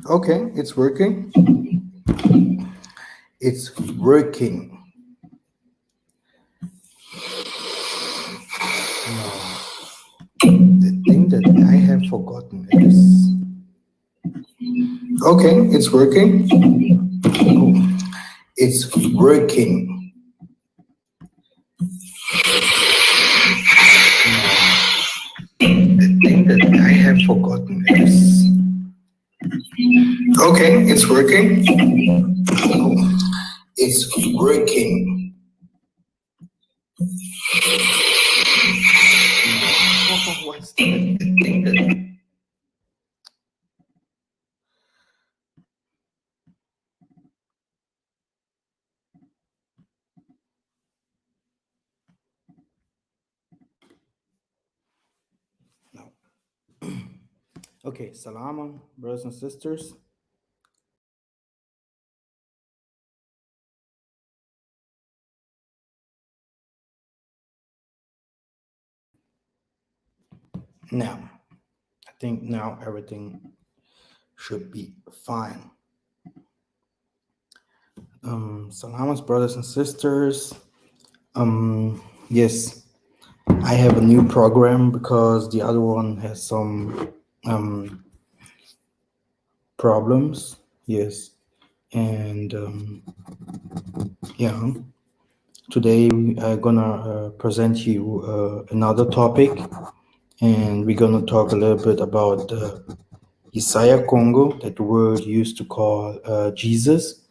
Okay, it's working. It's working. Now, the thing that I have forgotten is okay, it's working. Oh, it's working. Now, the thing that I have forgotten is okay, it's working. Oh, it's working. Now, what's that? The thing that no. Okay, salam, brothers and sisters. Now, I think now everything should be fine. Salamas, brothers and sisters. Yes, I have a new program because the other one has some problems. Yes, and yeah, today we are gonna present you another topic, and we're gonna talk a little bit about Isaiah Congo, that the world used to call Jesus,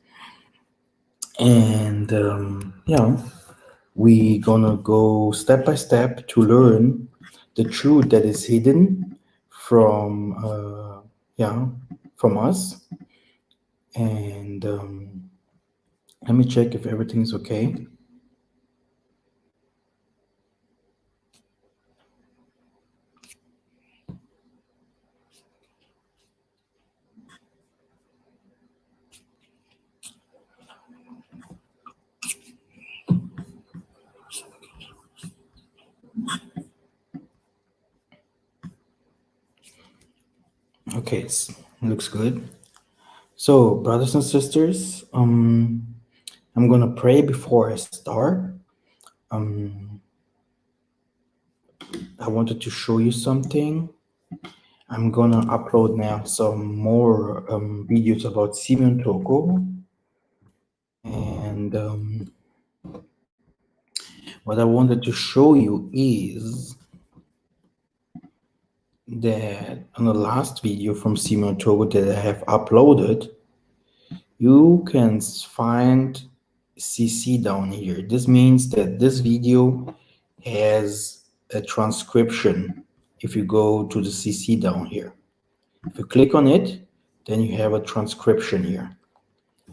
and yeah, we gonna go step by step to learn the truth that is hidden from yeah from us, and let me check if everything's okay. Okay, looks good. So, brothers and sisters, I'm gonna pray before I start. I wanted to show you something. I'm gonna upload now some more videos about Simeon Toko, and what I wanted to show you is that on the last video from Simeon Toko that I have uploaded, you can find CC down here. This means that this video has a transcription. If you go to the CC down here, if you click on it, then you have a transcription here,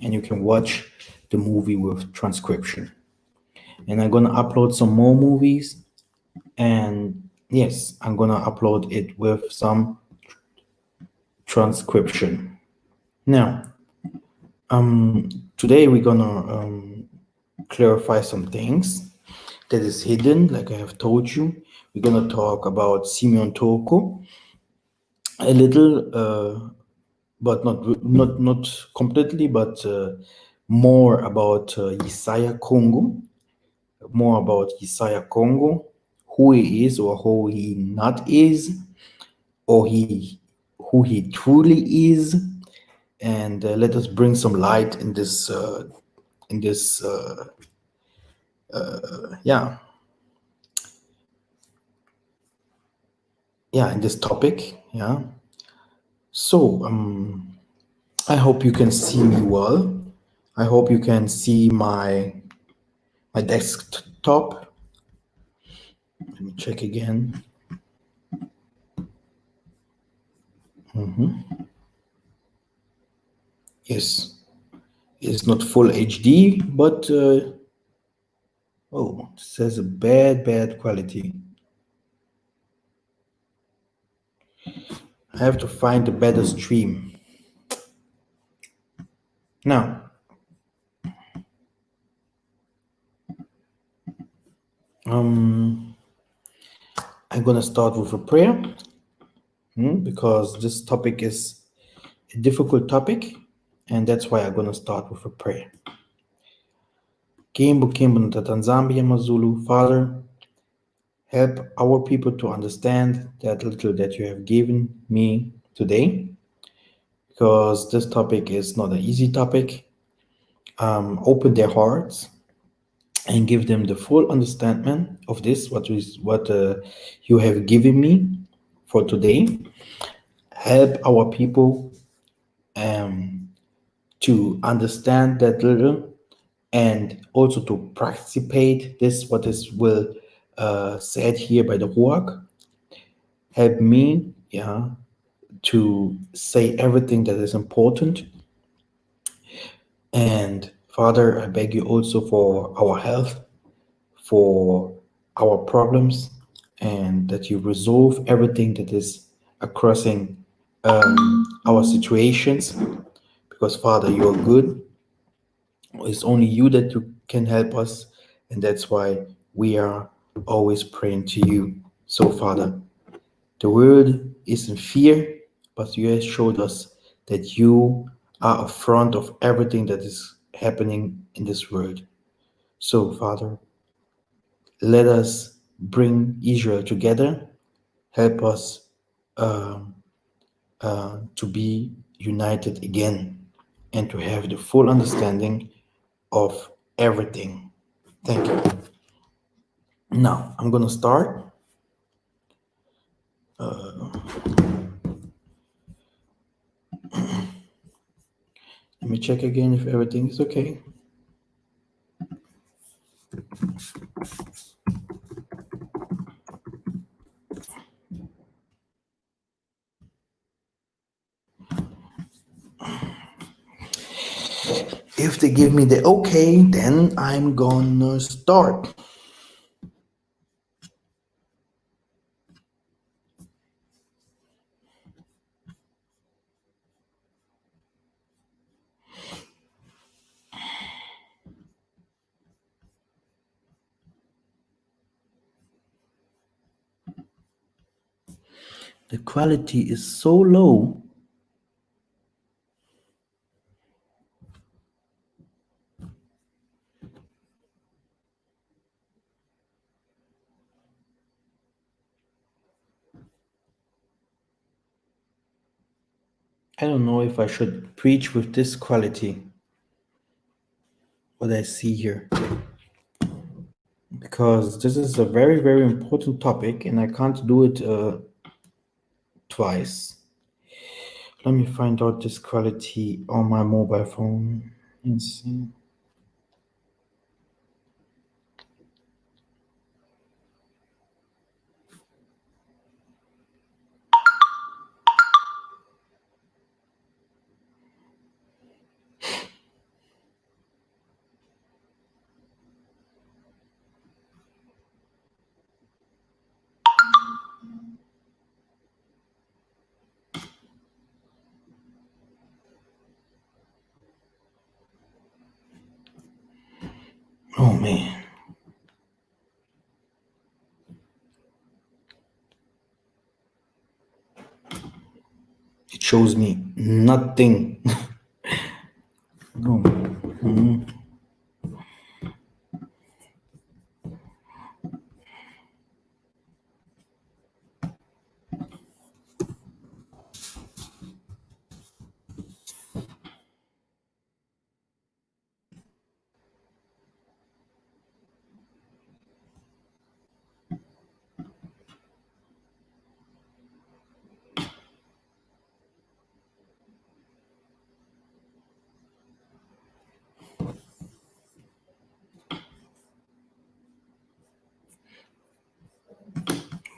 and you can watch the movie with transcription. And I'm gonna upload some more movies, and yes, I'm gonna upload it with some transcription. Now, today we're gonna clarify some things that is hidden, like I have told you. We're gonna talk about Simeon Toko a little, but not completely, but more about Isaiah Congo, more about Isaiah Congo, who he is or who he not is, or who he truly is, and let us bring some light in this yeah in this topic. Yeah. So I hope you can see me well. I hope you can see my desktop. Let me check again. Yes, it's not full HD, but oh, it says a bad quality. I have to find a better stream. Now, I'm gonna start with a prayer, because this topic is a difficult topic, and that's why I'm going to start with a prayer. Kimbo Kimbo Tatanzambia Mazulu, Father, help our people to understand that little that you have given me today, because this topic is not an easy topic. Open their hearts and give them the full understanding of this, what you have given me for today. Help our people um, to understand that little and also to participate this what is will said here by the Ruach. Help me, yeah, to say everything that is important. And Father, I beg you also for our health, for our problems, and that you resolve everything that is crossing our situations. Because Father, you are good. It's only you that you can help us, and that's why we are always praying to you. So, Father, the world is in fear, but you have showed us that you are a front of everything that is happening in this world. So, Father, let us bring Israel together. Help us um, to be united again and to have the full understanding of everything. Thank you. Now, I'm going to start. Let me check again if everything is okay. If they give me the okay, then I'm gonna start. The quality is so low. I don't know if I should preach with this quality, what I see here, because this is a very, very important topic and I can't do it twice. Let me find out this quality on my mobile phone and see. Oh man. It shows me nothing. No.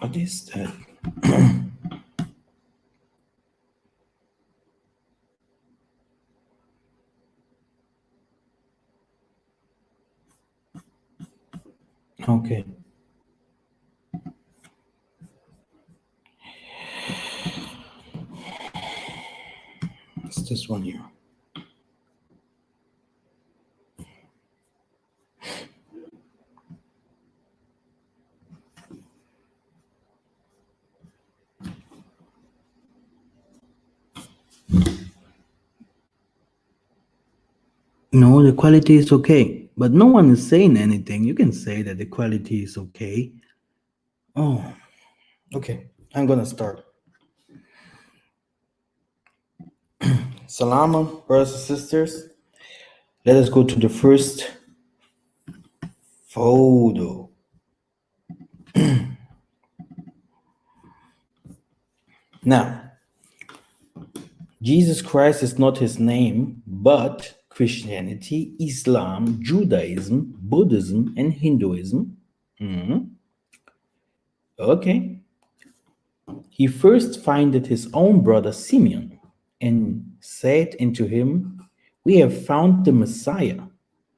What is that? Okay. It's this one here. No, the quality is okay, but no one is saying anything. You can say that the quality is okay. Oh, okay. I'm gonna start. Salam, brothers and sisters. Let us go to the first photo. Now, Jesus Christ is not his name, but Christianity, Islam, Judaism, Buddhism, and Hinduism. Mhm. Okay. He first findeth his own brother Simeon and said unto him, we have found the Messiah,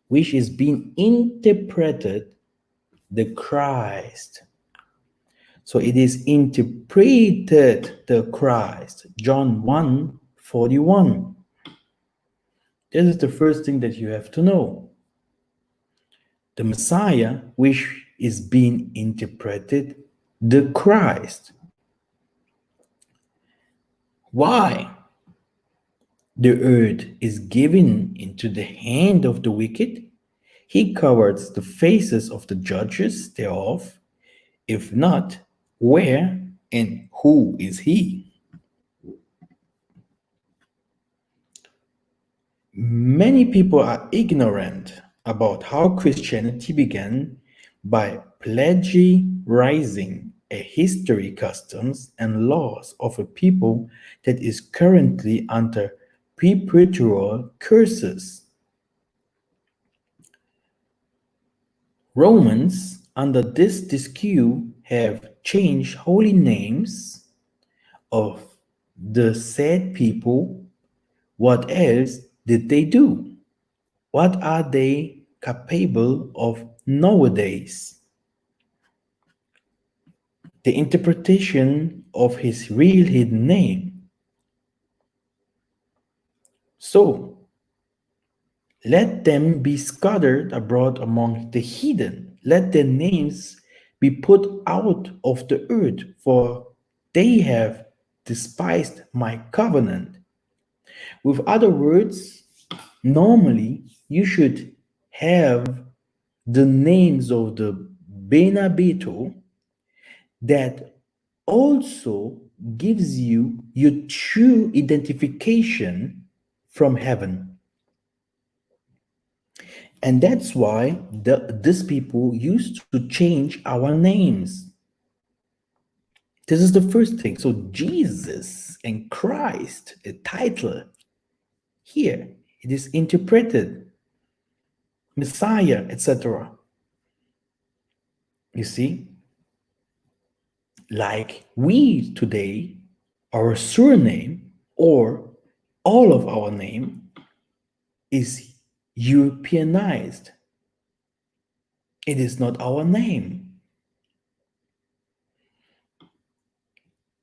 which is being interpreted the Christ. So it is interpreted the Christ. John 1:41. This is the first thing that you have to know. The Messiah, which is being interpreted the Christ. Why? The earth is given into the hand of the wicked. He covers the faces of the judges thereof. If not, where and who is he? Many people are ignorant about how Christianity began by plagiarizing a history, customs, and laws of a people that is currently under perpetual curses. Romans, under this disque, have changed holy names of the said people. What else did they do? What are they capable of nowadays? The interpretation of his real hidden name. So, let them be scattered abroad among the heathen. Let their names be put out of the earth, for they have despised my covenant. With other words, normally you should have the names of the Benabito that also gives you your true identification from heaven. And that's why these people used to change our names. This is the first thing. So Jesus and Christ, a title here, it is interpreted Messiah, etc. You see, like we today, our surname or all of our name is Europeanized. It is not our name.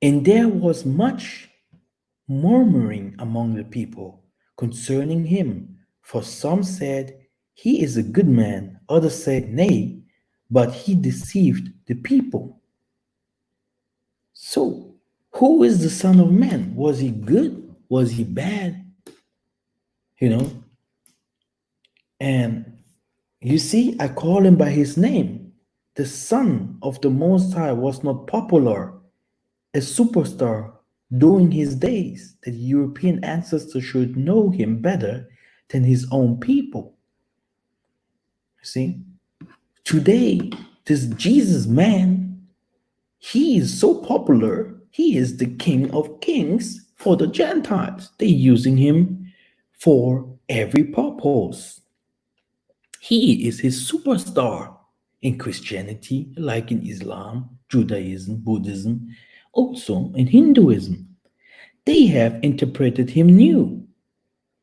And there was much murmuring among the people concerning him. For some said, he is a good man. Others said, nay, but he deceived the people. So, who is the Son of Man? Was he good? Was he bad? You know? And you see, I call him by his name. The Son of the Most High was not popular, a superstar during his days, that European ancestors should know him better than his own people. You see? Today, this Jesus man, he is so popular, he is the King of Kings for the Gentiles. They're using him for every purpose. He is his superstar in Christianity, like in Islam, Judaism, Buddhism, also in Hinduism. They have interpreted him new.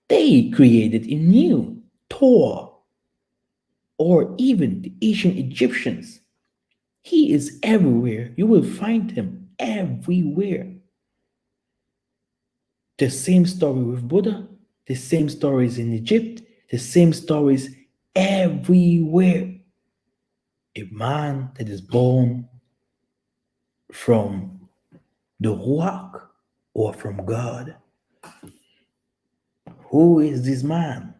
They created him new. Torah, or even the ancient Egyptians. He is everywhere. You will find him everywhere. The same story with Buddha, the same stories in Egypt, the same stories everywhere. A man that is born from the Ruach or from God. Who is this man?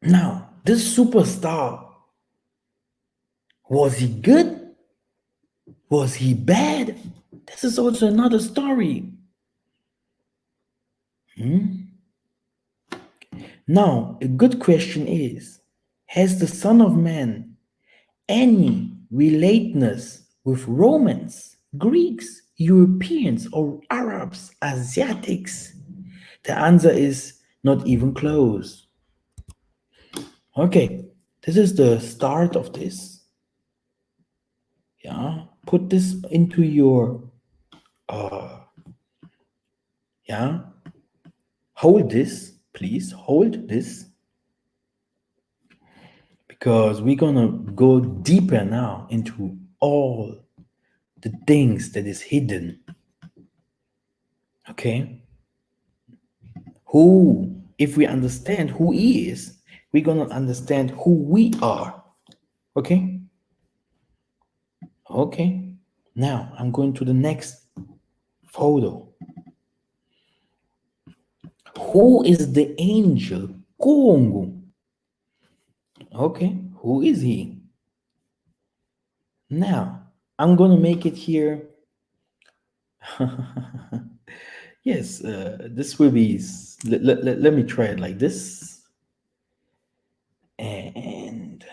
Now, this superstar, was he good? Was he bad? This is also another story. Now, a good question is, has the Son of Man any relateness with Romans, Greeks, Europeans, or Arabs, Asiatics? The answer is not even close. Okay, this is the start of this. Yeah, put this into your, yeah, hold this, please, hold this, because we're gonna go deeper now into all the things that is hidden. Okay, who, if we understand who he is, we're gonna understand who we are. Okay, okay, now I'm going to the next photo. Who is the angel Congo? Okay, who is he? Now I'm gonna make it here. Yes, this will be, let me try it like this. And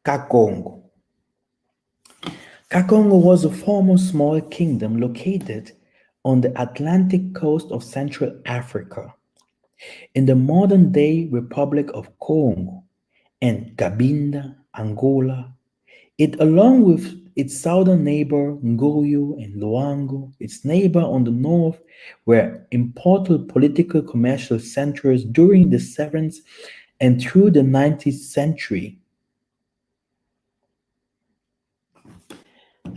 Kakongo. Kakongo was a former small kingdom located on the Atlantic coast of Central Africa, in the modern-day Republic of Congo and Cabinda, Angola. It, along with its southern neighbor Ngoyo and Luango, its neighbor on the north, were important political commercial centers during the 7th and through the 19th century.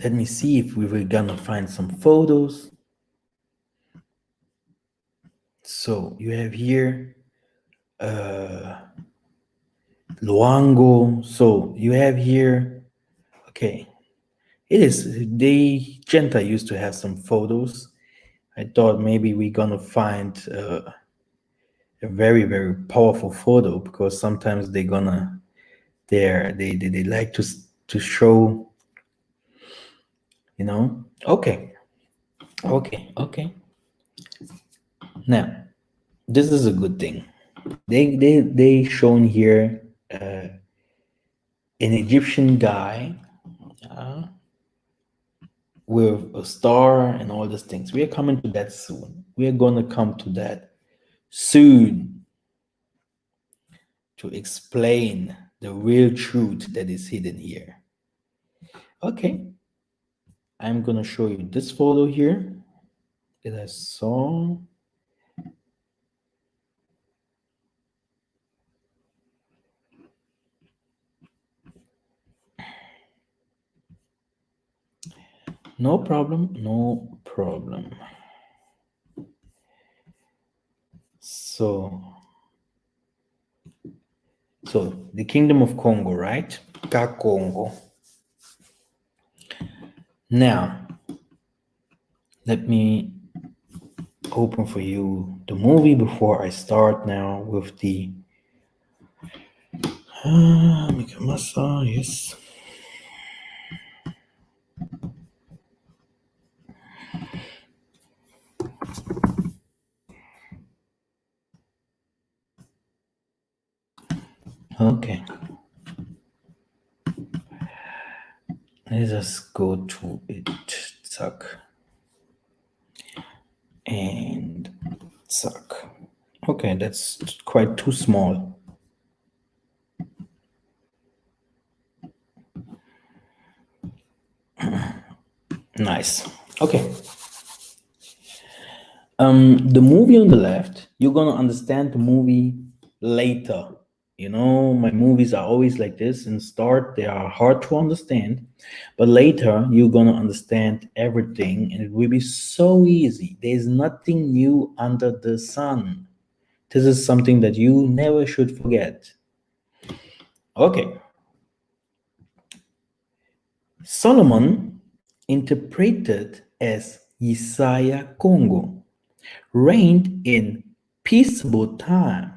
Let me see if we were gonna find some photos. So you have here Luango. So you have here, okay, it is, they, Genta used to have some photos. I thought maybe we're gonna find a very, very powerful photo, because sometimes they're gonna, they like to show, you know. Okay, okay. Now, this is a good thing. They shown here an Egyptian guy with a star and all these things. We are coming to that soon. We are gonna come to that soon to explain the real truth that is hidden here. Okay, I'm gonna show you this photo here that I saw. No problem, no problem. So the Kingdom of Congo, right? Kakongo. Now, let me open for you the movie before I start now with the Mikamasa, yes. Okay. Let's just go to it. Suck. And suck. Okay, that's quite too small. Nice. Okay. The movie on the left, you're gonna understand the movie later. You know, my movies are always like this. In start, they are hard to understand, but later you're gonna understand everything, and it will be so easy. There's nothing new under the sun. This is something that you never should forget. Okay. Solomon, interpreted as Isaiah Congo, reigned in peaceable time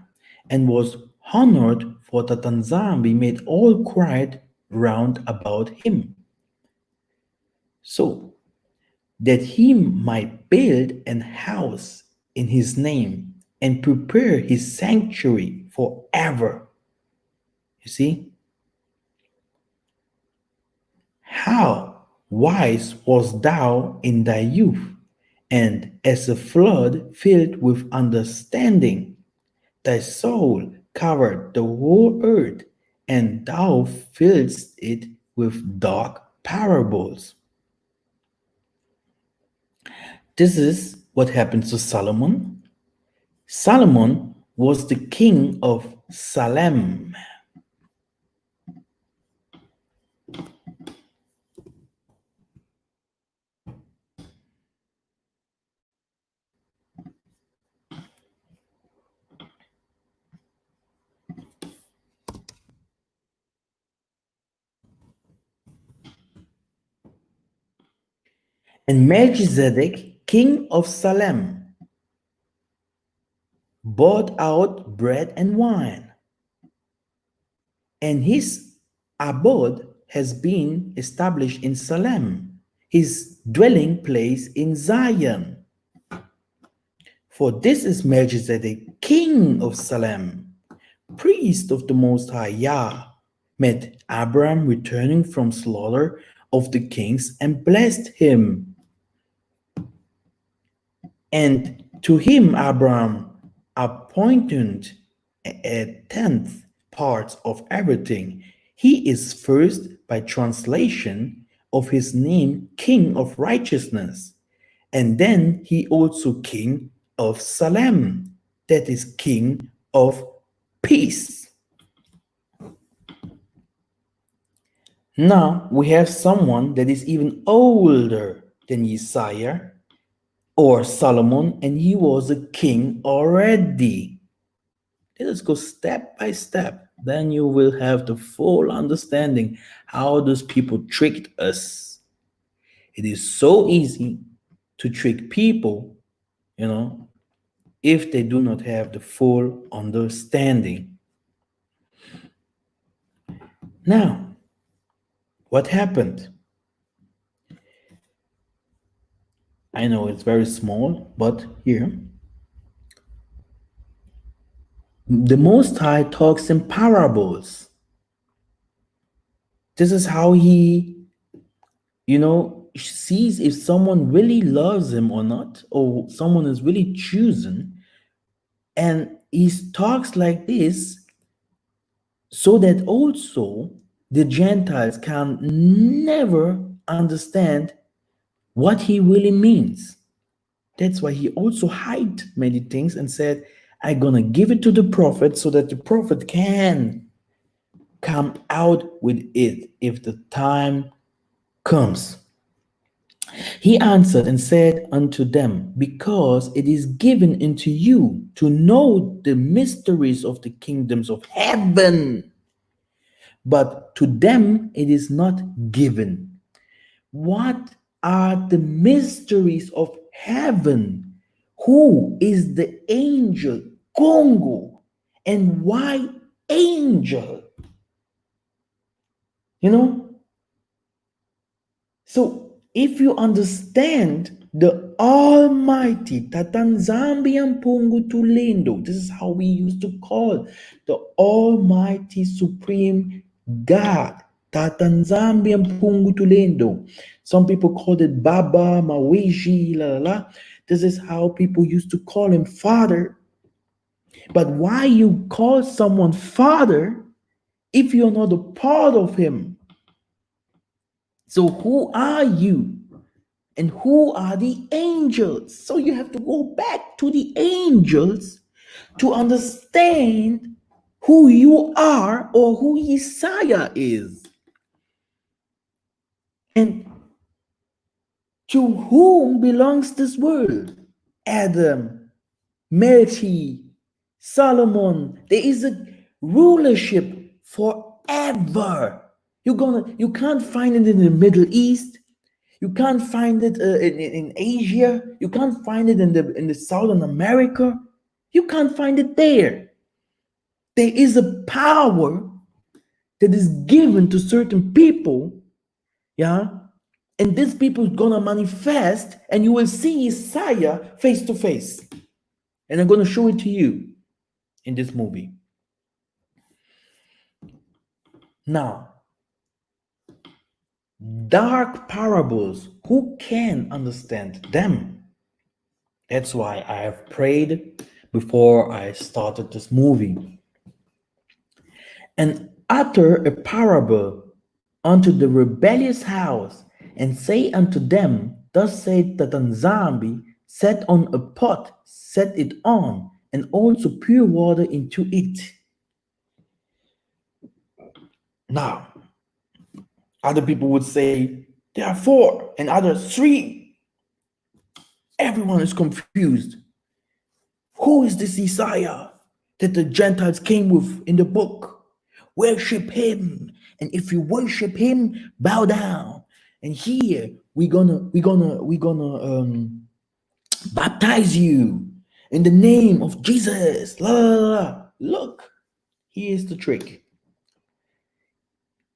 and was honored for the Tanzambi made all quiet round about him. So that he might build an house in his name and prepare his sanctuary forever. You see? How wise was thou in thy youth, and as a flood filled with understanding, thy soul covered the whole earth, and thou fillest it with dark parables. This is what happened to Solomon. Solomon was the king of Salem. And Melchizedek, king of Salem, brought out bread and wine, and his abode has been established in Salem, his dwelling place in Zion. For this is Melchizedek, king of Salem, priest of the Most High Yah, met Abraham returning from slaughter of the kings and blessed him. And to him Abraham appointed a tenth part of everything. He is first by translation of his name King of Righteousness, and then he also King of Salem, that is King of Peace. Now we have someone that is even older than Isaiah or Solomon, and he was a king already. Let us go step by step. Then you will have the full understanding how those people tricked us. It is so easy to trick people, if they do not have the full understanding. Now, what happened? I know it's very small, but here, the Most High talks in parables. This is how he, sees if someone really loves him or not, or someone is really chosen. And he talks like this so that also the Gentiles can never understand what he really means. That's why he also hid many things and said, I'm gonna give it to the prophet so that the prophet can come out with it if the time comes. He answered and said unto them, because it is given unto you to know the mysteries of the kingdoms of heaven, but to them it is not given. What are the mysteries of heaven? Who is the angel Congo? And why angel? So if you understand the Almighty, Tatanzambian Pungu Tulendo, this is how we used to call the Almighty Supreme God, Tatanzambian Pungu Tulendo. Some people called it Baba, Maweji, la la la. This is how people used to call him Father. But why you call someone Father if you're not a part of him? So who are you? And who are the angels? So you have to go back to the angels to understand who you are or who Isaiah is. And to whom belongs this world? Adam, Melchi, Solomon. There is a rulership forever. You can't find it in the Middle East. You can't find it in Asia. You can't find it in the Southern America. You can't find it there. There is a power that is given to certain people, yeah, and these people is gonna manifest, and you will see Isaiah face to face. And I'm gonna show it to you in this movie. Now, dark parables, who can understand them? That's why I have prayed before I started this movie. And utter a parable unto the rebellious house, and say unto them, thus saith the Tanzambi, set on a pot, set it on, and also pure water into it. Now, other people would say, there are 4, and others 3. Everyone is confused. Who is this Isaiah that the Gentiles came with in the book? Worship him, and if you worship him, bow down. And here we're gonna baptize you in the name of Jesus. La, la, la, la. Look, here's the trick.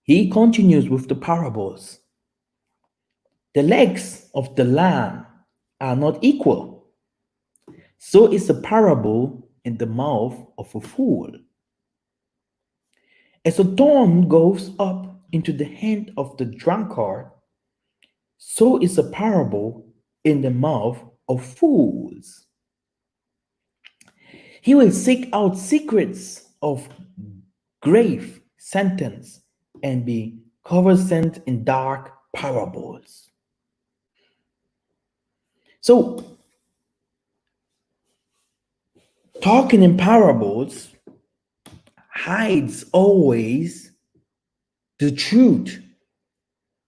He continues with the parables. The legs of the lamb are not equal. So is a parable in the mouth of a fool. As a thorn goes up into the hand of the drunkard, so is a parable in the mouth of fools. He will seek out secrets of grave sentence and be conversant in dark parables. So, talking in parables hides always the truth.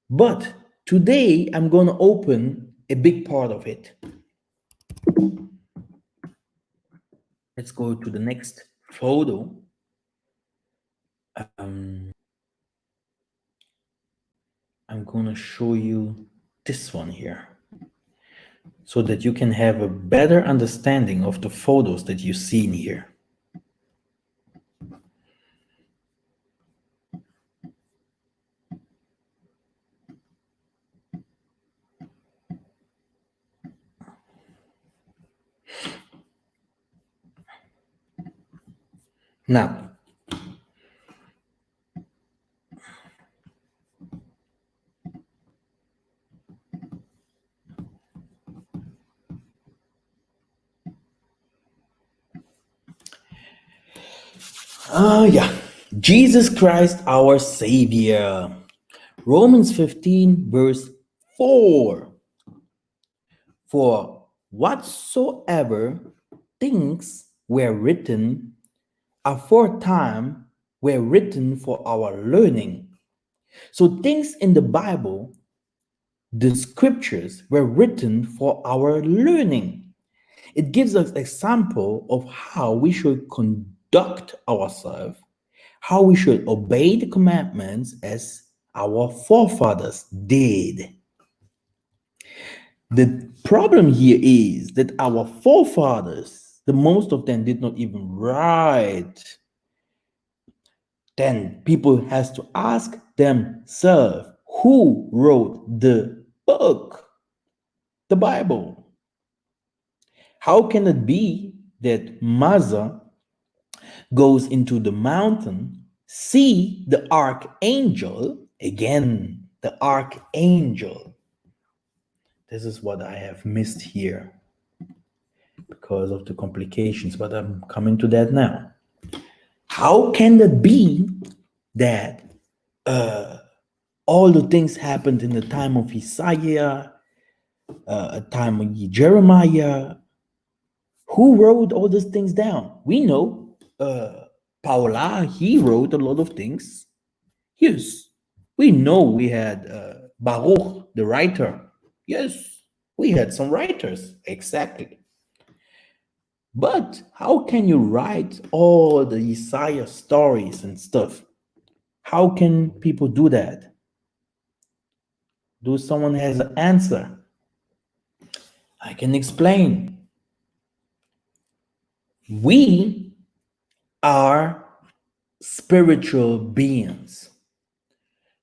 But today I'm going to open a big part of it. Let's go to the next photo. I'm going to show you this one here so that you can have a better understanding of the photos that you see in here. Now, Jesus Christ, our Savior. Romans 15, verse 4. For whatsoever things were written aforetime were written for our learning. So things in the Bible, the scriptures, were written for our learning. It gives us example of how we should conduct ourselves, how we should obey the commandments as our forefathers did. The problem here is that our forefathers, the most of them did not even write. Then people has to ask themselves, who wrote the book, the Bible? How can it be that Massa goes into the mountain, see the archangel, again, the archangel? This is what I have missed here because of the complications, but I'm coming to that now. How can it be that all the things happened in the time of Isaiah, a time of Jeremiah? Who wrote all these things down? We know Paula, he wrote a lot of things. Yes, we know we had Baruch, the writer. Yes, we had some writers, exactly. But how can you write all the Isaiah stories and stuff? How can people do that? Do someone has an answer? I can explain. We are spiritual beings.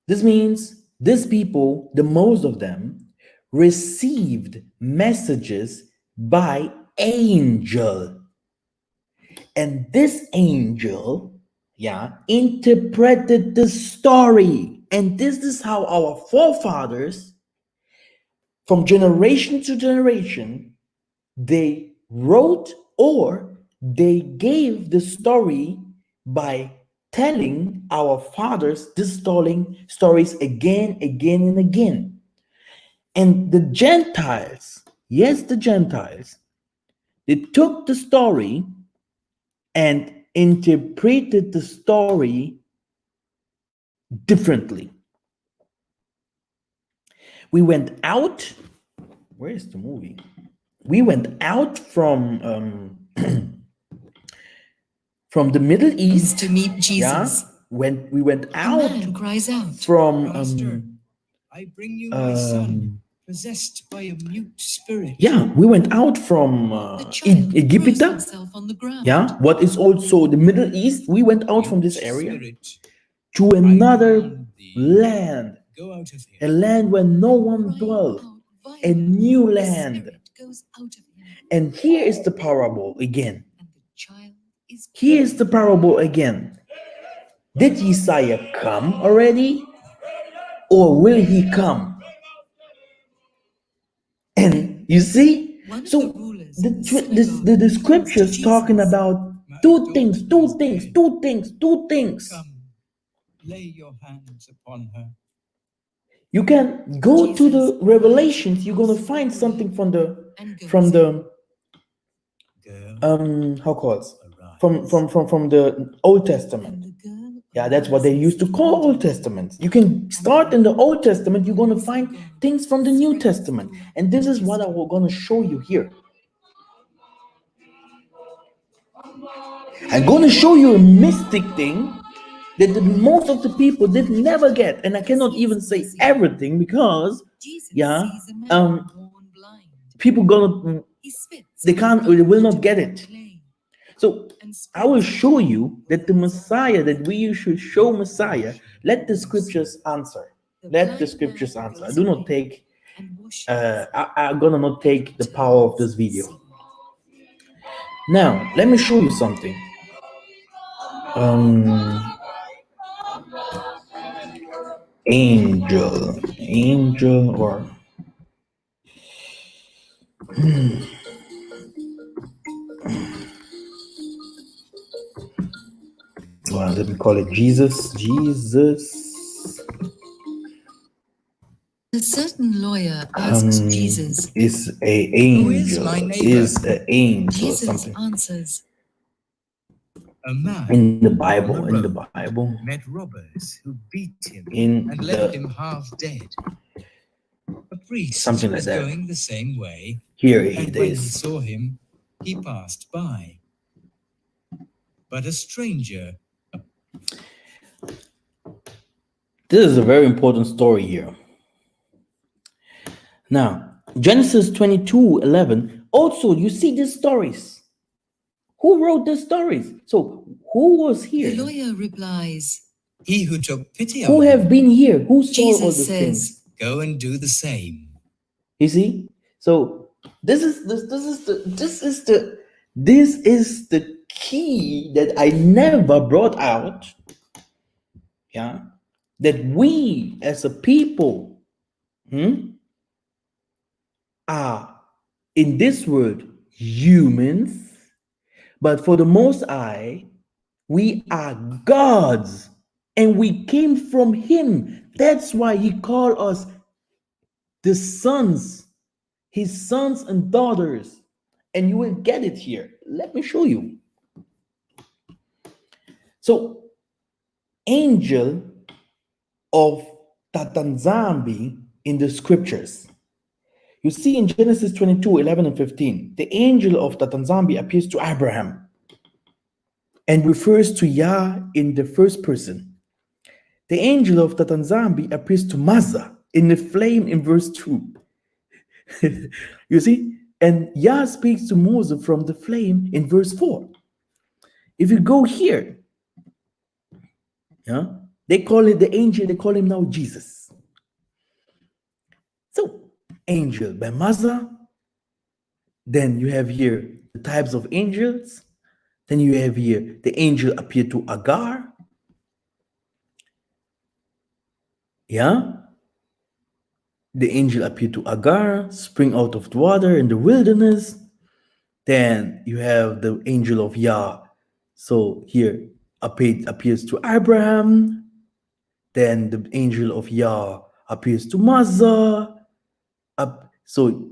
This means these people, the most of them, received messages by angel. And this angel, interpreted the story. And this is how our forefathers, from generation to generation, they wrote or they gave the story by telling our fathers this stories again, and again. And the Gentiles, yes, the Gentiles, they took the story and interpreted the story differently. We went out. Where is the movie? We went out from the Middle East to meet Jesus. When we went A out man cries out, from Master, I bring you my son, possessed by a mute spirit. we went out from the child throws Egypt. himself on the ground. What is also the Middle East. We went out from this Mute area spirit, to I another command thee, land, go out of a here. land where no one Crying dwells, out a violently, new the land. spirit goes out of him, And here is the parable again. and the child is Here is the parable again. Did Messiah come already? Or will he come? And you see, One of so the rulers in the synagogue the comes to scriptures talking Jesus. about My two daughter things. Come, lay your hands upon her. You can go to the Jesus Revelations. You're gonna find something from the and goes Girl, how called arise. from the Old and Testament. the girl That's what they arises used to call Old Testament. You can start in the Old Testament. You're gonna find things from the New Testament, and this is what I'm gonna show you here. I'm gonna show you a mystic thing that most of the people did never get, and I cannot even say everything because Jesus Yeah, sees a man born blind. people gonna He spits they on can't, the they will ground not get to it. clay So and I will spreads show it you that the Messiah, that we should show Messiah. Let the scriptures answer. Let the scriptures answer. I do not take. and washes I'm gonna not take the power of this video. Now let me show you something. Angel or well, let me call it Jesus. A certain lawyer asks Jesus, Is a Who is angel. my neighbor? Is an angel or Jesus something. answers, A man In the Bible, on in the the road Bible, met robbers who beat him in and left the him half dead. A priest something like was that. going the same way, Here and it when he is. saw him, he passed by. But a stranger This is a very important story here. Now, Genesis 22:11. Also, you see these stories. Who wrote these stories? So, who was here? the lawyer replies, he who took pity Who on have him, been here? Who saw all Jesus these says, things? go and do the same. You see? So this is the key that I never brought out. Yeah. That we as a people are in this world humans, but for the Most High, we are gods and we came from Him. That's why He called us the sons, His sons and daughters. And you will get it here. Let me show you. So, angel of Tatanzambi in the scriptures. You see in Genesis 22:11 and 15, the angel of Tatanzambi appears to Abraham and refers to Yah in the first person. The angel of Tatanzambi appears to Mazza in the flame in verse 2. You see? And Yah speaks to Moses from the flame in verse 4. If you go here, yeah, they call it the angel, they call him now Jesus. So, angel by mother, then you have here the types of angels, then you have here the angel appeared to Agar, yeah, the angel appeared to Agar, spring out of the water in the wilderness. Then you have the angel of Yah. So here appears to Abraham. Then the angel of Yah appears to Moses. So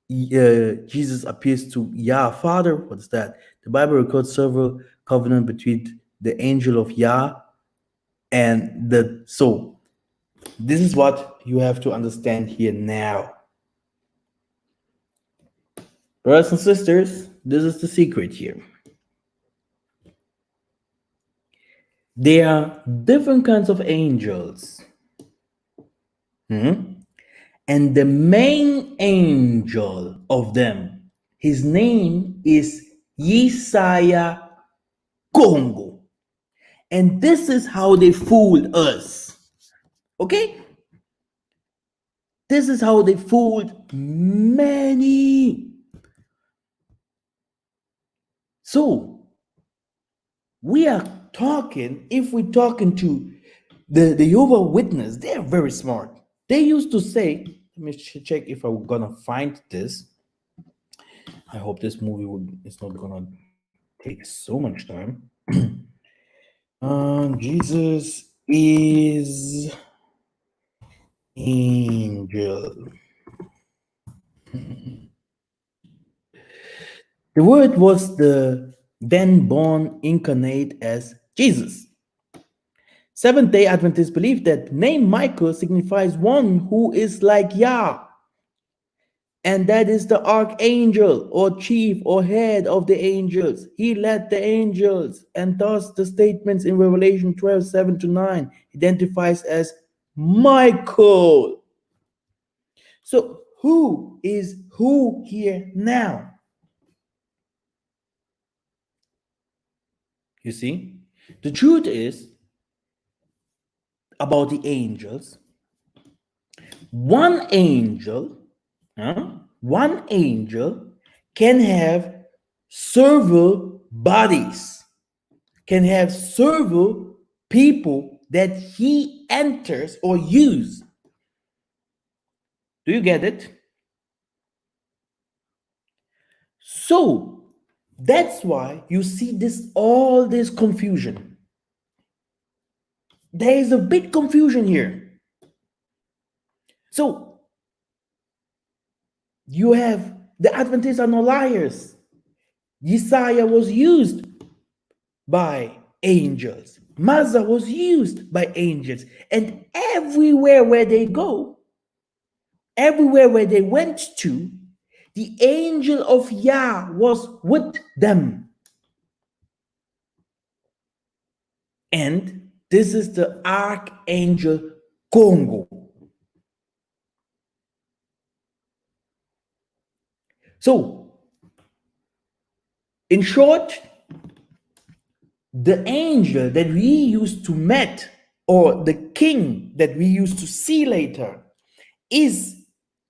Jesus appears to Yah Father. What's that? The Bible records several covenant between the angel of Yah and the. So this is what you have to understand here now. Brothers and sisters, this is the secret here. There are different kinds of angels. And the main angel of them, his name is Yesaya Kongo. And this is how they fooled us. Okay? This is how they fooled many. So, we are talking, if we're talking to the Jehovah Witness, they are very smart. They used to say, let me check if I'm gonna find this. I hope this movie is not gonna take so much time. Jesus is angel. The word was the then born incarnate as Jesus. Seventh-day Adventists believe that name Michael signifies one who is like Yah, and that is the archangel or chief or head of the angels. He led the angels, and thus the statements in Revelation 12:7-9 identifies as Michael. So who is who here now? You see, the truth is about the angels. One angel can have several bodies, can have several people that he enters or use. Do you get it? So that's why you see all this confusion. There is a big confusion here. So you have the Adventists are no liars. Yesaya was used by angels. Mazda was used by angels. And everywhere where they go, everywhere where they went to, the angel of Yah was with them. And this is the Archangel Kongo. So, in short, the angel that we used to meet, or the king that we used to see later, is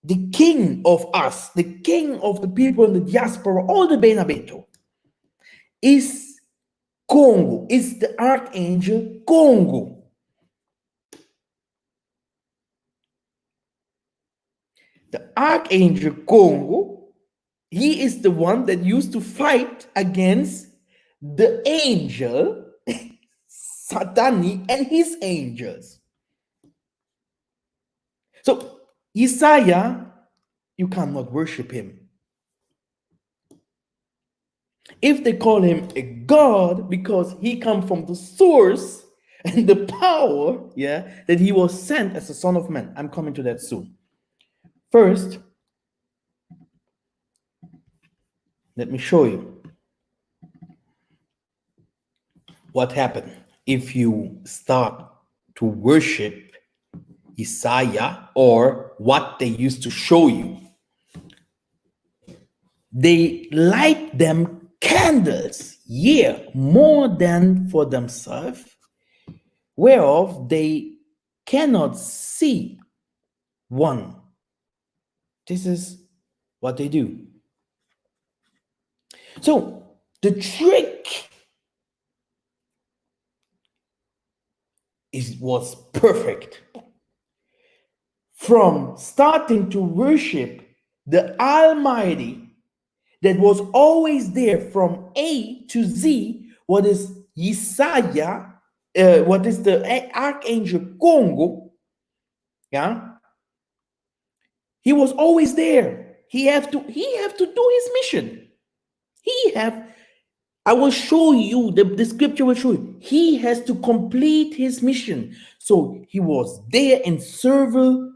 the king of us, the king of the people in the diaspora, all the Benabeto, is Kongo, is the Archangel Kongo. The Archangel Kongo, he is the one that used to fight against the angel, Satani, and his angels. So, Yesaya, you cannot worship him. If they call him a god because he comes from the source and the power, that he was sent as a son of man. I'm coming to that soon. First, let me show you what happened if you start to worship Isaiah, or what they used to show you. They light them candles. yeah, more than for themselves, whereof they cannot see one. This is what they do. So the trick was perfect. From starting to worship the Almighty that was always there from A to Z, what is Isaiah, what is the Archangel Congo, yeah, he was always there. He have to do his mission. I will show you, the scripture will show you, he has to complete his mission. So he was there and serve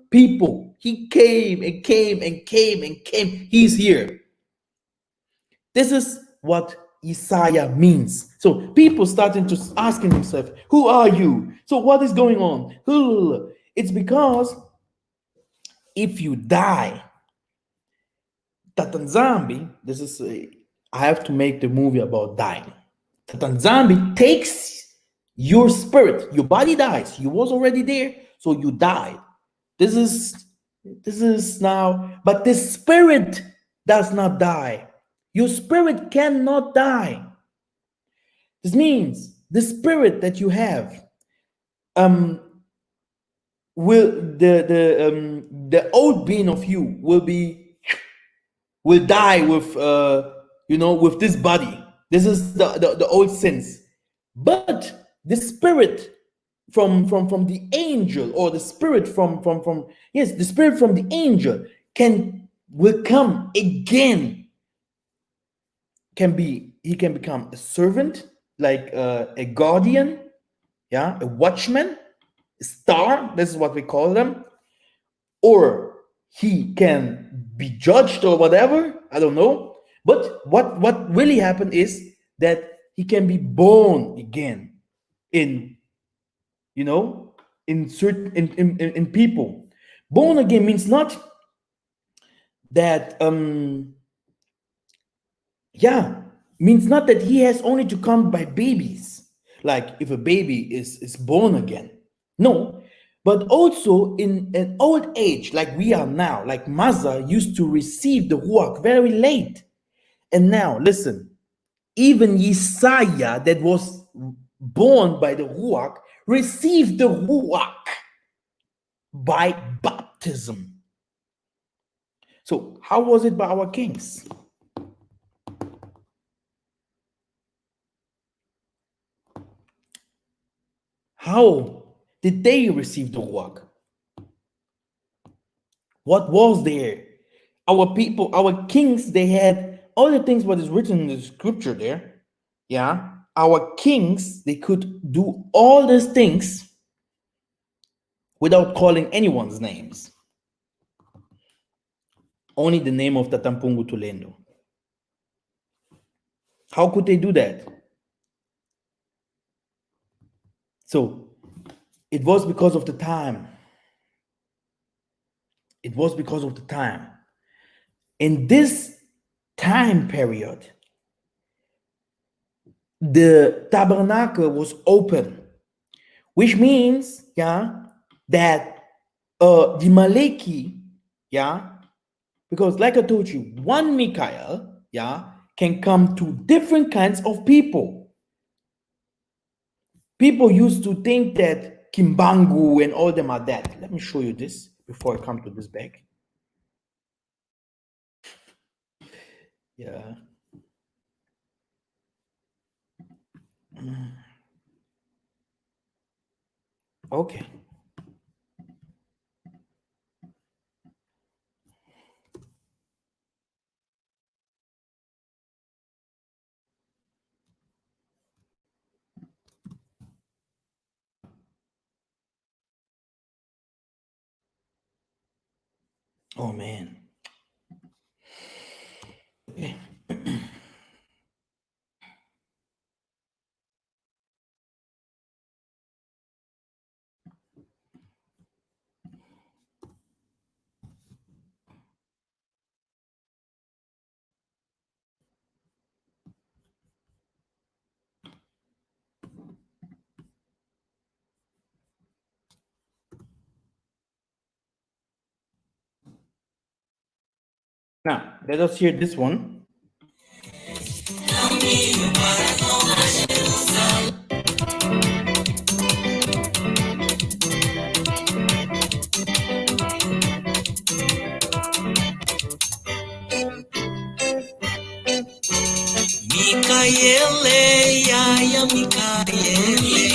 people. He came and came and came and came. He's here. This is what Isaiah means. So people starting to asking themselves, who are you? So what is going on? It's because if you die, Tatanzambi, this is I have to make the movie about dying. Tatanzambi takes your spirit, your body dies. You was already there, so you died. This is now, but the spirit does not die. Your spirit cannot die. This means the spirit that you have will the old being of you will die with with this body. This is the old sins. But the spirit from the angel, or the spirit from yes, the spirit from the angel will come again. He can become a servant, like a guardian, yeah, a watchman, a star. This is what we call them. Or he can be judged or whatever. I don't know. But what really happened is that he can be born again in certain in people. Born again means not that means not that he has only to come by babies, like if a baby is born again. No, but also in an old age, like we are now, like Maza used to receive the Ruach very late. And now listen, even Yesaya that was born by the Ruach received the Ruach by baptism. So how was it by our kings? How did they receive the Ruach? What was there? Our people, our kings, they had all the things what is written in the scripture there. Yeah. Our kings, they could do all these things without calling anyone's names. Only the name of Tatampungu Tulendo. How could they do that? So it was because of the time. It was because of the time. In this time period, the tabernacle was open, which means, yeah, that the Maleki, yeah, because like I told you, one Mikael, yeah, can come to different kinds of people. People used to think that Kimbangu and all them are dead. Let me show you this before I come to this back. Yeah. Okay. Oh man. Okay. Now, let us hear this one. Mikaele, yaya Mikaele,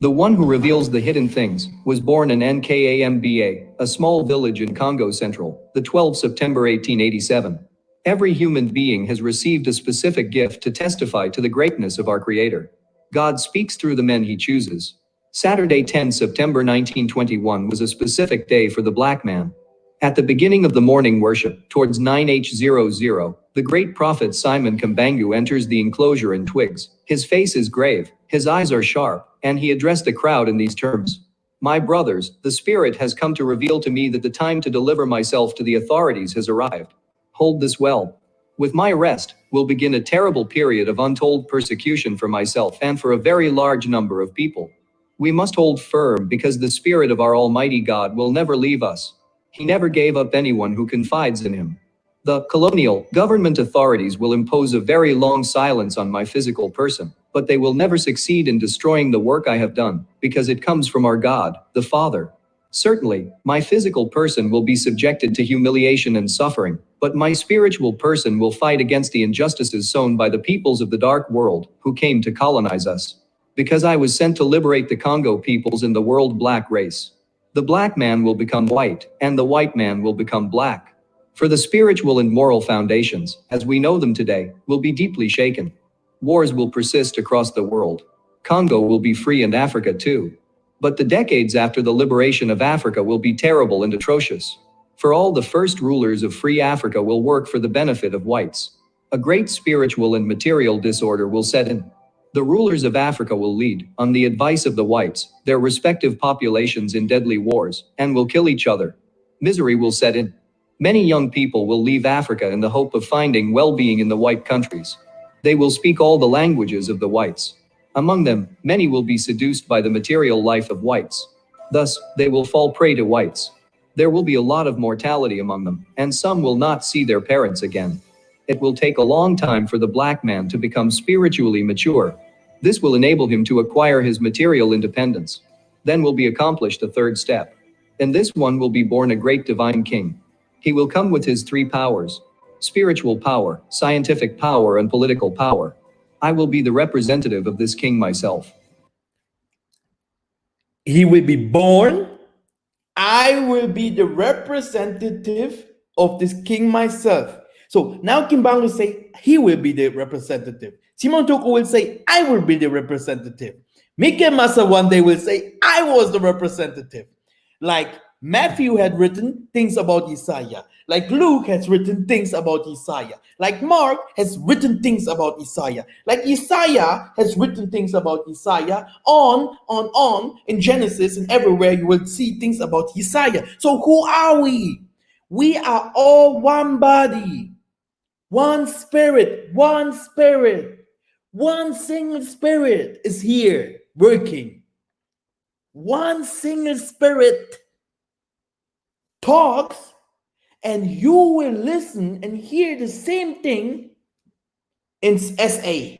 The one who reveals the hidden things was born in Nkamba, a small village in Congo Central, the 12th September 1887. Every human being has received a specific gift to testify to the greatness of our Creator. God speaks through the men he chooses. Saturday, 10 September 1921 was a specific day for the black man. At the beginning of the morning worship, towards 9h00, the great prophet Simon Kambangu enters the enclosure in twigs. His face is grave, his eyes are sharp, and he addressed the crowd in these terms. My brothers, the Spirit has come to reveal to me that the time to deliver myself to the authorities has arrived. Hold this well. With my arrest, will begin a terrible period of untold persecution for myself and for a very large number of people. We must hold firm because the Spirit of our Almighty God will never leave us. He never gave up anyone who confides in him. The colonial government authorities will impose a very long silence on my physical person, but they will never succeed in destroying the work I have done, because it comes from our God, the Father. Certainly, my physical person will be subjected to humiliation and suffering, but my spiritual person will fight against the injustices sown by the peoples of the dark world, who came to colonize us. Because I was sent to liberate the Congo peoples and the world black race. The black man will become white, and the white man will become black. For the spiritual and moral foundations, as we know them today, will be deeply shaken. Wars will persist across the world. Congo will be free and Africa too. But the decades after the liberation of Africa will be terrible and atrocious. For all the first rulers of free Africa will work for the benefit of whites. A great spiritual and material disorder will set in. The rulers of Africa will lead, on the advice of the whites, their respective populations in deadly wars, and will kill each other. Misery will set in. Many young people will leave Africa in the hope of finding well-being in the white countries. They will speak all the languages of the whites. Among them, many will be seduced by the material life of whites. Thus, they will fall prey to whites. There will be a lot of mortality among them, and some will not see their parents again. It will take a long time for the black man to become spiritually mature. This will enable him to acquire his material independence. Then will be accomplished a third step. In this one will be born a great divine king. He will come with his three powers: spiritual power, scientific power, and political power. I will be the representative of this king myself. He will be born. I will be the representative of this king myself. So now Kimbangu will say he will be the representative. Simon Toko will say I will be the representative. Mike Massa one day will say I was the representative. Like Matthew had written things about Isaiah. Like Luke has written things about Isaiah. Like Mark has written things about Isaiah. Like Isaiah has written things about Isaiah. On in Genesis and everywhere you will see things about Isaiah. So who are we? We are all one body, one spirit, one spirit. One single spirit is here working. One single spirit talks, and you will listen and hear the same thing in SA.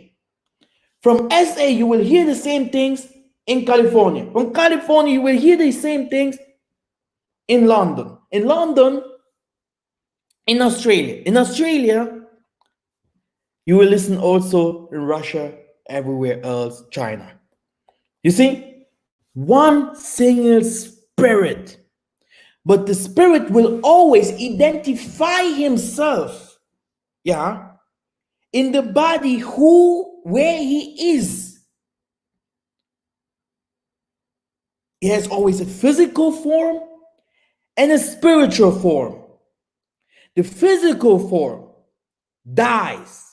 From SA, you will hear the same things in California. From California, you will hear the same things in London. In London, in Australia. In Australia, you will listen also in Russia, everywhere else, China. You see, one single spirit. But the spirit will always identify himself, in the body where he is. He has always a physical form and a spiritual form. The physical form dies.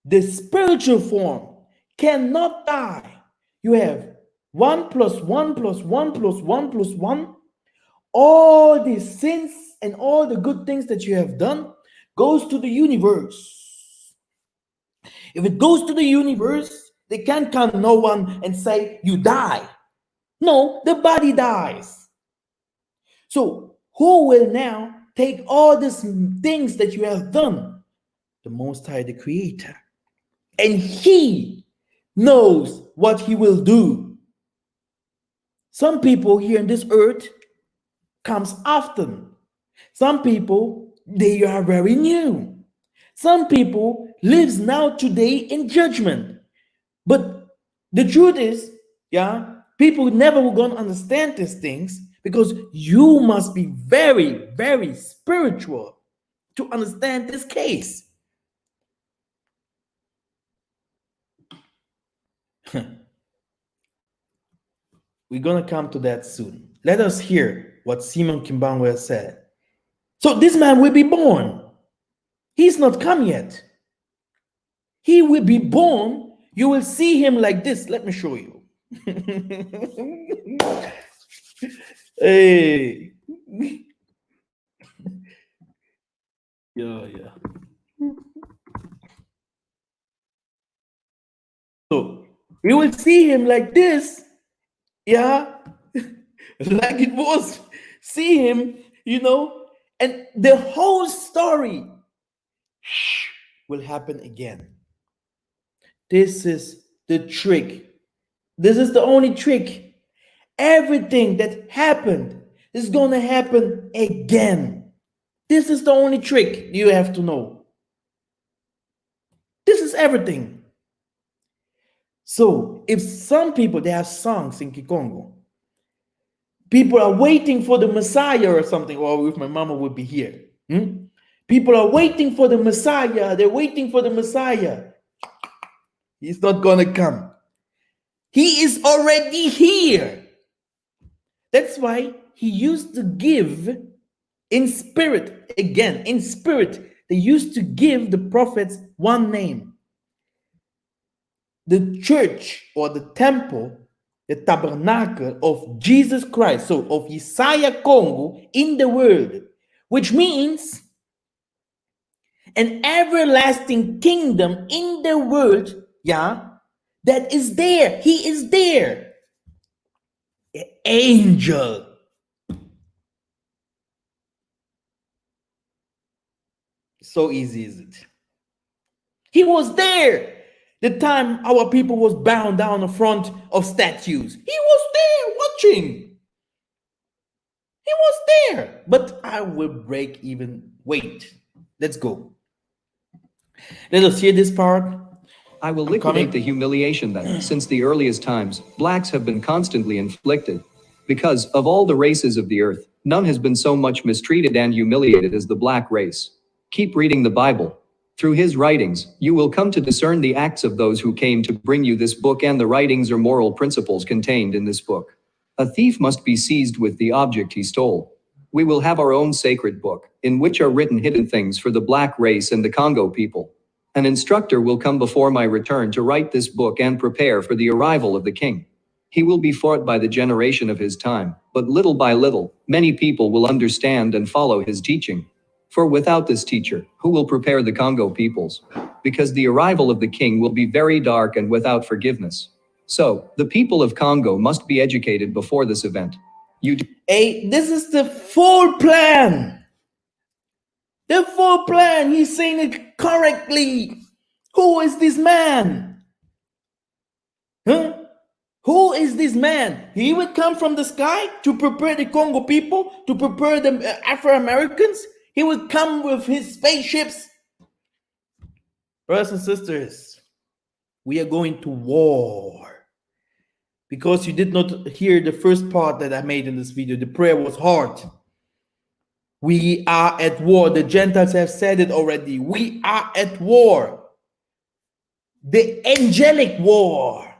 The spiritual form cannot die. You have 1 + 1 + 1 + 1 + 1. All the sins and all the good things that you have done goes to the universe. If it goes to the universe, They can't come no one and say you die. No, the body dies. So who will now take all these things that you have done? The Most High, the Creator. And He knows what He will do. Some people here in this earth comes often. Some people, they are very new. Some people lives now today in judgment. But the truth is, people never will gonna understand these things because you must be very, very spiritual to understand this case. We're gonna come to that soon. Let us hear what Simon Kimbangu said. So this man will be born. He's not come yet. He will be born. You will see him like this. Let me show you. Hey. Yeah. So we will see him like this. Yeah. Like it was. See him, and the whole story will happen again. This is the trick. This is the only trick. Everything that happened is going to happen again. This is the only trick you have to know. This is everything. So if some people, they have songs in Kikongo, people are waiting for the Messiah or something, or if my mama would be here. People are waiting for the Messiah. They're waiting for the Messiah. He's not going to come. He is already here. That's why he used to give in spirit. Again, in spirit, they used to give the prophets one name. The church or the temple, the tabernacle of Jesus Christ, so of Isaiah Congo in the world, which means an everlasting kingdom in the world, that is there. He is there. An angel. So easy is it? He was there. The time our people was bound down in front of statues. He was there watching. He was there. But I will break even. Wait. Let's go. Let us hear this part. I will liquidate the humiliation that, since the earliest times, blacks have been constantly inflicted. Because, of all the races of the earth, none has been so much mistreated and humiliated as the black race. Keep reading the Bible. Through his writings, you will come to discern the acts of those who came to bring you this book and the writings or moral principles contained in this book. A thief must be seized with the object he stole. We will have our own sacred book, in which are written hidden things for the black race and the Congo people. An instructor will come before my return to write this book and prepare for the arrival of the king. He will be fought by the generation of his time, but little by little, many people will understand and follow his teaching. For without this teacher, who will prepare the Congo peoples? Because the arrival of the king will be very dark and without forgiveness. So, the people of Congo must be educated before this event. This is the full plan. The full plan. He's saying it correctly. Who is this man? Who is this man? He would come from the sky to prepare the Congo people, to prepare the Afro-Americans. He would come with his spaceships. Brothers and sisters, we are going to war. Because you did not hear the first part that I made in this video. The prayer was hard. We are at war. The Gentiles have said it already. We are at war. The angelic war.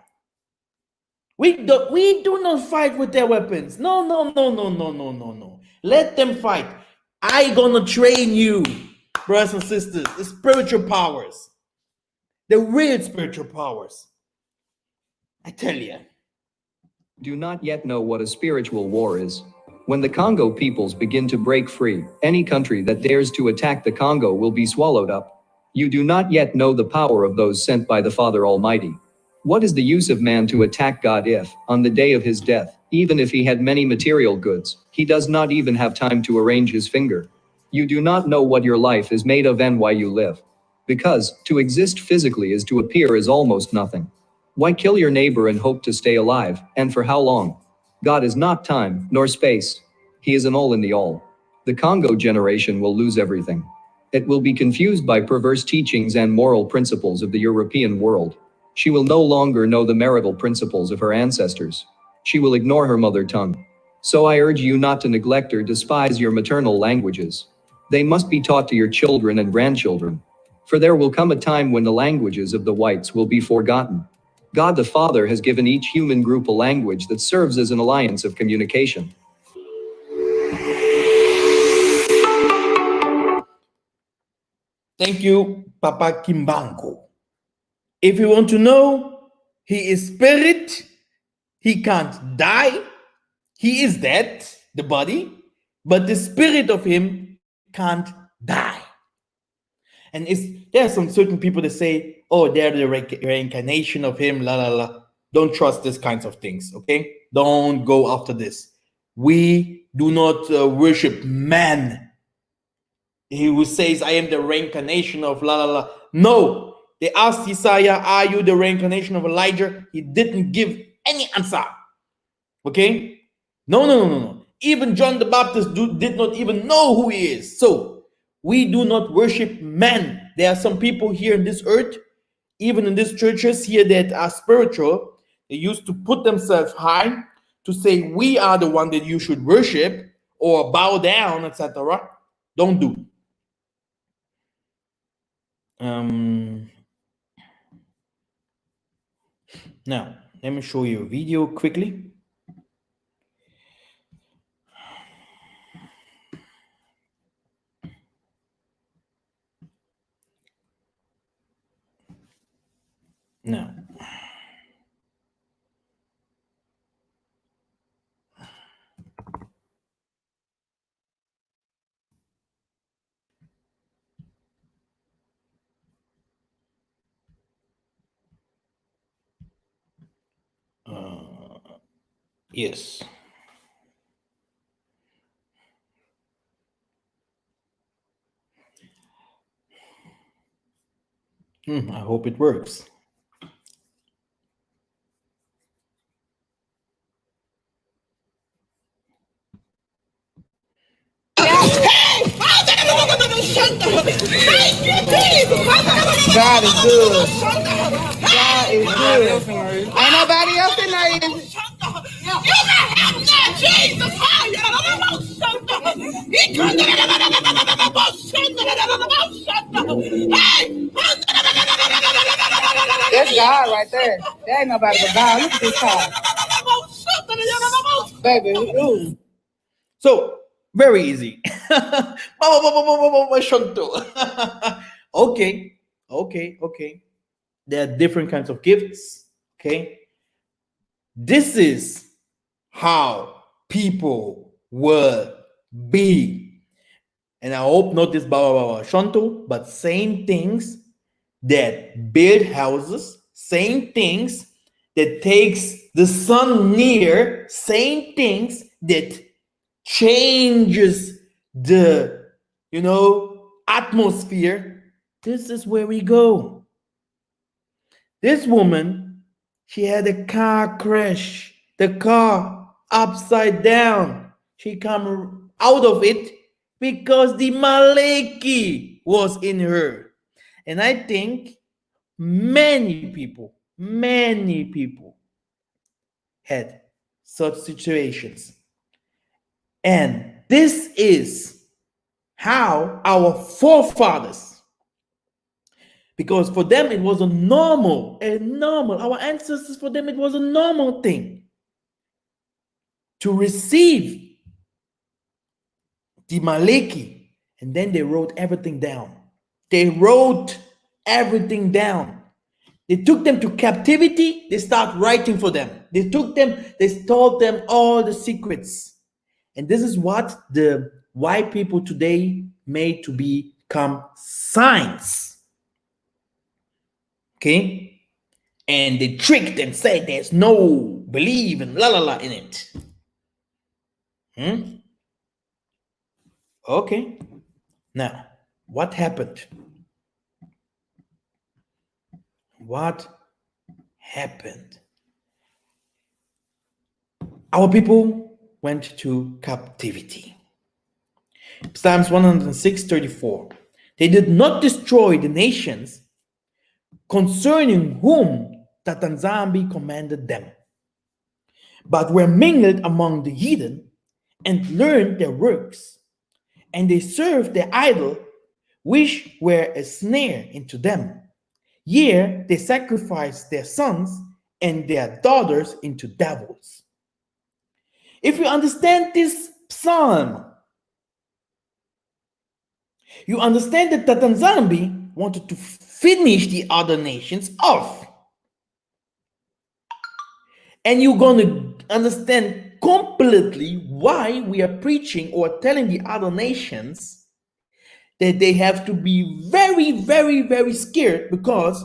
We do not fight with their weapons. No. Let them fight. I gonna train you, brothers and sisters, the spiritual powers. The real spiritual powers. I tell you. Do not yet know what a spiritual war is. When the Congo peoples begin to break free, any country that dares to attack the Congo will be swallowed up. You do not yet know the power of those sent by the Father Almighty. What is the use of man to attack God if, on the day of his death, even if he had many material goods, he does not even have time to arrange his finger? You do not know what your life is made of and why you live. Because, to exist physically is to appear as almost nothing. Why kill your neighbor and hope to stay alive, and for how long? God is not time, nor space. He is an all in the all. The Congo generation will lose everything. It will be confused by perverse teachings and moral principles of the European world. She will no longer know the marital principles of her ancestors. She will ignore her mother tongue. So I urge you not to neglect or despise your maternal languages. They must be taught to your children and grandchildren. For there will come a time when the languages of the whites will be forgotten. God the Father has given each human group a language that serves as an alliance of communication. Thank you, Papa Kimbango. If you want to know, he is spirit, he can't die, he is dead, the body, but the spirit of him can't die. And there are some certain people that say, oh, they're the reincarnation of him, la la la. Don't trust these kinds of things, okay? Don't go after this. We do not worship man. He who says, I am the reincarnation of la la la. No, they asked Isaiah, are you the reincarnation of Elijah? He didn't give any answer, okay? No. Even John the Baptist did not even know who he is. So, we do not worship men. There are some people here in this earth, even in these churches here that are spiritual. They used to put themselves high to say, we are the one that you should worship or bow down, etc. Don't do. Now, let me show you a video quickly. Now, yes. I hope it works. God is good. God is good. Ain't nobody else in there. You can have that Jesus. That's God right there. There ain't nobody but God. Look at this car. Baby, ooh. So, very easy. Okay. There are different kinds of gifts. Okay. This is how people will be. And I hope not this Shanto, but same things that build houses, same things that takes the sun near, same things that changes the atmosphere. This is where we go. This woman, she had a car crash, the car upside down. She come out of it because the Maleki was in her. And I think many people had such situations. And this is how our forefathers, because for them it was a normal, our ancestors, for them it was a normal thing to receive the Maleki, and then they wrote everything down. They took them to captivity, they start writing for them. They told them all the secrets. And this is what the white people today made to become science. Okay? and they tricked and said there's no believe and la la la in it. Okay. Now, what happened? What happened? Our people went to captivity. Psalms 106:34. They did not destroy the nations concerning whom Tatanzambi commanded them, but were mingled among the heathen and learned their works, and they served their idol, which were a snare into them. Yea, they sacrificed their sons and their daughters into devils. If you understand this psalm, you understand that Tatanzambi wanted to finish the other nations off. And you're going to understand completely why we are preaching or telling the other nations that they have to be very, very, very scared, because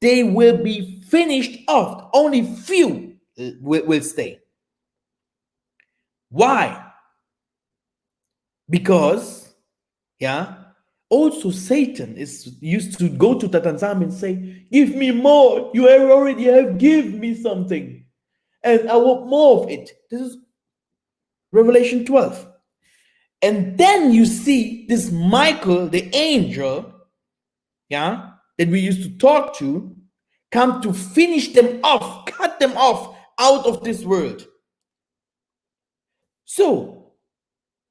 they will be finished off. Only few will stay. Why? Because, also Satan is used to go to Tatanzambi and say, give me more. You already have given me something, and I want more of it. This is Revelation 12. And then you see this Michael, the angel, that we used to talk to, come to finish them off, cut them off out of this world. So,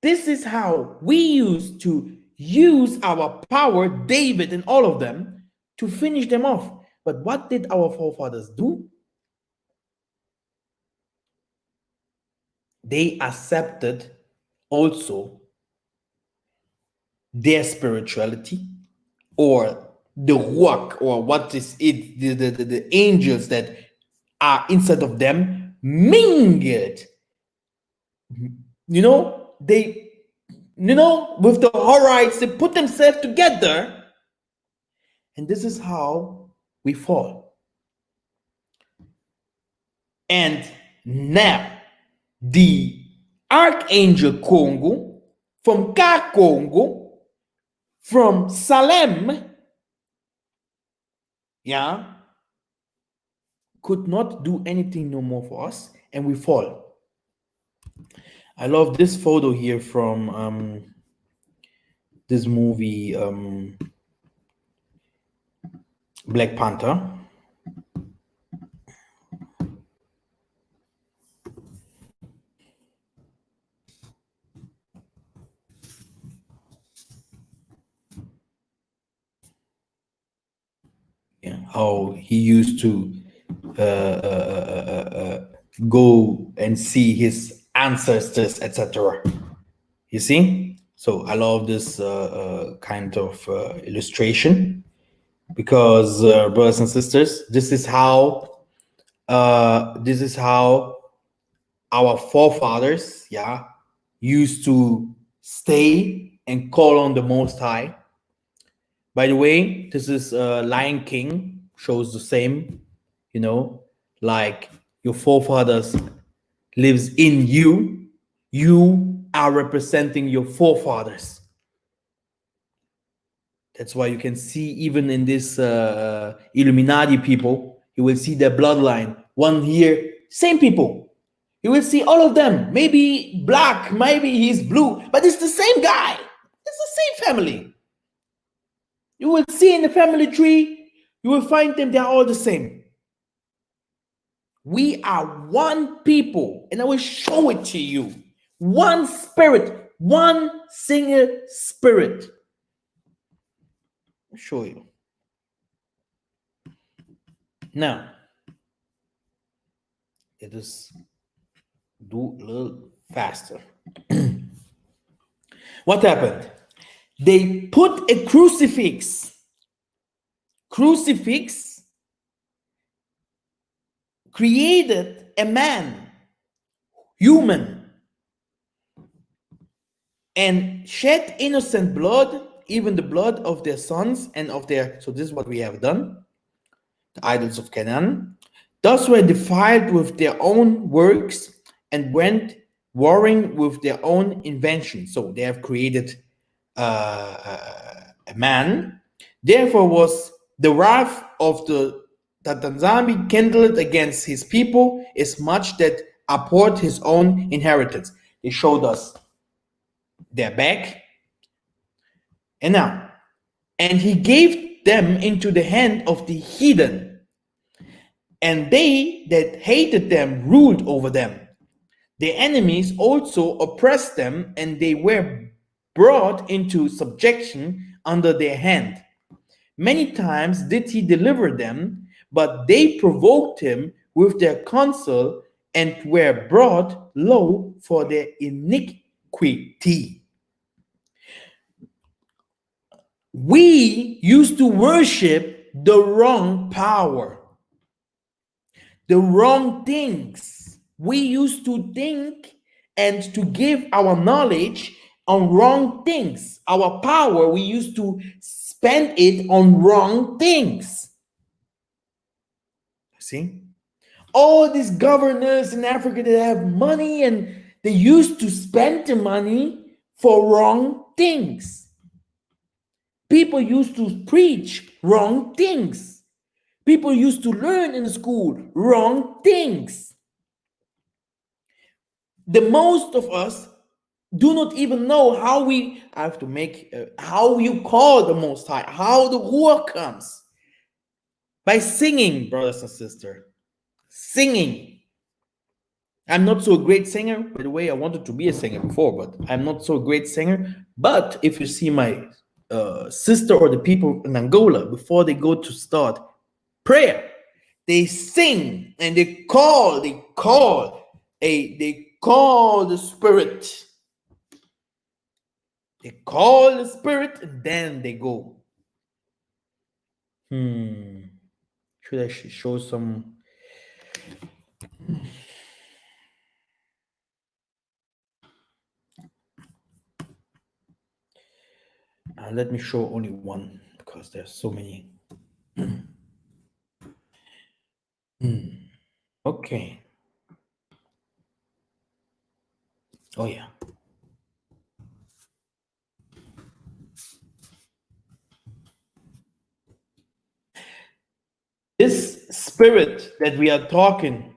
this is how we used to use our power, David and all of them, to finish them off. But what did our forefathers do? They accepted also their spirituality, or the ruach, or what is it, the angels that are inside of them, mingled, they, with the Horites, they put themselves together, and this is how we fall. And now, the Archangel Congo, from Kakongo, from Salem, could not do anything no more for us, and we fall. I love this photo here from this movie, Black Panther. How he used to go and see his ancestors, etc. You see? So I love this kind of illustration, because brothers and sisters, this is how our forefathers, used to stay and call on the Most High. By the way, this is Lion King, shows the same, like your forefathers lives in you. You are representing your forefathers. That's why you can see, even in this Illuminati people, you will see their bloodline. One here, same people. You will see all of them. Maybe black, maybe he's blue, but it's the same guy. It's the same family. You will see in the family tree, you will find them, they are all the same. We are one people, and I will show it to you. One spirit, one single spirit. I'll show you. Now, let us do a little faster. What happened? They put a crucifix created a man, human, and shed innocent blood, even the blood of their sons and of their, so this is what we have done. the idols of Canaan. Thus were defiled with their own works and went warring with their own invention. So they have created a man. Therefore was the wrath of the Tatanzambi kindled against his people is much that abhorred his own inheritance. They showed us their back. And now, and he gave them into the hand of the heathen, and they that hated them ruled over them. The enemies also oppressed them, and they were brought into subjection under their hand. Many times did he deliver them, but they provoked him with their counsel and were brought low for their iniquity. We used to worship the wrong power, the wrong things. We used to think and to give our knowledge on wrong things. Our power, we used to spend it on wrong things. See? All these governors in Africa that have money, and they used to spend the money for wrong things. People used to preach wrong things. People used to learn in school wrong things. The most of us do not even know how we have to make, how you call the Most High, how the Ruach comes. By singing, brothers and sisters. Singing. I'm not so a great singer. By the way, I wanted to be a singer before, but I'm not so a great singer. But if you see my sister or the people in Angola, before they go to start prayer, they sing and they call the spirit. They call the spirit and then they go. Should I show some? Let me show only one because there's so many. Okay. Oh yeah. This spirit that we are talking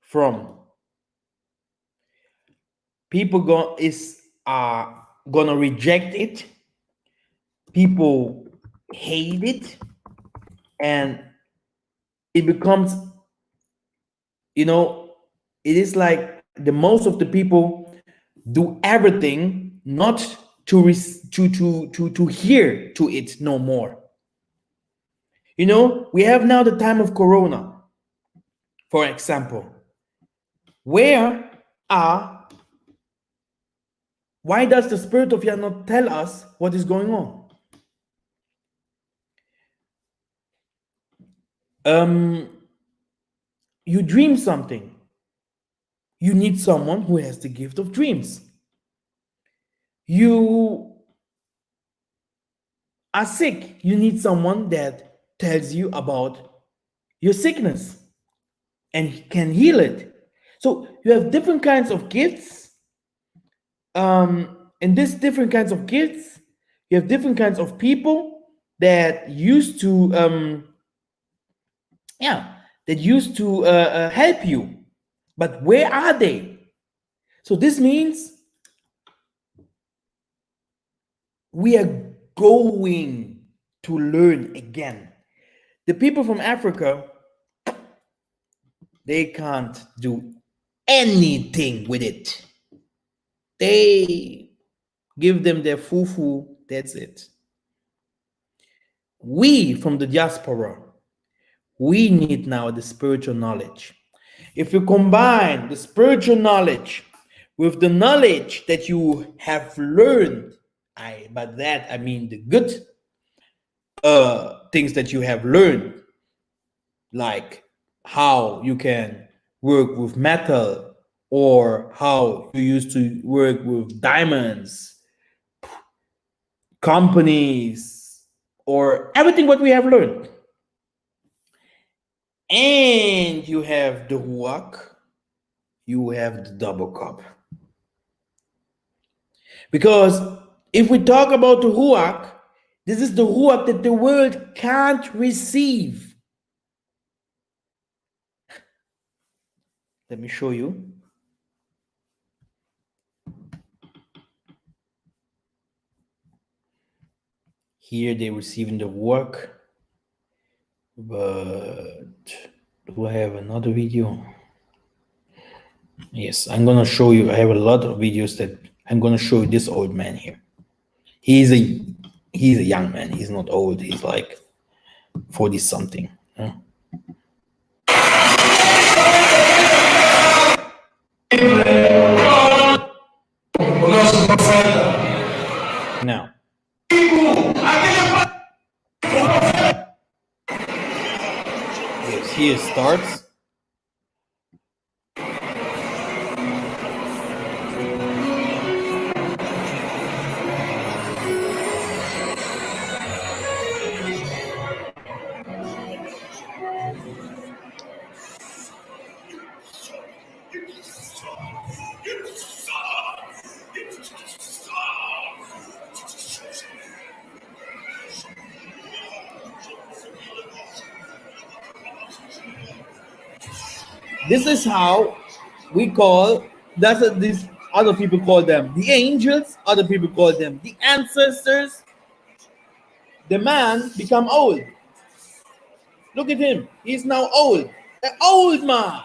from, people are gonna reject it. People hate it, and it becomes, it is like the most of the people do everything not to hear to it no more. We have now the time of Corona, for example. Why does the Spirit of Yah not tell us what is going on? You dream something. You need someone who has the gift of dreams. You are sick. You need someone that tells you about your sickness and can heal it. So you have different kinds of gifts. And these different kinds of gifts, you have different kinds of people that used to help you. But where are they? So this means we are going to learn again. The people from Africa, they can't do anything with it. They give them their fufu, that's it. We from the diaspora, we need now the spiritual knowledge. If you combine the spiritual knowledge with the knowledge that you have learned, by that I mean the good things that you have learned, like how you can work with metal, or how you used to work with diamonds, companies, or everything what we have learned. and you have the Ruach, you have the double cup. Because if we talk about the Ruach, this is the Ruach that the world can't receive. Let me show you. Here they're receiving the Ruach, but do I have another video? Yes, I'm gonna show you. I have a lot of videos that I'm gonna show you this old man here. He's a young man. He's not old. He's like 40 something. Yeah. Now, yes, here it starts. This is how we call, that's what these other people call them, the angels, other people call them the ancestors. The man become old. Look at him, he's now old, an old man.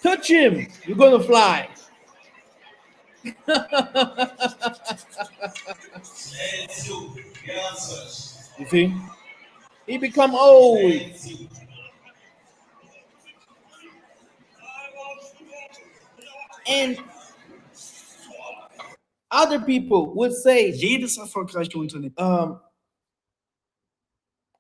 Touch him, you're gonna fly. You see, he become old. And other people would say, Jedes erfolgreiche Unternehmen.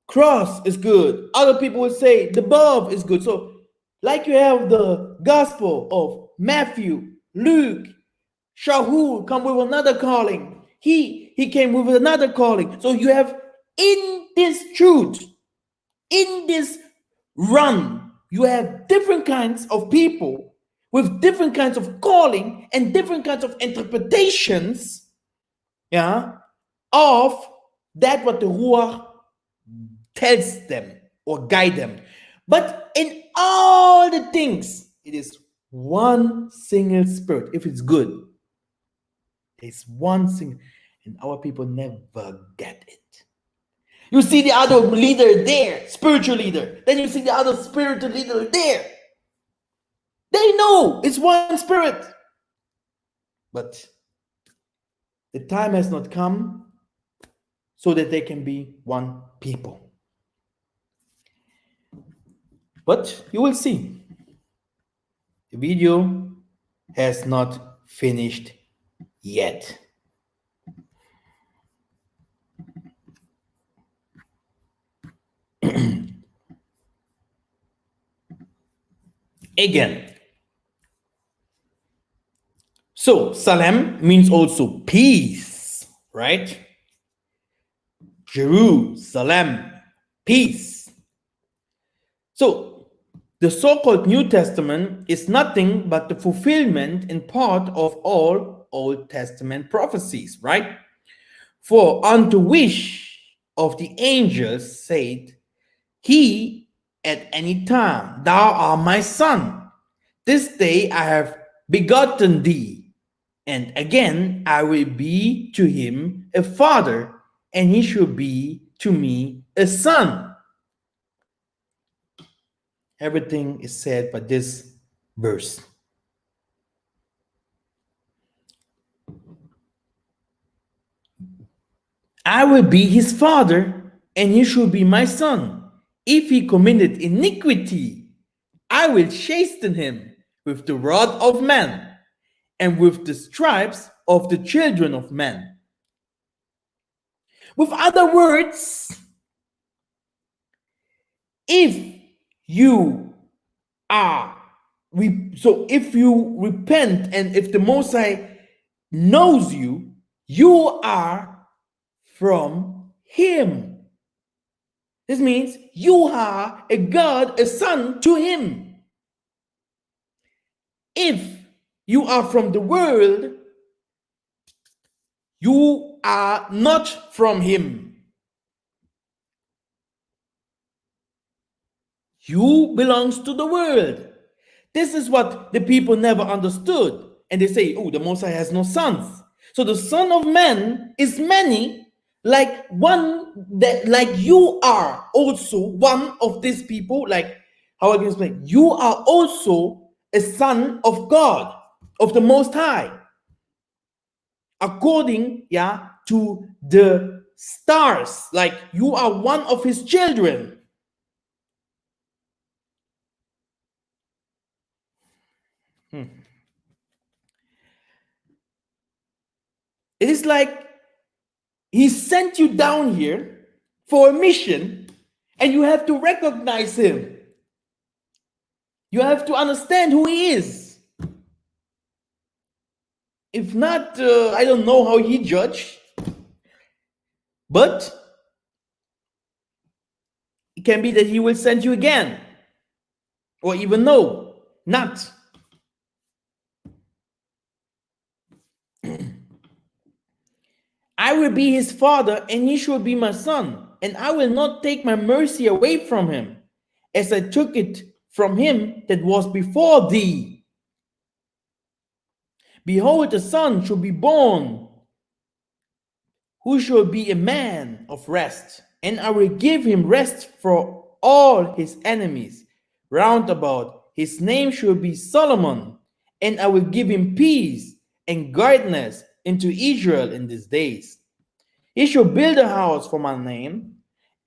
Cross is good. Other people would say the above is good. So, like you have the gospel of Matthew, Luke, Shaul come with another calling. He came with another calling. So you have in this truth, in this run, you have different kinds of people with different kinds of calling and different kinds of interpretations, yeah, of that what the Ruach tells them or guide them. But in all the things, it is one single spirit. If it's good, it's one single, and our people never get it. You see the other leader there, spiritual leader. Then you see the other spiritual leader there. They know it's one spirit. But the time has not come so that they can be one people. But you will see. The video has not finished yet. Again. So, Salem means also peace, right? Jerusalem, peace. So, the so-called New Testament is nothing but the fulfillment in part of all Old Testament prophecies, right? For unto which of the angels said he at any time, thou art my son. This day I have begotten thee. And again, I will be to him a father, and he shall be to me a son. Everything is said by this verse. I will be his father, and he shall be my son. If he committed iniquity, I will chasten him with the rod of man, and with the stripes of the children of men. With other words, if you repent, and if the Most High knows you, you are from him. This means you are a God, a son to him. If you are from the world, you are not from him. You belongs to the world. This is what the people never understood. And they say, oh, the Most High has no sons. So the Son of Man is many, like one that, like you are also one of these people, like how I can explain. You are also a son of God, of the Most High. According, to the stars, like you are one of his children. It is like he sent you down here for a mission, and you have to recognize him. You have to understand who he is. If not, I don't know how he judge. But it can be that he will send you again. Or even no, not. I will be his father, and he shall be my son. And I will not take my mercy away from him, as I took it from him that was before thee. Behold, a son shall be born, who shall be a man of rest. And I will give him rest for all his enemies round about. His name shall be Solomon, and I will give him peace and guidance into Israel in these days. He shall build a house for my name,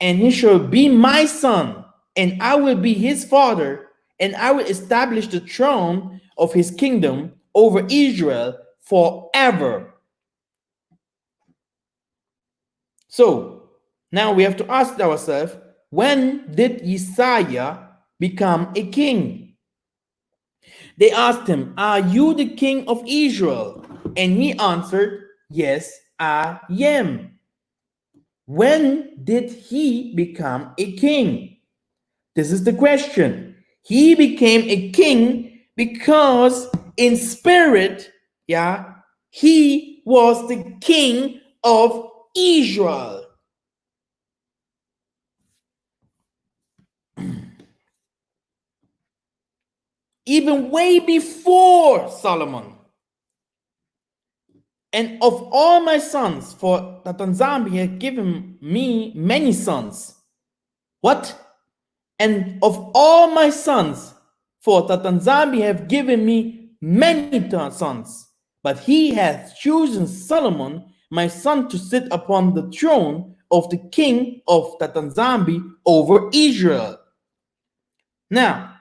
and he shall be my son, and I will be his father, and I will establish the throne of his kingdom over Israel forever. So now we have to ask ourselves, when did Isaiah become a king? They asked him, are you the king of Israel? And he answered, yes, I am. When did he become a king? This is the question. He became a king because in spirit, he was the king of Israel. Even way before Solomon. And of all my sons, for Tatanzambi had given me many sons. What? And of all my sons, for Tatanzambi have given me many sons. But he hath chosen Solomon, my son, to sit upon the throne of the king of Tatanzambi over Israel. Now,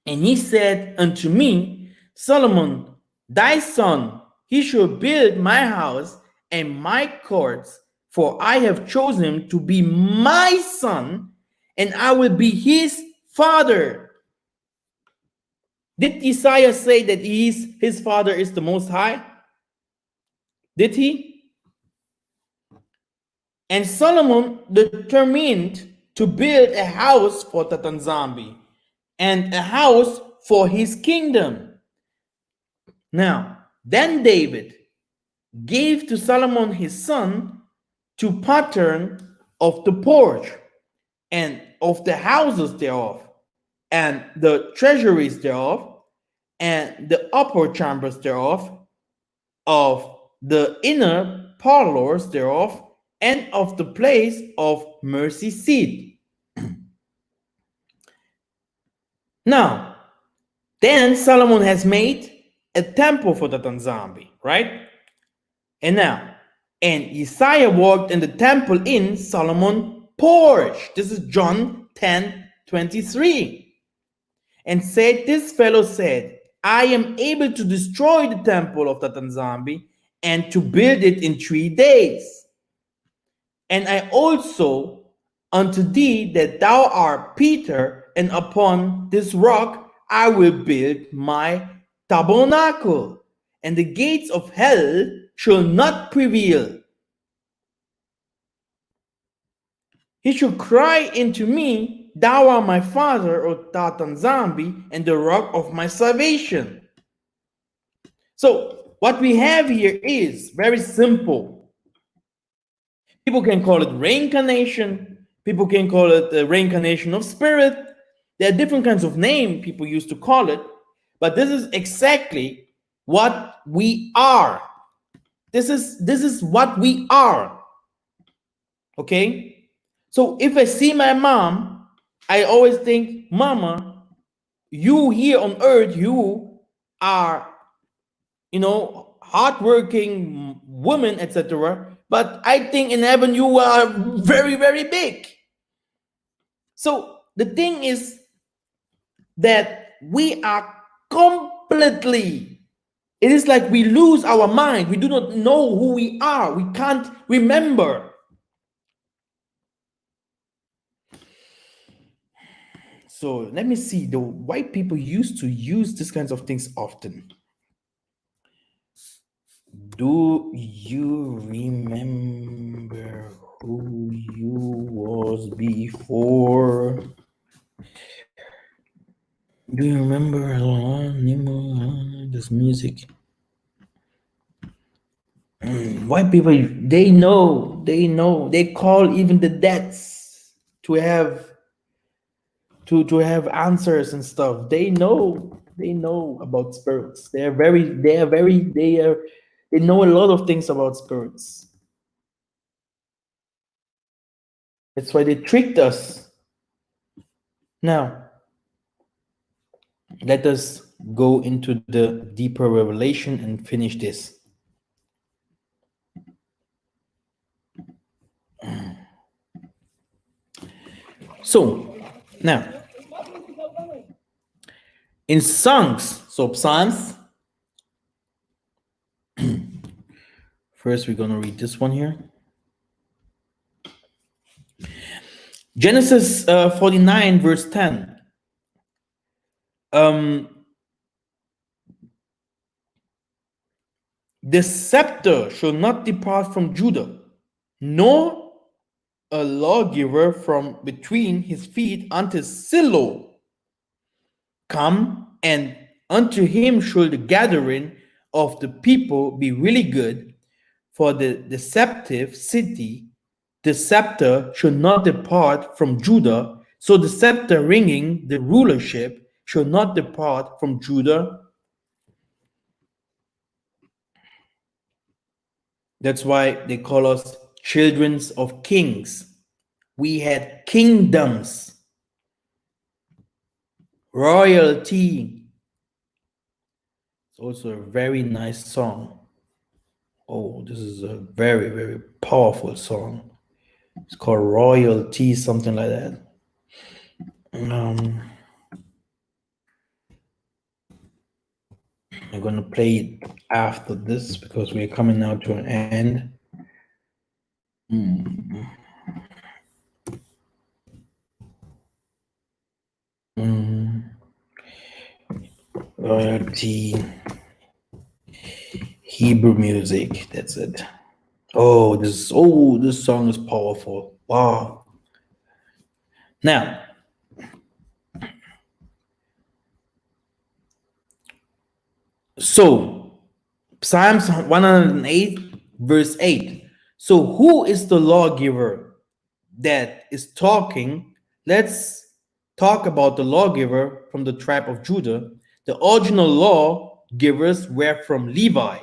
and he said unto me, Solomon, thy son, he shall build my house and my courts, for I have chosen him to be my son, and I will be his father. Did Isaiah say that his father is the Most High? Did he? And Solomon determined to build a house for Tatanzambi and a house for his kingdom. Now, then David gave to Solomon his son two pattern of the porch and of the houses thereof, and the treasuries thereof, and the upper chambers thereof, of the inner parlors thereof, and of the place of mercy seat. Now, then Solomon has made a temple for the Tatanzambi, right? And now, and Isaiah walked in the temple in Solomon porch. This is John 10:23. And said, this fellow said, I am able to destroy the temple of Tatanzambi and to build it in 3 days. And I also unto thee that thou art Peter, and upon this rock I will build my tabernacle, and the gates of hell shall not prevail. He should cry into me, thou art my father, O Tatan Zambi, and the rock of my salvation. So what we have here is very simple. People can call it reincarnation. People can call it the reincarnation of spirit. There are different kinds of names people used to call it, but this is exactly what we are. This is what we are. Okay? So if I see my mom, I always think, Mama, you here on earth, you are, hardworking woman, etc. But I think in heaven you are very, very big. So the thing is that we are completely, it is like we lose our mind. We do not know who we are. We can't remember. So let me see. The white people used to use these kinds of things often. Do you remember who you was before? Do you remember this music? White people, they know, they call even the deads to have answers and stuff. They know about spirits. They know a lot of things about spirits. That's why they tricked us. Now, let us go into the deeper revelation and finish this. So, now, in songs, so Psalms, first we're going to read this one here. Genesis 49 verse 10. The scepter shall not depart from Judah, nor a lawgiver from between his feet until Shiloh come, and unto him shall the gathering of the people be really good. For the deceptive city, the scepter should not depart from Judah. So the scepter ringing the rulership should not depart from Judah. That's why they call us children of kings. We had kingdoms, royalty. It's also a very nice song. Oh, this is a very, very powerful song. It's called Royalty, something like that. I'm going to play it after this because we're coming now to an end. Royalty, Hebrew music, that's it. Oh, this song is powerful. Wow. Now, so Psalms 108 verse 8. So who is the lawgiver that is talking? Let's talk about the lawgiver from the tribe of Judah. The original lawgivers were from Levi,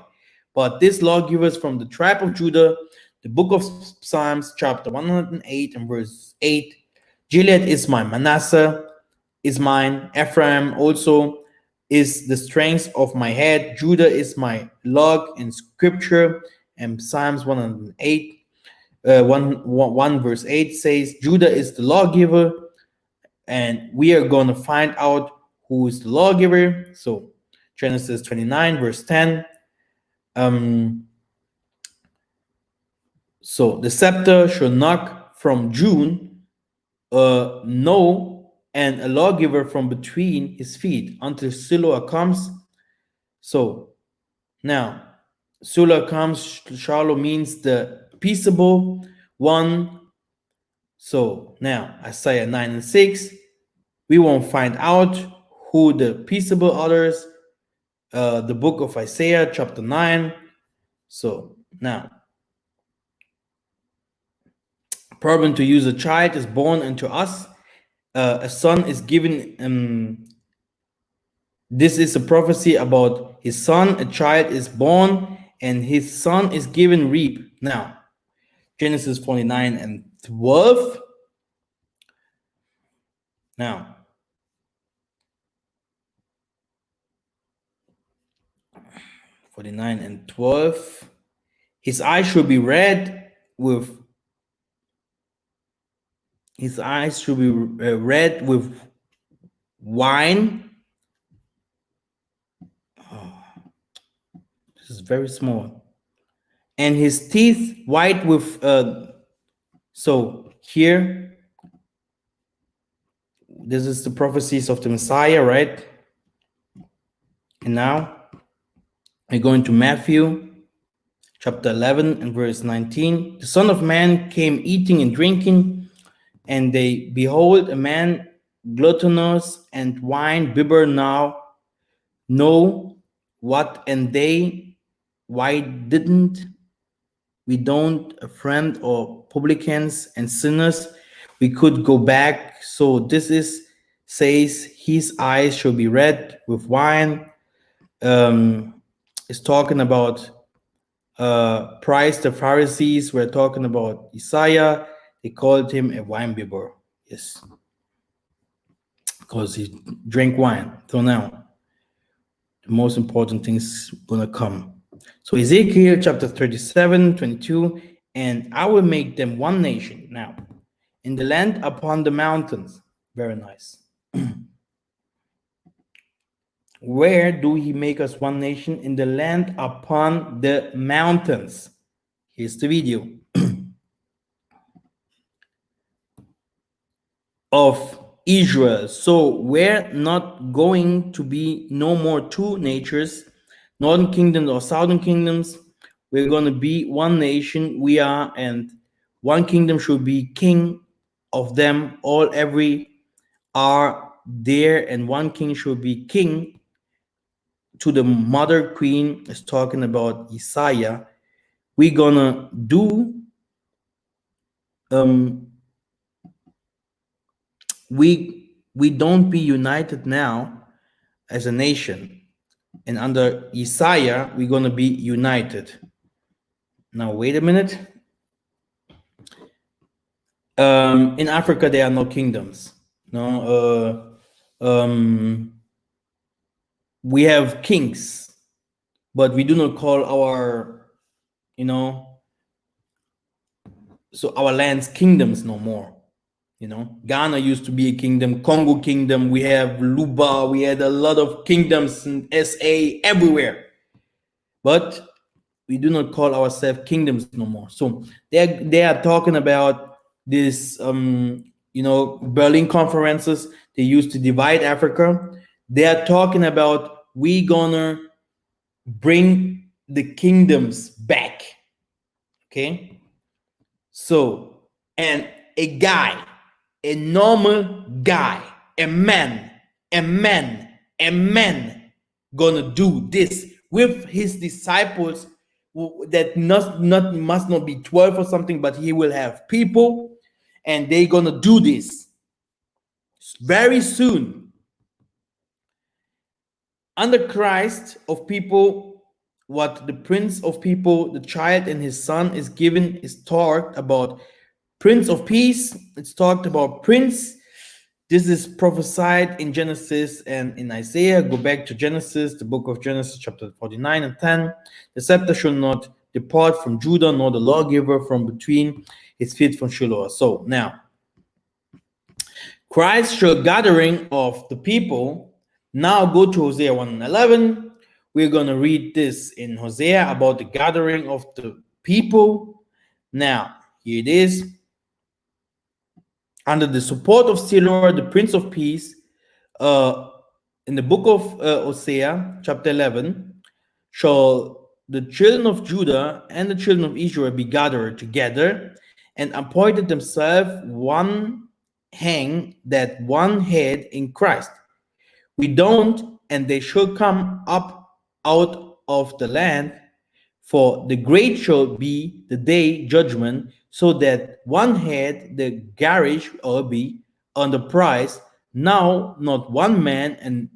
but this lawgivers from the tribe of Judah. The book of Psalms, chapter 108 and verse 8. Gilead is mine, Manasseh is mine, Ephraim also is the strength of my head. Judah is my log in scripture. And Psalms 108, 1 verse 8 says, Judah is the lawgiver. And we are going to find out who is the lawgiver. So Genesis 29 verse 10. So the scepter shall knock from June, no, and a lawgiver from between his feet until Shiloh comes. So now Shiloh comes. Shiloh means the peaceable one. So now Isaiah 9 and 6, we won't find out who the peaceable others, the book of Isaiah chapter 9. So now, problem to use, a child is born unto us, a son is given. This is a prophecy about his son, a child is born, and his son is given reap. Now, Genesis 49 and 12. Now, and 12. His eyes should be red with wine. Oh, this is very small. And his teeth white with so here, this is the prophecies of the Messiah, right? And now we're going to Matthew chapter 11 and verse 19. The Son of Man came eating and drinking, and they behold a man gluttonous and wine bibber now know what, and they, why didn't we don't a friend or publicans and sinners, we could go back. So this is says his eyes shall be red with wine. It's talking about Price, the Pharisees were talking about Isaiah. They called him a wine bibber. Yes, because he drank wine. So now, the most important thing is going to come. So Ezekiel chapter 37, 22, and I will make them one nation. Now, in the land upon the mountains. Very nice. Where do he make us one nation? In the land upon the mountains. Here's the video. Of Israel. So we're not going to be no more two natures, northern kingdoms or southern kingdoms. We're going to be one nation. We are, and one kingdom should be king of them all. Every are there, and one king should be king to the mother queen. Is talking about Isaiah. We're gonna do we don't be united now as a nation, and under Isaiah we're going to be united. Now wait a minute. In Africa there are no kingdoms. No, we have kings, but we do not call our, so our lands kingdoms no more. Ghana used to be a kingdom, Congo kingdom, we have Luba, we had a lot of kingdoms in SA everywhere. But we do not call ourselves kingdoms no more. So they are talking about this, Berlin conferences. They used to divide Africa. They are talking about we gonna bring the kingdoms back. Okay? So, and a guy, a normal guy, a man gonna do this with his disciples that must not be 12 or something, but he will have people and they gonna do this very soon. Under Christ of people, what the Prince of people, the child and his son is given, is talked about Prince of Peace. It's talked about Prince. This is prophesied in Genesis and in Isaiah. Go back to Genesis, the book of Genesis, chapter 49 and 10. The scepter shall not depart from Judah, nor the lawgiver from between his feet from Shiloh. So now, Christ shall gathering of the people. Now go to Hosea 1 and 11. We're going to read this in Hosea about the gathering of the people. Now, here it is. Under the support of Silor, the Prince of Peace, in the book of Hosea, chapter 11, shall the children of Judah and the children of Israel be gathered together, and appointed themselves one head in Christ. We don't, and they shall come up out of the land, for the great shall be the day judgment, so that one head, the garish, will be on the price. Now, not one man and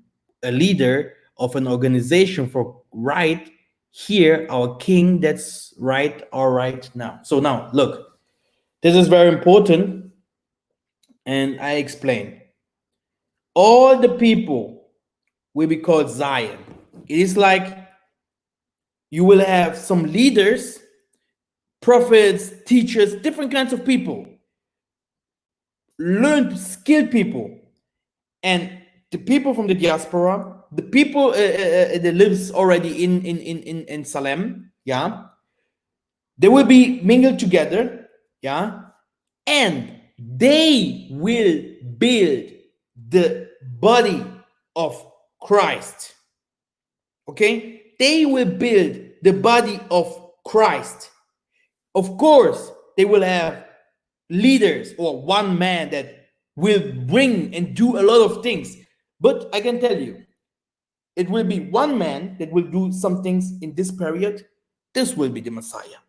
a leader of an organization for right here, our king, that's right, all right now. So now, look, this is very important, and I explain. All the people will be called Zion. It is like you will have some leaders, prophets, teachers, different kinds of people, learned, skilled people, and the people from the diaspora, the people that lives already in Salem, yeah, they will be mingled together, yeah, and they will build the body of Christ. Okay, they will build the body of Christ. Of course, they will have leaders or one man that will bring and do a lot of things. But I can tell you, it will be one man that will do some things in this period. This will be the Messiah.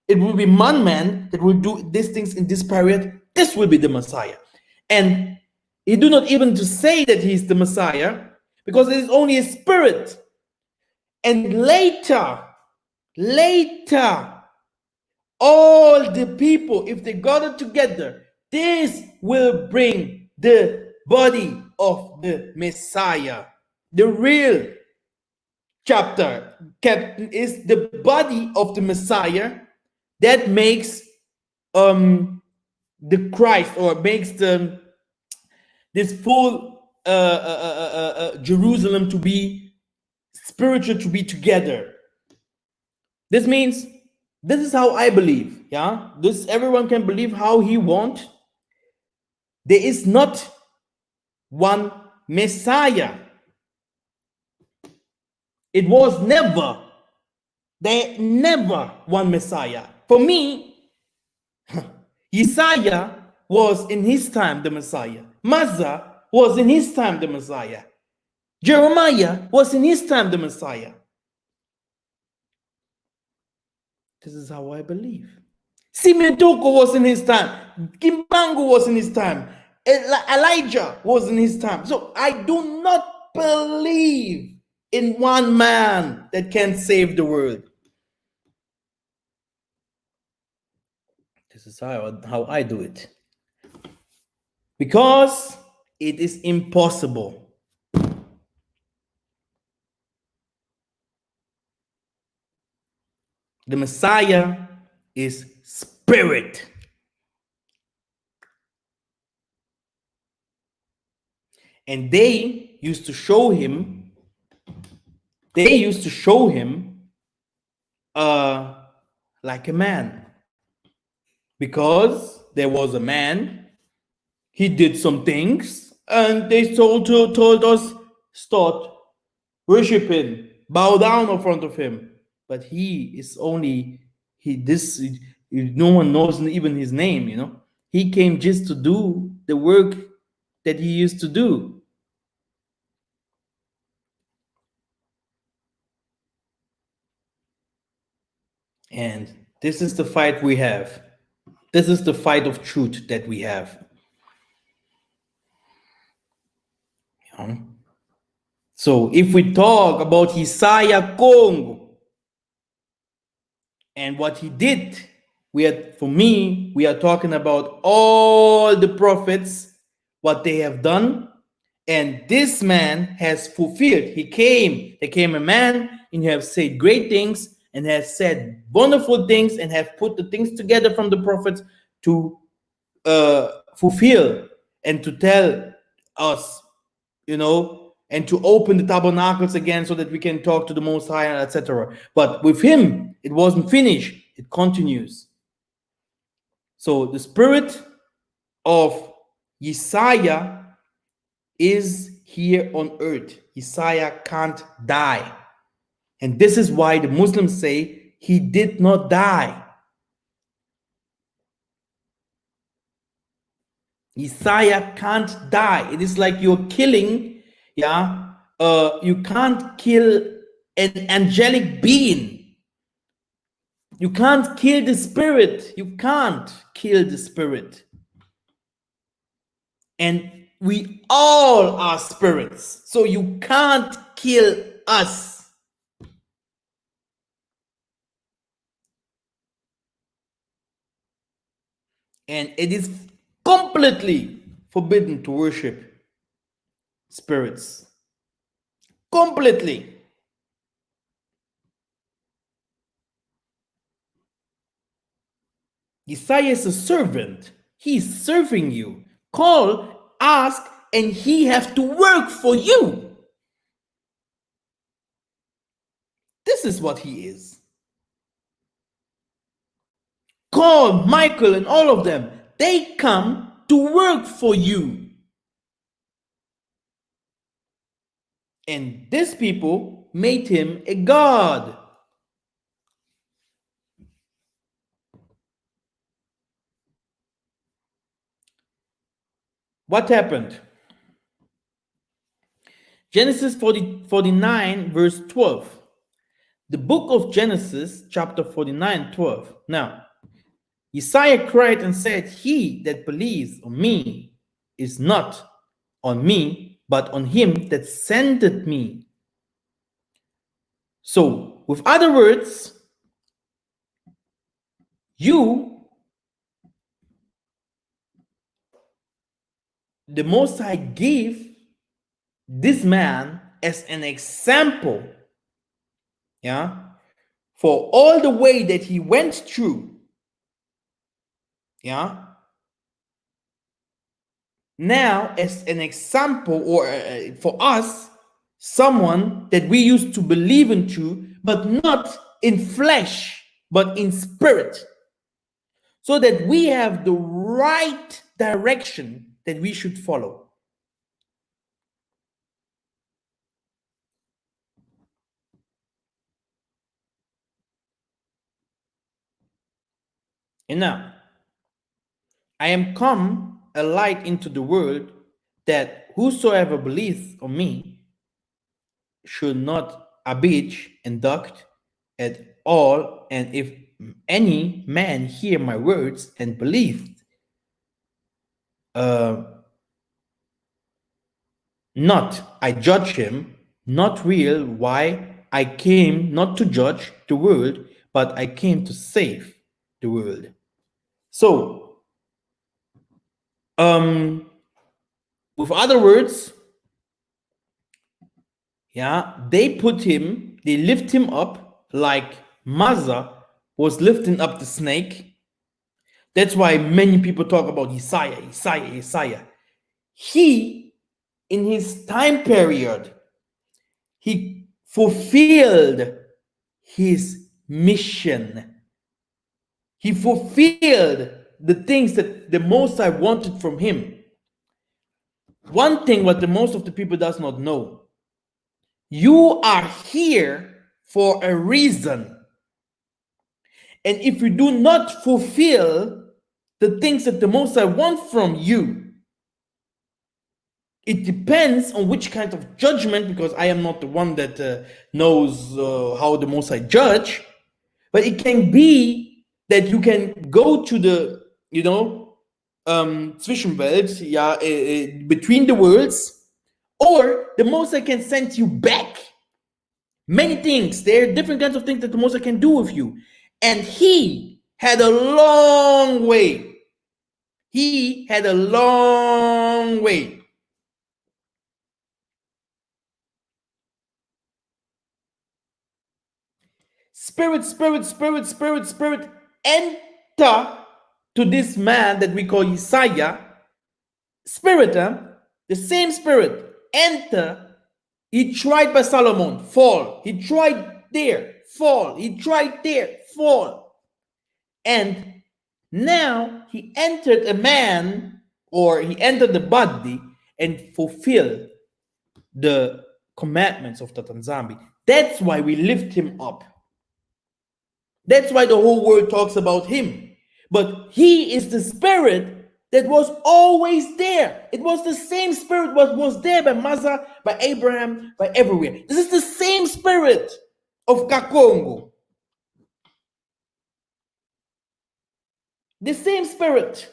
It will be one man that will do these things in this period. This will be the Messiah. And he do not even to say that he's the Messiah, because it is only a spirit. And later, all the people, if they gather together, this will bring the body of the Messiah. The real chapter is the body of the Messiah that makes the Christ, or makes this full Jerusalem to be spiritual, to be together. This means, this is how I believe, yeah? This, everyone can believe how he want. There is not one Messiah. It was never, there never one Messiah. For me, Isaiah was in his time the Messiah. Mazza was in his time the Messiah. Jeremiah was in his time the Messiah. This is how I believe. Simeon Toko was in his time. Kimbangu was in his time. Elijah was in his time. So I do not believe in one man that can save the world. This is how I do it. Because it is impossible. The Messiah is spirit. And they used to show him, like a man. Because there was a man, he did some things, and they told us, start worshiping, bow down in front of him. But he is only, no one knows even his name, you know. He came just to do the work that he used to do. And this is the fight we have. This is the fight of truth that we have. You know? So if we talk about Isaiah Congo and what he did, we are talking about all the prophets, what they have done, and this man has fulfilled. There came a man, and he have said great things, and has said wonderful things, and have put the things together from the prophets to fulfill and to tell us, you know, and to open the tabernacles again so that we can talk to the Most High, etc. But with him, it wasn't finished. It continues. So the spirit of Isaiah is here on earth. Isaiah can't die. And this is why the Muslims say he did not die. Isaiah can't die. It is like you're killing, yeah. You can't kill an angelic being. You can't kill the spirit. You can't kill the spirit. And we all are spirits. So you can't kill us. And it is completely forbidden to worship spirits. Completely. Isaiah is a servant. He's serving you. Call, ask, and he have to work for you. This is what he is. Call, Michael, and all of them. They come to work for you. And these people made him a god. What happened? Genesis 49, verse 12. The book of Genesis, chapter 49, 12. Now, Isaiah cried and said, "He that believes on me is not on me, but on him that sendeth me." So, with other words, the Most High gave this man as an example, yeah, for all the way that he went through, yeah. Now, as an example, or for us, someone that we used to believe into, but not in flesh, but in spirit, so that we have the right direction that we should follow. And now, I am come a light into the world, that whosoever believes on me should not abide and duct at all. And if any man hear my words and believe, not I judge him, not real. Why? I came not to judge the world, but I came to save the world. So, with other words, yeah, they lift him up like Mazza was lifting up the snake. That's why many people talk about Isaiah. He, in his time period, he fulfilled his mission. He fulfilled the things that the Most High wanted from him. One thing what the most of the people does not know: you are here for a reason. And if you do not fulfill the things that the Most High wants from you, it depends on which kind of judgment, because I am not the one that knows how the Most High judge, but it can be that you can go to the, Zwischenwelt, yeah, between the worlds, or the Most High can send you back. Many things. There are different kinds of things that the Most High can do with you. And he had a long way. He had a long way. Spirit, enter to this man that we call Isaiah. Spirit, the same spirit, enter. He tried by Solomon, fall. He tried there, fall. He tried there, fall. And now he entered a man, or he entered the body and fulfilled the commandments of Tata Nzambi. That's why we lift him up. That's why the whole world talks about him. But he is the spirit that was always there. It was the same spirit that was there by Maza, by Abraham, by everywhere. This is the same spirit of Kakongo. The same spirit.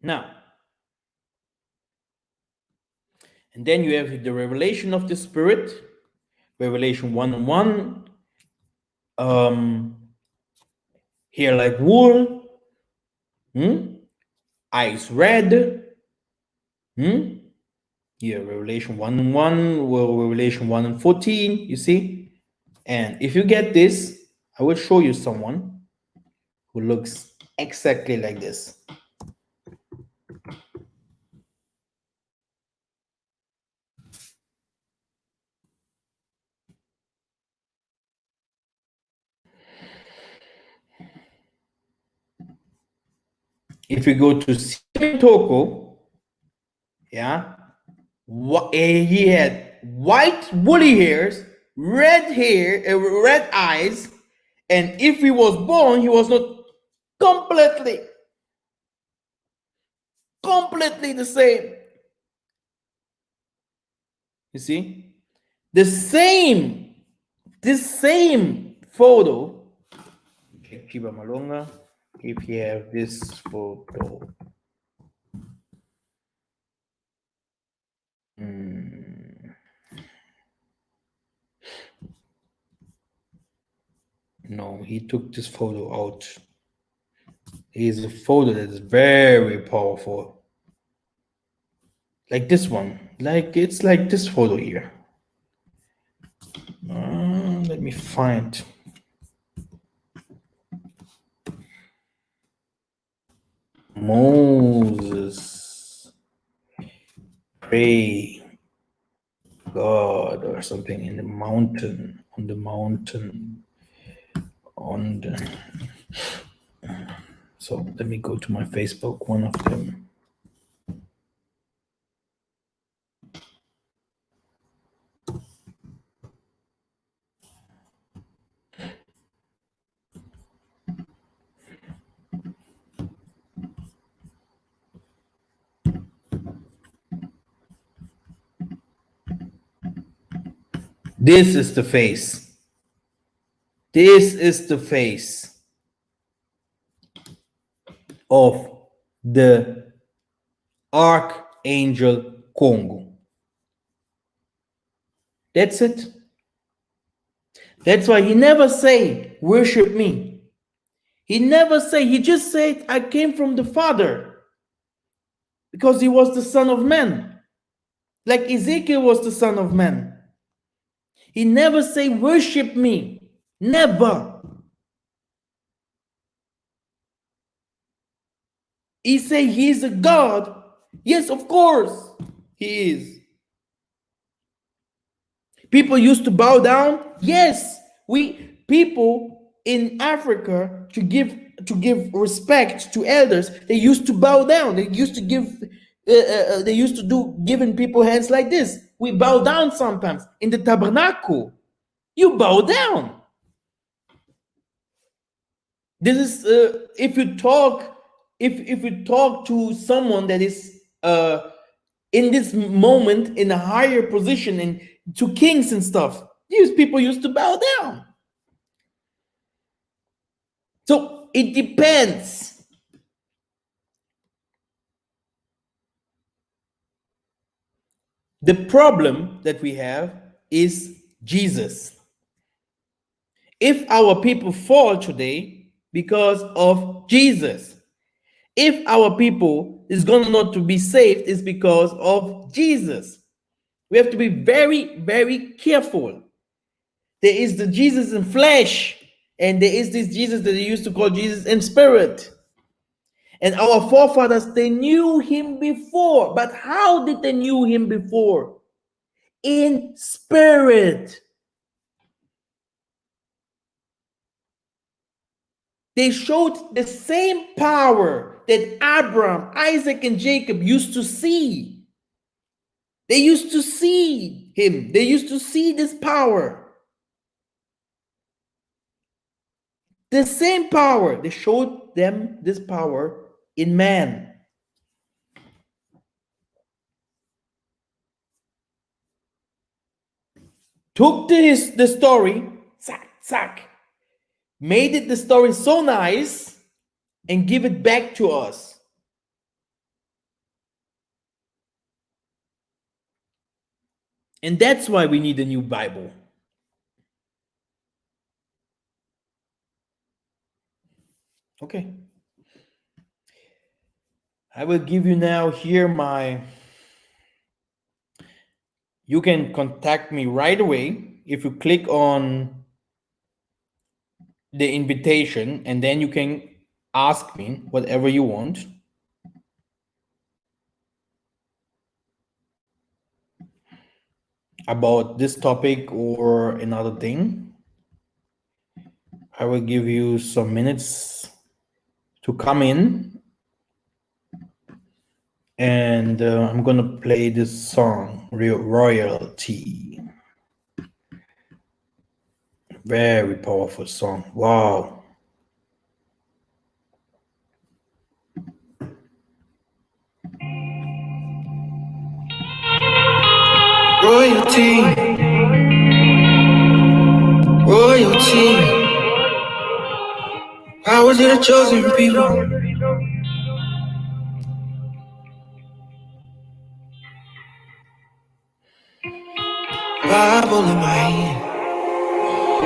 Now, and then you have the revelation of the spirit, Revelation 1:1. Hair like wool, eyes red. Here, Revelation 1:1, well, Revelation 1:14, you see? And if you get this, I will show you someone who looks exactly like this. If you go to Simon Toko, yeah, he had white woolly hairs, red hair, red eyes, and if he was born, he was not completely the same. You see, this same photo. Okay, Chiba Malonga. If you have this photo, no, he took this photo out. Here's a photo that is very powerful, like this one. Like it's like this photo here. Let me find. Moses pray God or something in the mountain, on the mountain, on the. So let me go to my Facebook, one of them. This is the face. This is the face of the Archangel Kongo. That's it. That's why he never say, worship me. He never say, he just said, I came from the Father. Because he was the Son of Man. Like Ezekiel was the Son of Man. He never say, worship me. Never. He say he's a God. Yes, of course, he is. People used to bow down. Yes, people in Africa to give respect to elders. They used to bow down. They used to give. They used to do giving people hands like this. We bow down sometimes in the tabernacle. You bow down. This is if you talk to someone that is in this moment in a higher position and to kings and stuff, these people used to bow down. So it depends. The problem that we have is Jesus. If our people fall today because of Jesus, if our people is going not to be saved, it's because of Jesus. We have to be very, very careful. There is the Jesus in flesh, and there is this Jesus that they used to call Jesus in spirit. And our forefathers, they knew him before. But how did they knew him before? In spirit. They showed the same power that Abraham, Isaac, and Jacob used to see. They used to see him. They used to see this power. The same power. They showed them this power in man. Took the story, zack, made it the story so nice, and give it back to us. And that's why we need a new Bible. Okay. I will give you now here you can contact me right away if you click on the invitation, and then you can ask me whatever you want. About this topic or another thing. I will give you some minutes to come in, and I'm gonna play this song, Royalty. Very powerful song. Wow. Royalty, royalty, power to the chosen people. Bible in my hand,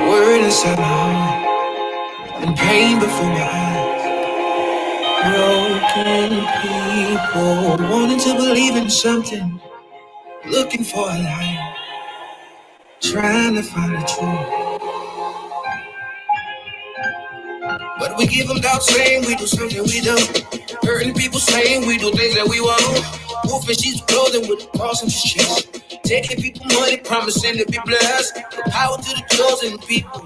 word inside my heart, and pain before my eyes. Broken people wanting to believe in something, looking for a light, trying to find the truth. But we give them doubt, saying we do something we don't. Hurting people saying we do things that we won't. Wolf in sheep's clothing with the cross on his chest. Taking people money, promising to be blessed. The power to the chosen people,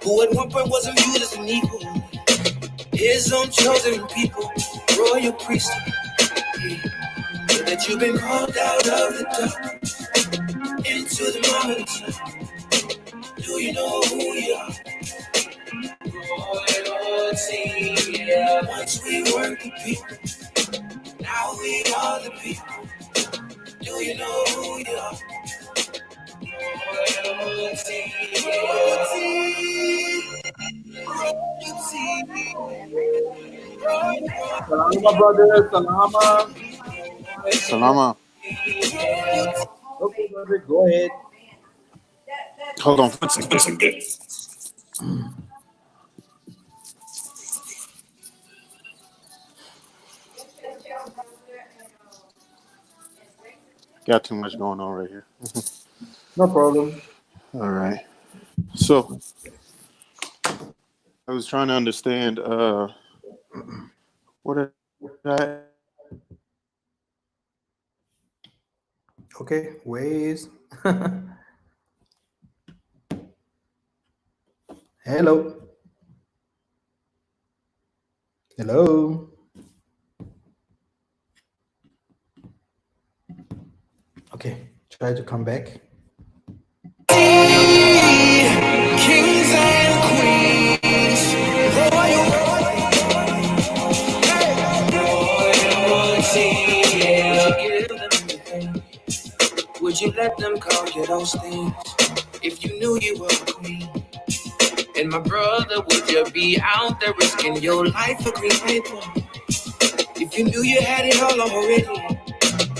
who at one point wasn't viewed as an equal. His own chosen people, royal priesthood. So that you've been called out of the dark into the marvelous light. Do you know who you are? Royalty, yeah. Once we weren't the people, now we are the people. Do you know who you are? Royalty, royalty, royalty. Salama, brother. Salama. Salama. Okay, brother, go ahead. Hold on for a second. Got too much going on right here. No problem. All right. So I was trying to understand what did I Okay, ways. Hello. Hello. Okay, try to come back. Kings and queens, royalty, yeah. Would you let them call you those things if you knew you were a queen? And my brother, would you be out there risking your life for green paper? If you knew you had it all already,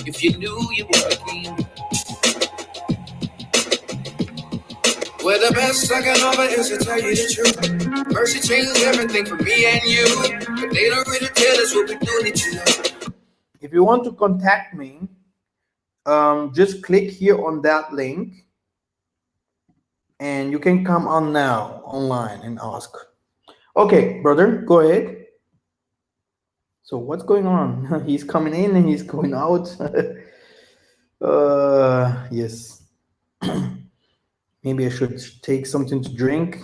if you knew you were a queen. Well, the best I can offer is to tell you the truth. Mercy changes everything for me and you, but they don't really tell us what we do need to know. If you want to contact me, just click here on that link, and you can come on now online and ask. Okay, brother, go ahead. So what's going on? He's coming in and he's going out. Yes. Maybe I should take something to drink.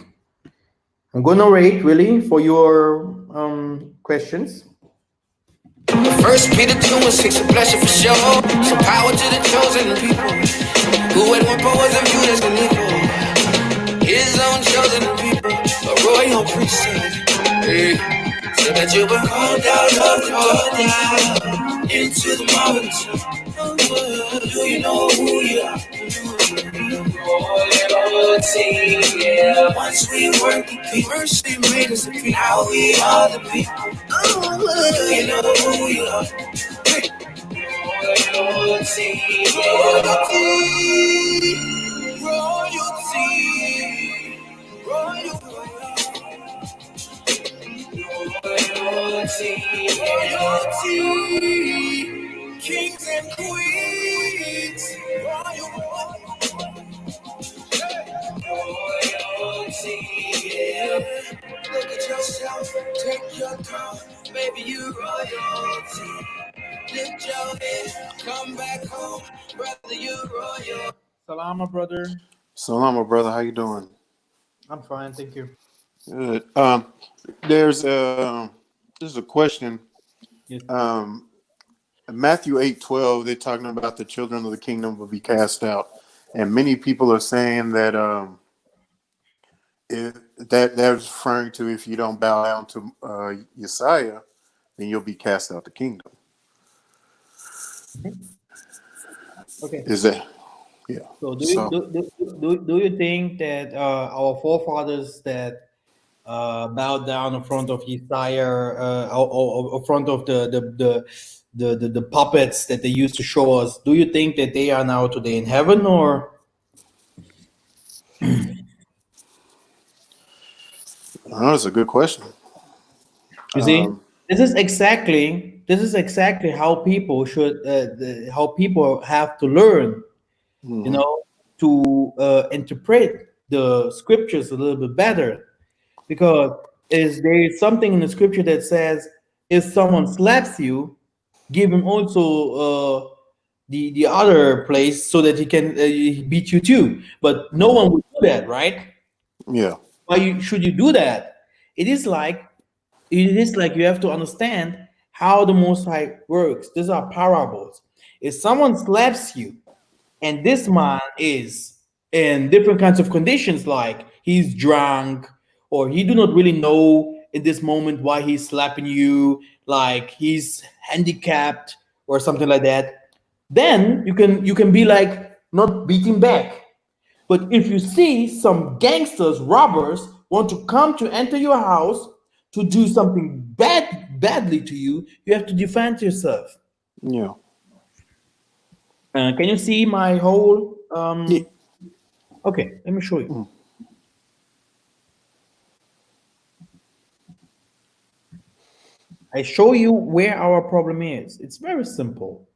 I'm gonna wait, really, for your questions. First Peter 2:6, a blessing for sure. So power to the chosen people, who at one point wasn't viewed as an equal. His own chosen people, a royal appreciate it. Hey, so that you were called out into the marvelous. Do you know who you are? Royalty, yeah. Once we were the people, mercy made us the people. Now we are the people. Do you know who you are? Royalty, royalty, royalty, royalty, royalty, kings and queens, royalty, yeah. Look at yourself, take your throne, baby, you royalty. Lift your head, come back home, brother, you royal. Salama, brother. Salama, brother. How you doing? I'm fine, thank you. Good. There's a question. Yes. Matthew 8:12. They're talking about the children of the kingdom will be cast out, and many people are saying that that's referring to if you don't bow down to Yesiah, then you'll be cast out the kingdom. Okay. Is that? Yeah. So do you think that our forefathers that bowed down in front of Yesiah or in front of the puppets that they used to show us, do you think that they are now today in heaven, or? Oh, that's a good question. You see, this is exactly how people should how people have to learn, you know, to interpret the scriptures a little bit better, because there is something in the scripture that says if someone slaps you, give him also the other place so that he can beat you too. But no one would do that, right? Yeah. Why should you do that? It is like you have to understand how the Most High works. These are parables. If someone slaps you, and this man is in different kinds of conditions, like he's drunk, or he do not really know in this moment why he's slapping you, like he's handicapped or something like that, then you can be like not beating back. But if you see some gangsters, robbers, want to come to enter your house to do something badly to you, you have to defend yourself. Yeah. Can you see my whole? Yeah. Okay, let me show you. I show you where our problem is. It's very simple.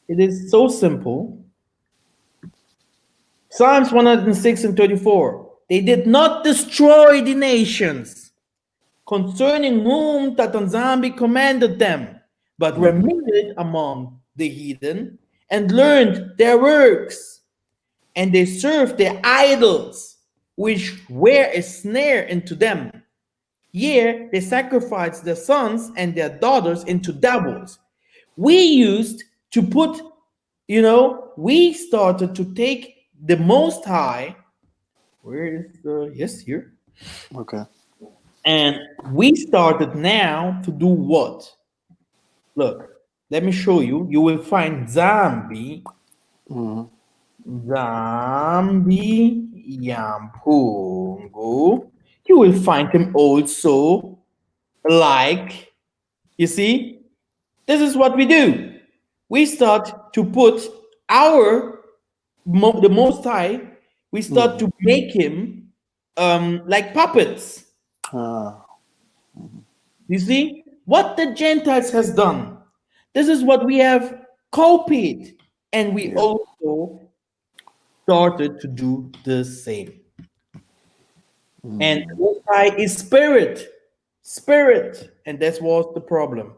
It is so simple. Psalms 106 and 34. They did not destroy the nations, concerning whom Tatanzambi commanded them, but remitted among the heathen and learned their works. And they served their idols, which were a snare unto them. Yea, they sacrificed their sons and their daughters into devils. We used to put, we started to take the Most High. Where is the, yes, here. Okay. And we started now to do what? Look, let me show you. You will find Zambi. Zambi Yampungu. You will find him also like, you see, this is what we do. We start to put the Most High, we start to make him like puppets. You see, what the Gentiles has done, this is what we have copied, and we also started to do the same. And the Most High is spirit, and that was the problem.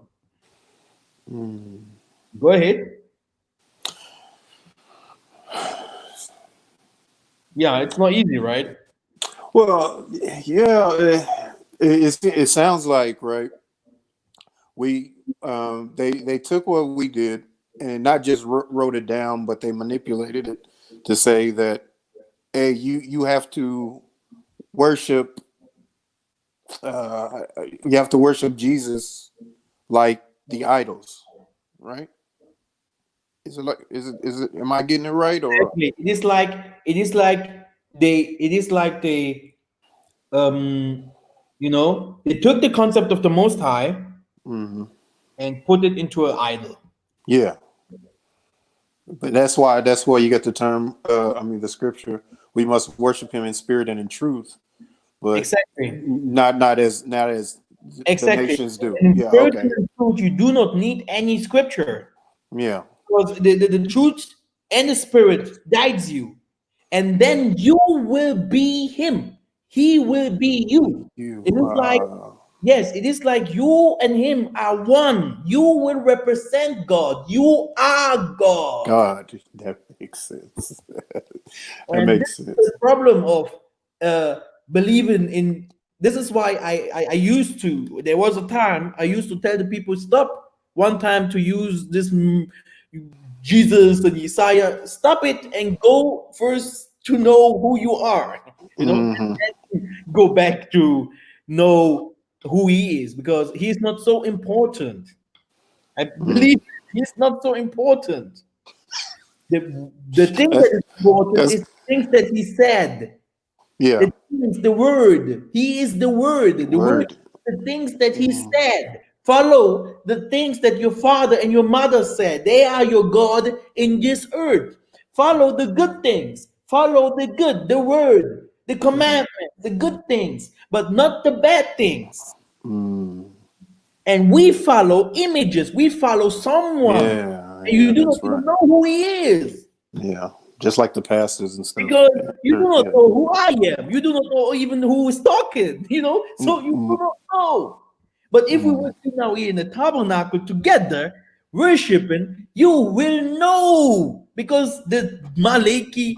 Go ahead. Yeah, it's not easy, right? Well, yeah, it sounds like, right, we they took what we did and not just wrote it down, but they manipulated it to say that, hey, you have to worship you have to worship Jesus like the idols, right? Is it am I getting it right or Exactly. They you know, they took the concept of the Most High Mhm. and put it into an idol. Yeah. But that's why you get the term the scripture, we must worship him in spirit and in truth, but Exactly. not as the Exactly. nations do. In Yeah, spirit okay. and truth, you do not need any scripture. Yeah. Because the truth and the spirit guides you, and then you will be him. He will be you. It is like, yes, it is like you and him are one. You will represent God. You are God. God, that makes sense. That And makes this is sense. the problem of believing in. This is why I used to. There was a time I used to tell the people, stop one time to use this Jesus and Isaiah. Stop it and go first to know who you are. You know, Mhm. go back to know who he is, because he's not so important. I believe he's not so important. The thing that is important That's- is things that he said. yeah. The things, the word. He is the word. The word, Word. the things that he said. Follow the things that your father and your mother said. They are your God in this earth. Follow the good things. Follow the good, the word, the commandments, the good things, but not the bad things. Mm. And we follow images. We follow someone. Yeah, And you do not that's even right. know who he is. Yeah. Just like the pastors and stuff. Because you do not Yeah. know who I am. You do not know even who is talking, you know? So you do Mm, not know. But if we mm. were to now here in the tabernacle together, worshiping, you will know. Because the Maleki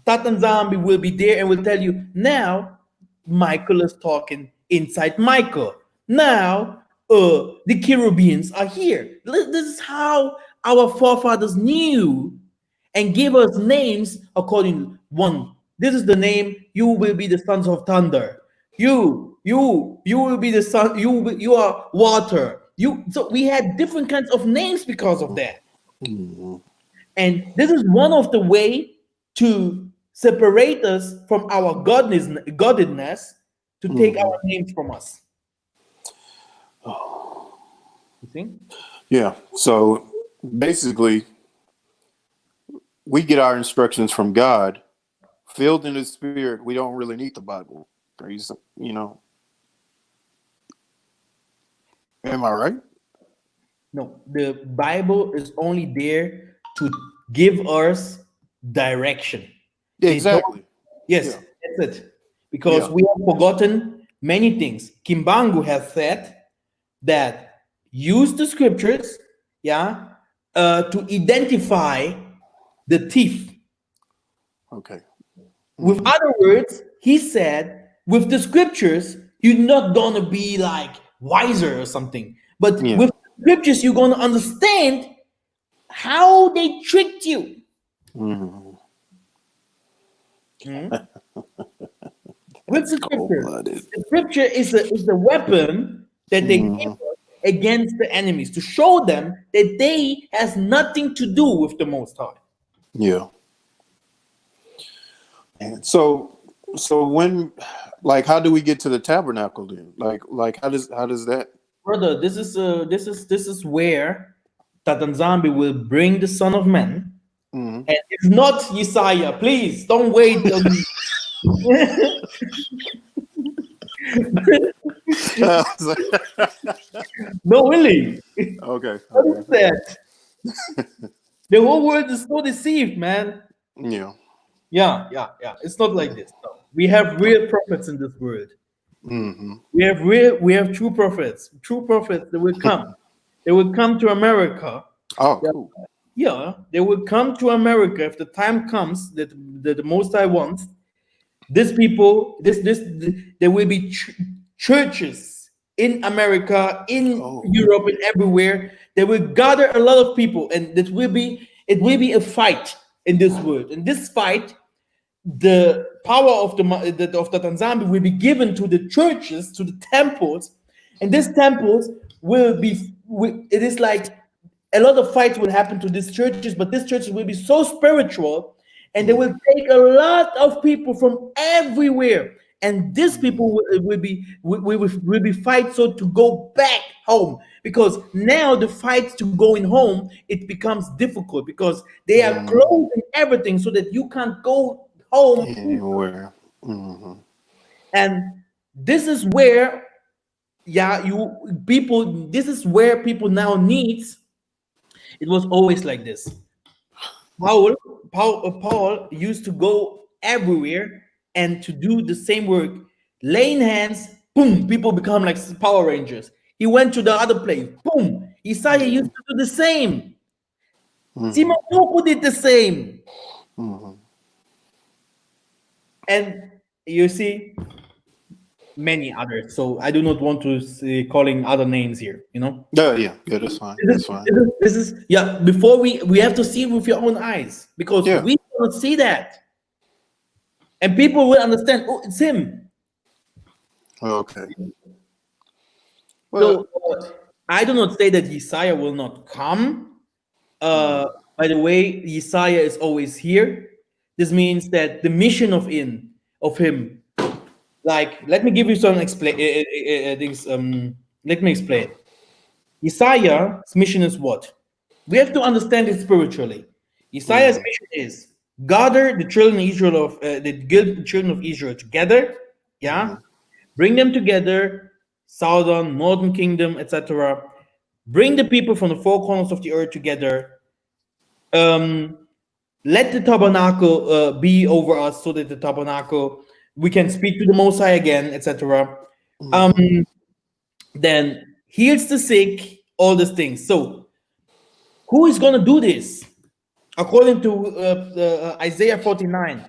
Tatanzambi will be there and will tell you, now Michael is talking inside Michael. Now the cherubims are here. This is how our forefathers knew and gave us names according one. This is the name. You will be the sons of thunder. You will be the son. You are water. So we had different kinds of names because of that. Mm. And this is one of the way to separate us from our godliness, to take our names from us. You see? Yeah. So basically, we get our instructions from God, filled in the Spirit. We don't really need the Bible. You know. Am I right? No, the Bible is only there to give us direction. Exactly. Yes, Yeah. that's it. Because Yeah. we have forgotten many things. Kimbangu has said that use the scriptures, yeah, to identify the thief. Okay. With other words, he said, with the scriptures, you're not gonna be like wiser or something, but Yeah. with scriptures, you're gonna understand how they tricked you. Mm. With the scripture, Cold-blooded. the scripture is a weapon that they give us against the enemies to show them that they has nothing to do with the Most High. Yeah. And so when, like, how do we get to the tabernacle then? Like how does that? Brother, this is where Tatanzambi will bring the Son of Man. Mhm. And it's not Yesaya. Please don't wait. No, really. Okay. What is that? The whole world is so deceived, man. Yeah. Yeah. It's not like this. No. We have real prophets in this world. Mm-hmm. We have true prophets that will come. They will come to America. Oh, cool. Yeah, they will come to America if the time comes that the Most High wants. These people, there will be churches in America, in Europe, and everywhere. They will gather a lot of people, and it will be a fight in this world. And this fight, the power of the Tanzania will be given to the churches, to the temples, and these temples it is like a lot of fights will happen to these churches, but these churches will be so spiritual, and they will take a lot of people from everywhere, and these people will be fight so to go back home, because now the fight to going home, it becomes difficult because they are closing everything so that you can't go home anywhere. And this is where this is where people now needs. It was always like this. Paul used to go everywhere and to do the same work, laying hands, boom, people become like Power Rangers. He went to the other place, boom. Isaiah used to do the same. Simon Toko did the same. And you see many others. So I do not want to say calling other names here, you know? Yeah, that's fine. That's fine. This is before we have to see it with your own eyes, because we cannot see that. And people will understand, oh, it's him. Okay. Well, So I do not say that Isaiah will not come. By the way, Isaiah is always here. This means that the mission of him, like, let me give you some things. Let me explain. Isaiah's mission is what? We have to understand it spiritually. Isaiah's mission is gather the children of Israel together. Bring them together, southern, northern kingdom, etc. Bring the people from the four corners of the earth together. Let the tabernacle be over us, so that the tabernacle, we can speak to the Most High again, etc. Then heals the sick, all these things. So who is going to do this? According to Isaiah 49,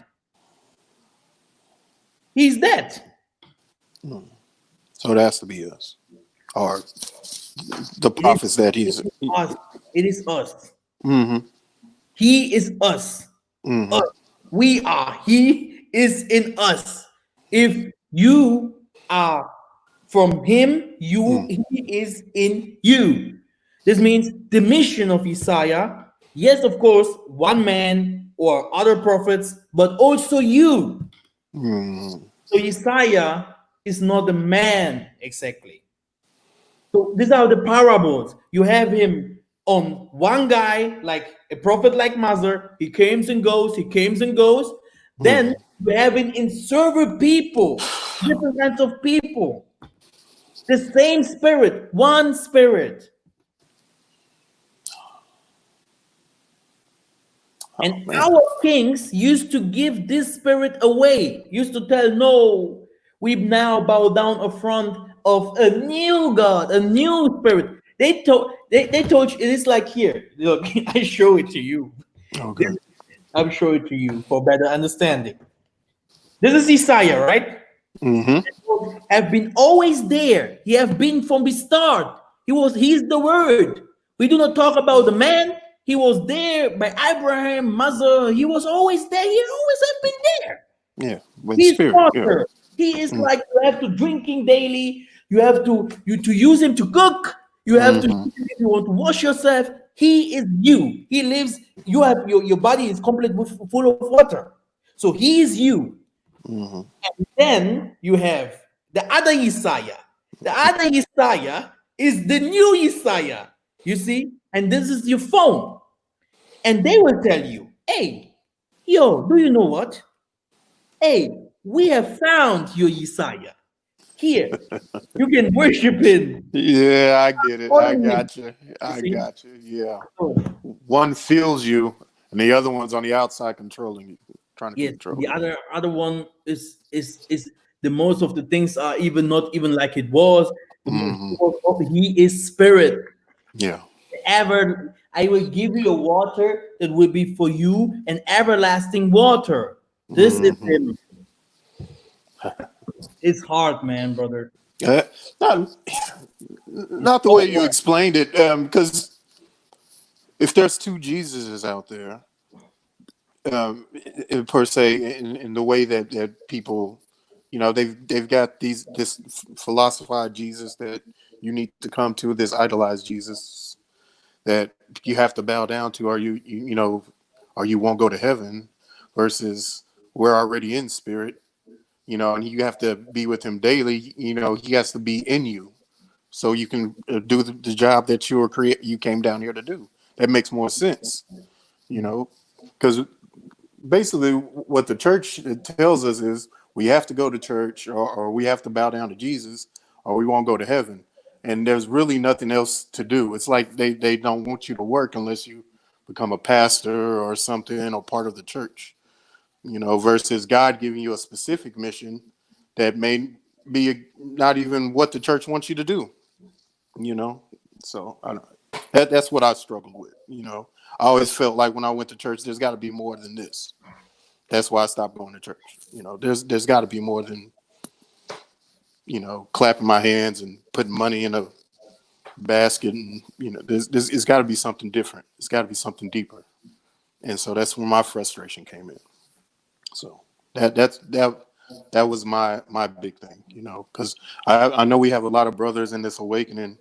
he's dead. So it has to be us, or the prophets that he's. It is us. Mm-hmm. He is us. Us. We are. He is in us. If you are from him, he is in you. This means the mission of Isaiah, yes, of course, one man or other prophets, but also you. So Isaiah is not a man exactly. So these are the parables. You have him on one guy, like a prophet like Mazar. He comes and goes, Then you have it in several people, different kinds of people. The same spirit, one spirit. And our kings used to give this spirit away, used to tell, no, we now bow down in front of a new God, a new spirit. They told you, it is like here. Look, I show it to you. Okay. I'll show it to you for better understanding. This is Isaiah, right? Have been always there. He have been from the start. He's the word. We do not talk about the man. He was there by Abraham, Mother. He was always there. He always have been there. Yeah, with He's spirit. water. He is like, you have to drink him daily. You have to use him to cook. You have to, if you want to wash yourself. He is you. He lives. You have your body is completely full of water. So he is you. And then you have the other Isaiah. The other Isaiah is the new Isaiah. You see? And this is your phone. And they will tell you, hey, yo, do you know what? Hey, we have found your Isaiah. Here, you can worship him. Yeah, I get it. I got you. Yeah. One feels you, and the other one's on the outside controlling you, trying to control. The other one is the most of the things are even not even like it was. He is spirit. Yeah. I will give you a water that will be for you, an everlasting water. This is him. It's hard, man, brother. Not the way you explained it, because if there's two Jesuses out there, per se, in the way that people, they've got this philosophized Jesus that you need to come to, this idolized Jesus that you have to bow down to, or or you won't go to heaven, versus we're already in spirit, and you have to be with him daily. He has to be in you, so you can do the job that you came down here to do. That makes more sense, because basically what the church tells us is we have to go to church, or we have to bow down to Jesus, or we won't go to heaven. And there's really nothing else to do. It's like they don't want you to work unless you become a pastor or something, or part of the church, versus God giving you a specific mission that may be not even what the church wants you to do, So that's what I struggled with. I always felt like when I went to church, there's got to be more than this. That's why I stopped going to church. There's got to be more than, clapping my hands and putting money in a basket, and it's got to be something different. It's got to be something deeper. And so that's where my frustration came in. So that was my big thing, because I know we have a lot of brothers in this awakening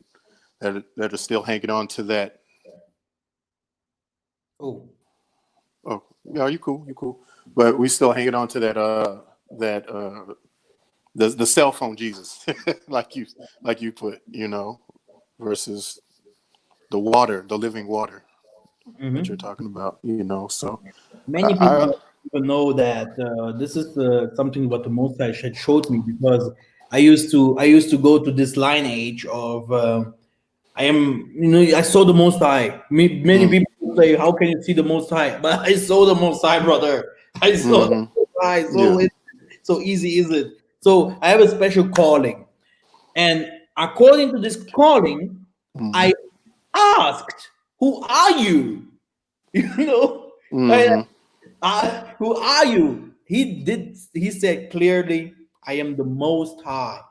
that are still hanging on to that. Oh, yeah, you cool. But we still hanging on to that the cell phone Jesus, like you put, versus the water, the living water that you're talking about, So Many people don't know that this is something what the Most High showed me, because I used to go to this lineage of I saw the Most High. Many people say, how can you see the Most High? But I saw the Most High, brother. I saw the Most High. So so easy is it? So I have a special calling, and according to this calling, I asked, "Who are you?" Who are you? He said clearly, "I am the Most High."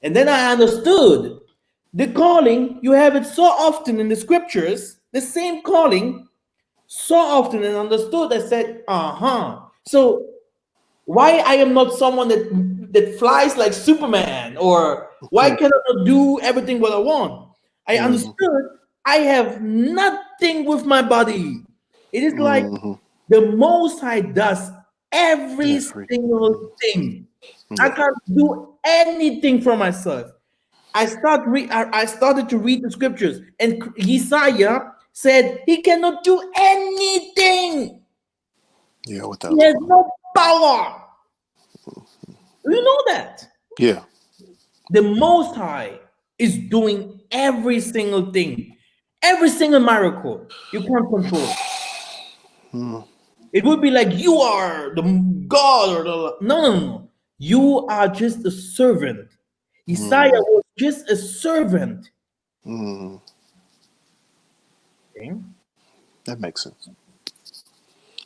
And then I understood the calling. You have it so often in the scriptures, the same calling so often, and understood. I said, so why I am not someone that flies like Superman, or why can I not do everything what I want? I understood I have nothing with my body. It is like the Most High does every single thing. I can't do anything for myself. I started to read the scriptures, and Isaiah said he cannot do anything. Yeah, without he has no power. You know that? Yeah. The Most High is doing every single thing, every single miracle. You can't control. It would be like you are the God, or no. You are just a servant. Isaiah was just a servant. Okay? That makes sense.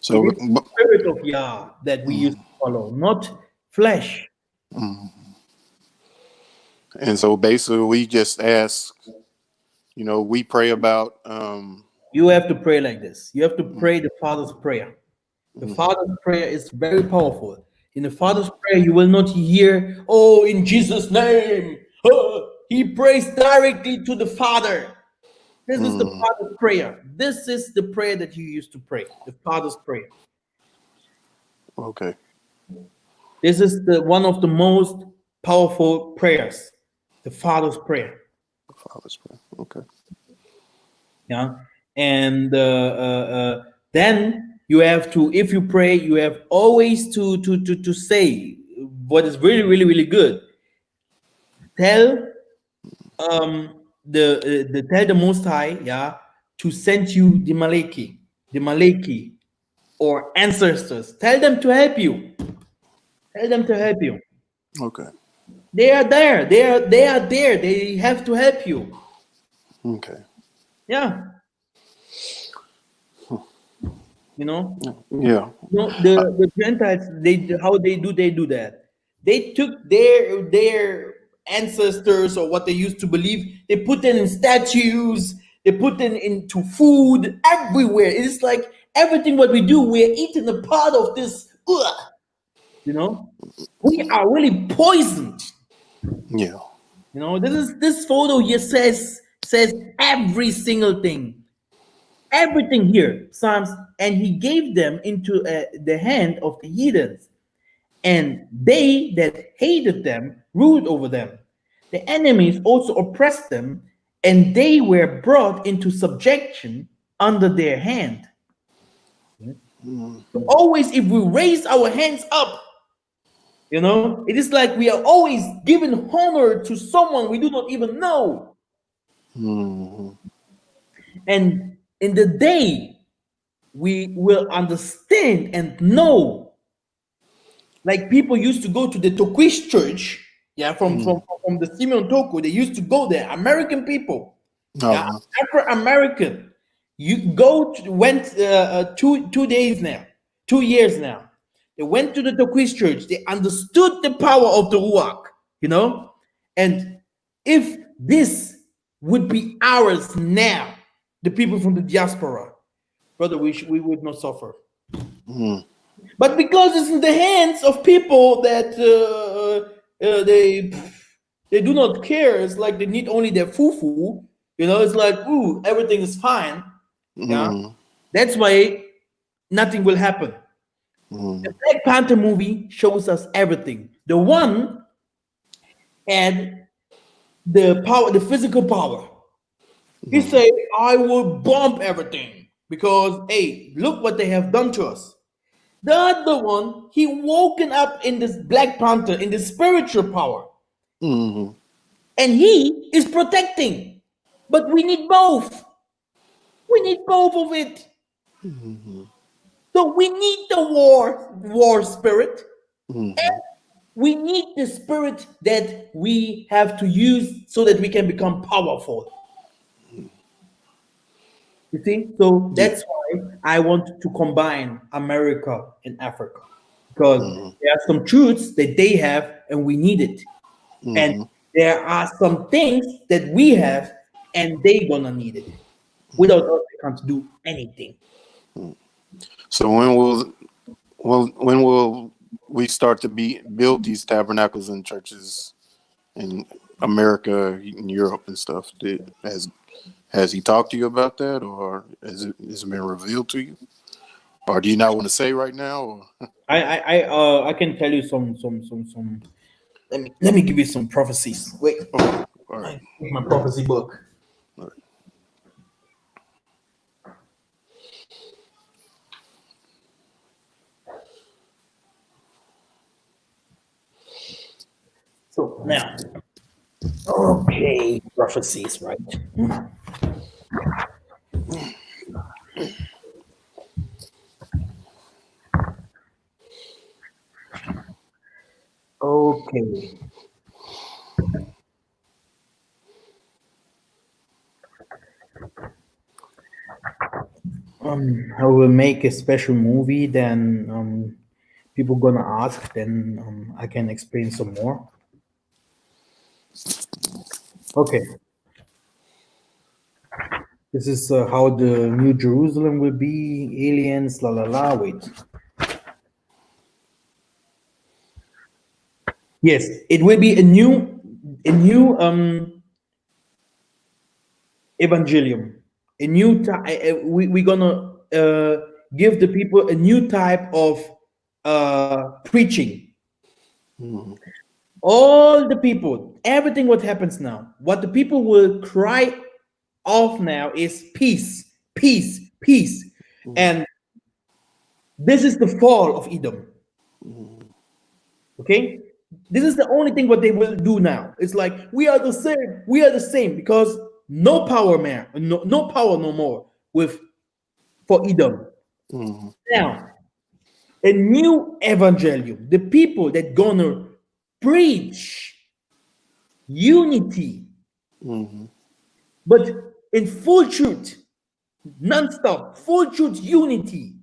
So it is the spirit of Yah that we used to follow, not flesh. And so basically we just ask, we pray about you have to pray like this. You have to pray the Father's prayer. The Father's prayer is very powerful. In the Father's prayer, you will not hear, "Oh, in Jesus' name." He prays directly to the Father. This is the Father's prayer. This is the prayer that you used to pray, the Father's prayer. Okay. This is one of the most powerful prayers, the Father's prayer. The Father's prayer. Okay. Yeah, and then you have to, if you pray, you have always to say what is really, really, really good. Tell tell the Most High, to send you the Maleki, or ancestors. Tell them to help you. Tell them to help you. Okay. They are there. They are there. They have to help you. Okay. Yeah. Yeah. The Gentiles, they do that. They took their ancestors, or what they used to believe, they put them in statues, they put them into food everywhere. It's like everything what we do, we are eating a part of this. You know, we are really poisoned. Yeah. You know, this photo here says every single thing, everything here. Psalms, and he gave them into the hand of the heathens, and they that hated them ruled over them. The enemies also oppressed them, and they were brought into subjection under their hand. So always, if we raise our hands up, you know, it is like we are always giving honor to someone we do not even know. Mm-hmm. And in the day, we will understand and know. Like people used to go to the Toquish church, yeah, from the Simeon Toko. They used to go there. American people, yeah, Afro-American. You went 2 days now, 2 years now. They went to the Toquish church. They understood the power of the Ruach, you know? And if this would be ours now, the people from the diaspora, brother, we would not suffer. Mm. But because it's in the hands of people that they do not care, it's like they need only their fufu, you know, it's like, ooh, everything is fine. Yeah. That's why nothing will happen. The Black Panther movie shows us everything. The one had the power, the physical power. He said, I will bomb everything because, hey, look what they have done to us. The other one, he woken up in this Black Panther, in the spiritual power. Mm-hmm. And he is protecting. But we need both. We need both of it. Mm-hmm. So we need the war spirit. Mm-hmm. And we need the spirit that we have to use so that we can become powerful. You see? So that's why I want to combine America and Africa. Because there are some truths that they have and we need it. And there are some things that we have and they gonna need it. Without us, they can't do anything. So when will we start to build these tabernacles and churches in America and Europe and stuff? Has he talked to you about that, or has it been revealed to you, or do you not want to say right now? Or? I can tell you some. Let me give you some prophecies. Wait, all right. My prophecy book. All right. So now, okay, prophecies, right? Okay. I will make a special movie. Then people gonna ask. Then I can explain some more. Okay. This is how the New Jerusalem will be. Aliens, la la la. Wait. Yes, it will be a new evangelium. A new we're gonna give the people a new type of preaching. All the people, everything what happens now, what the people will cry off now is peace, peace, peace. And this is the fall of Edom. Okay? This is the only thing what they will do now. It's like we are the same because no power man, no power no more for Edom. Now, a new evangelium, the people that gonna preach unity, but in full truth, non-stop, full truth unity,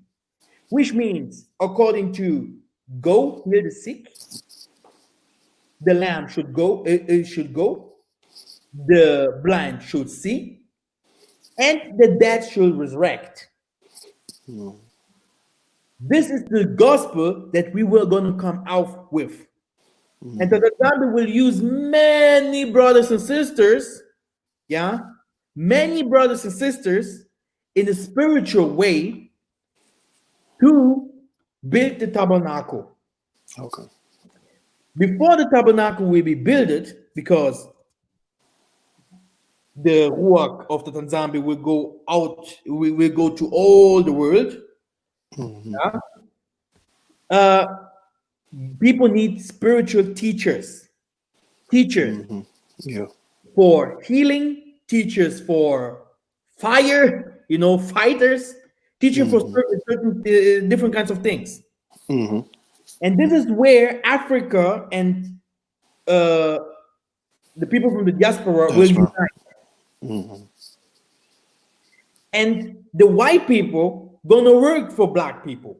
which means according to go heal the sick, the lamb should go, the blind should see, and the dead should resurrect. Mhm. This is the gospel that we were going to come out with. And the Nzambi will use many brothers and sisters, yeah, many brothers and sisters in a spiritual way to build the tabernacle. Okay. Before the tabernacle will be built, because the Ruach of the Nzambi will go out, we will go to all the world. Mhm. Yeah? People need spiritual teachers. Teachers Mhm. Yeah. for healing, teachers for fire, fighters, teachers for Mhm. certain different kinds of things. Mhm. And this is where Africa and the people from the diaspora will That's right. unite. Mhm. And the white people gonna work for black people.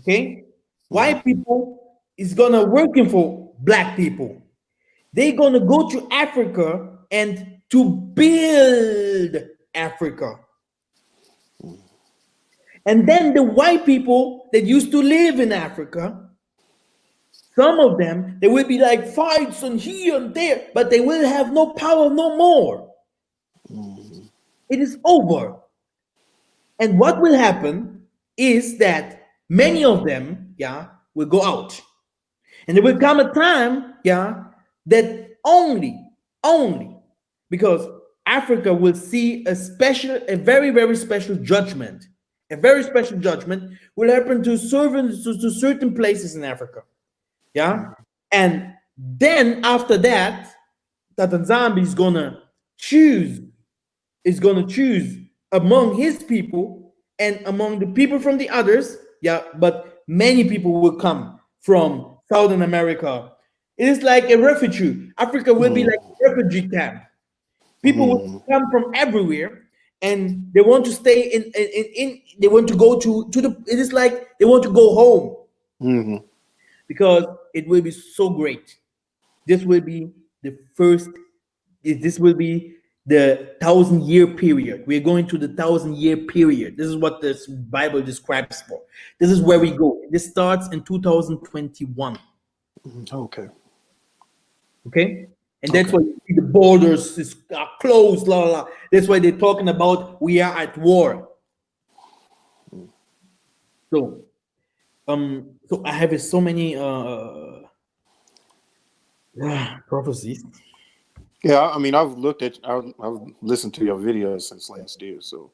Okay? White people is gonna working for black people. They're gonna go to Africa and to build Africa. And then the white people that used to live in Africa, some of them, they will be like fights and here and there, but they will have no power no more. It is over. And what will happen is that many of them, yeah, will go out. And there will come a time, yeah, that only, because Africa will see a very, very special judgment. A very special judgment will happen to certain places in Africa. Yeah. And then after that, Tata Nzambi is gonna choose among his people and among the people from the others. Yeah, but many people will come from Southern America. It is like a refugee. Africa will be like a refugee camp. People will come from everywhere, and they want to stay in they want to go to the. It is like they want to go home. Mhm. Because it will be so great. This will be the first, this will be the 1,000-year period. We're going to the 1,000-year period. This is what this Bible describes for. This is where we go. This starts in 2021. Okay. Okay? And that's why you see the borders are closed, la, la, la. That's why they're talking about we are at war. So I have so many prophecies. Yeah, I mean, I've listened to your videos since last year, so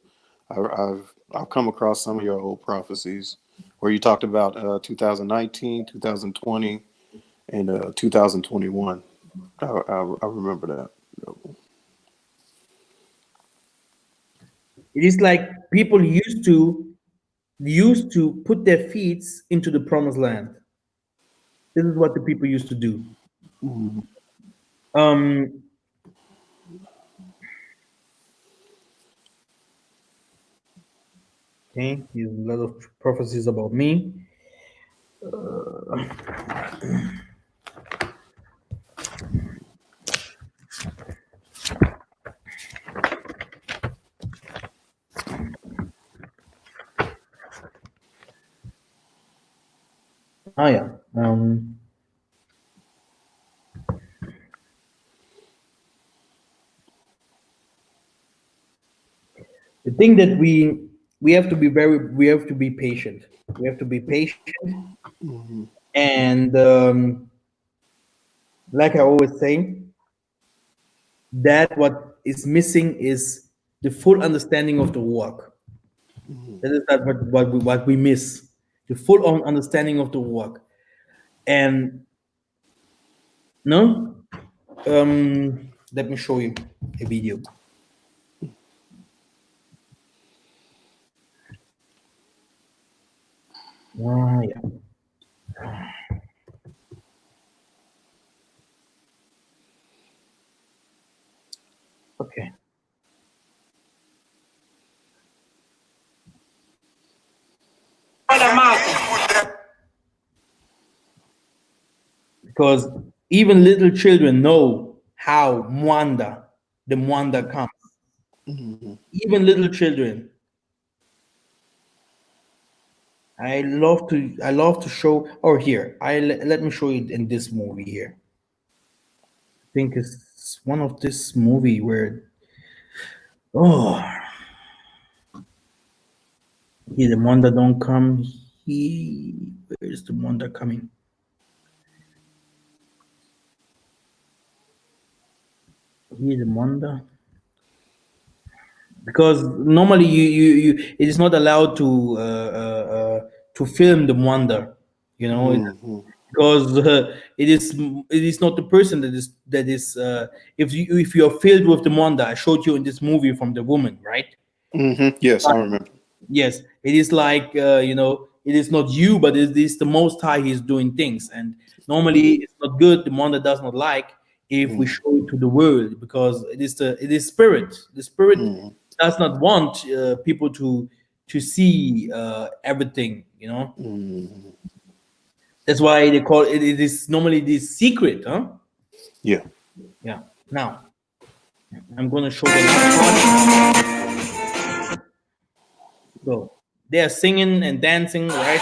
I've come across some of your old prophecies where you talked about 2019, 2020, and 2021. I remember that. It is like people used to put their feet into the promised land. This is what the people used to do. Okay, there's a lot of prophecies about me. Yeah. The thing that we have to be patient. We have to be patient, and like I always say, that what is missing is the full understanding of the work. That is that what we miss, the full understanding of the work. And no, let me show you a video. Yeah. Okay. Because even little children know how the Mwanda comes. Even little children I love to show. Or here, let me show you in this movie here. I think it's one of this movie where here the Monda don't come. Where is the Monda coming? Here the Monda. Because normally you it is not allowed to film the wonder, you know, because it is not the person that is if you are filled with the wonder. I showed you in this movie from the woman, right? Yes, I remember. Yes, it is like you know, it is not you, but it is the Most High. He's doing things, and normally it's not good. The wonder does not like if we show it to the world, because it is spirit. The spirit does not want people to see everything, you know. That's why they call it. It is normally this secret, huh? Yeah. Yeah. Now, I'm gonna show the last part. So they are singing and dancing, right?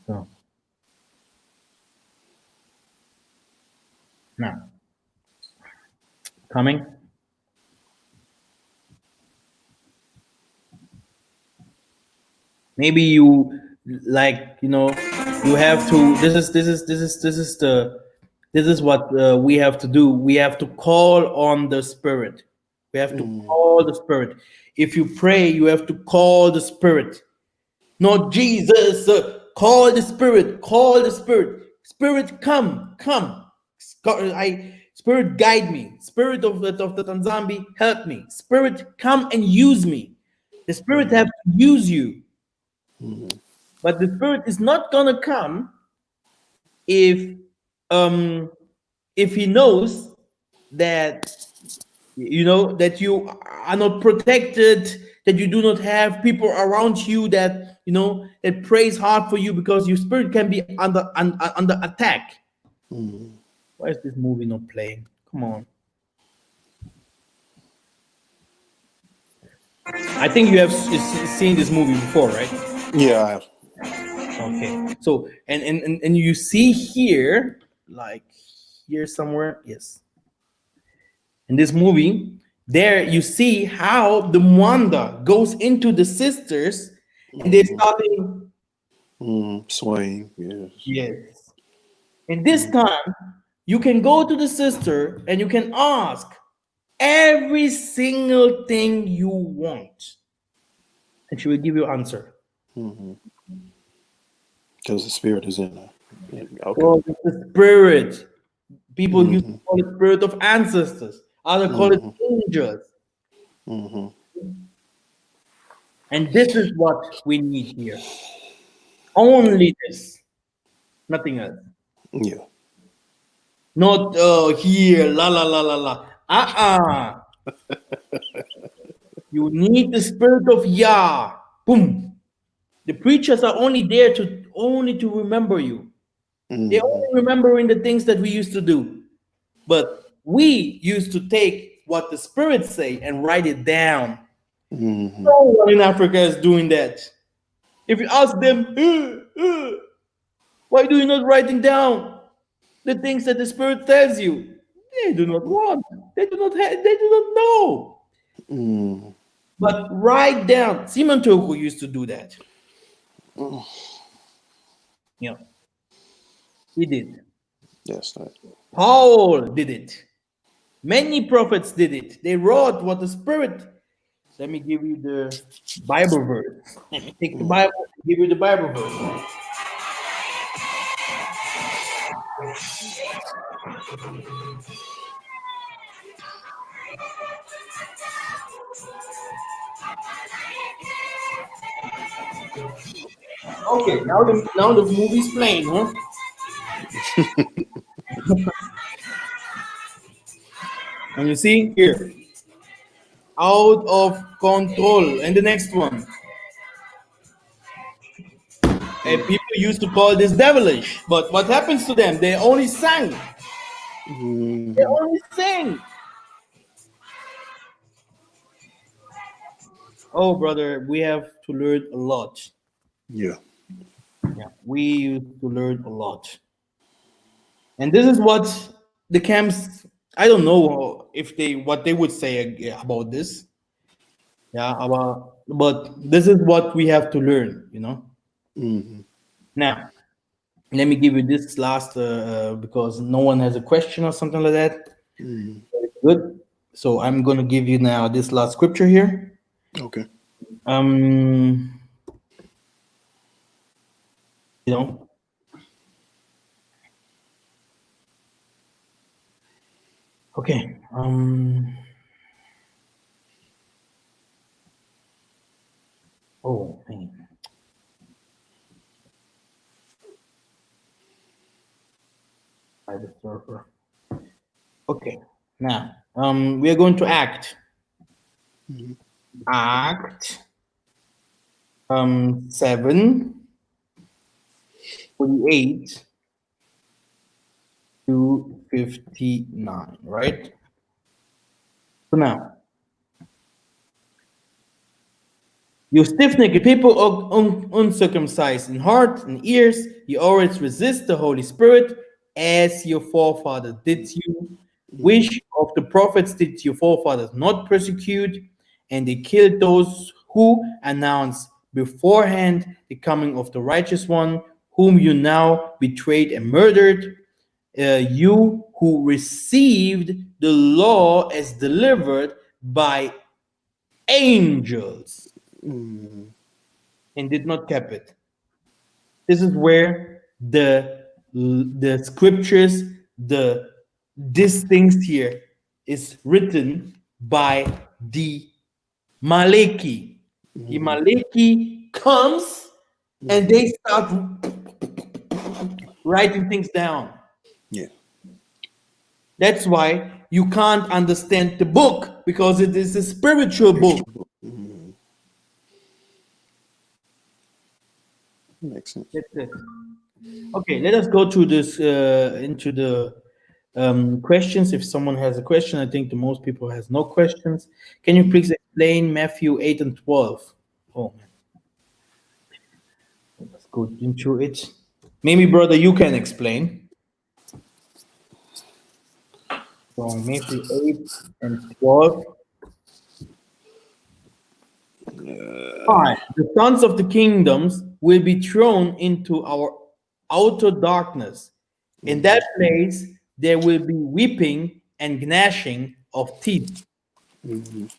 So now coming. Maybe you like, you know, you have to. This is what we have to do. We have to call on the Spirit. We have to call the Spirit. If you pray, you have to call the Spirit. Not Jesus. Call the Spirit. Call the Spirit. Spirit, come. Spirit, guide me. Spirit of the Tanzambi, help me. Spirit, come and use me. The Spirit have to use you. But the Spirit is not gonna come if he knows that, you know, that you are not protected, that you do not have people around you that, you know, that prays hard for you, because your spirit can be under attack. Why is this movie not playing? Come on. I think you have seen this movie before, right? Yeah, I have. Okay. So and you see here, like here somewhere, yes. In this movie, there you see how the Mwanda goes into the sisters and they're starting swaying. Yes. Yes. And this time, you can go to the sister and you can ask every single thing you want, and she will give you an answer. Because the Spirit is in her. Okay. Well, it's the spirit. People used to call it spirit of ancestors. Others call it angels. And this is what we need here. Only this. Nothing else. Yeah. Not here, la la la la la. You need the spirit of Yah. Boom. The preachers are only there to remember you. They're only remembering the things that we used to do. But we used to take what the spirits say and write it down. No one in Africa is doing that. If you ask them, why do you not writing down the things that the spirit tells you? They do not want. They do not know. But write down. Simon Toku used to do that. Yeah. He did. Yes. Right. Paul did it. Many prophets did it. They wrote what the Spirit. Let me give you the Bible verse. Let me take the Bible and give you the Bible verse. Okay, now the movie's playing, huh? And you see here, out of control. And the next one. And people used to call this devilish, but what happens to them? They only sang. They only sing. Oh, brother, we have to learn a lot. Yeah. Yeah, we used to learn a lot. And this is what the camps, I don't know if they what they would say about this. Yeah, but this is what we have to learn, you know. Hmm. Now, let me give you this last because no one has a question or something like that. Hmm. Good. So I'm gonna give you now this last scripture here. Okay. Um, you know, okay. Oh, man. Private server. Okay. Now, we are going to Act. Mhm. Act 7:48 to 59, right? So now, you stiff-necked people uncircumcised in heart and ears, you always resist the Holy Spirit as your forefathers did you. Which of the prophets did your forefathers not persecute? And they killed those who announced beforehand the coming of the righteous one, whom you now betrayed and murdered. You who received the law as delivered by angels Mhm. and did not keep it. This is where the scriptures, these things here is written by the Maleki. The Maleki comes and they start writing things down. Yeah. That's why you can't understand the book because it is a spiritual book. Mhm. Makes sense. That's it. Okay, let us go to this into the questions. If someone has a question, I think the most people has no questions. Can you please explain Matthew 8 and 12? Oh man, let's go into it. Maybe brother, you can explain. So Matthew 8 and 12. Fine. The sons of the kingdoms will be thrown into our outer darkness. In that place, there will be weeping and gnashing of teeth. Mhm.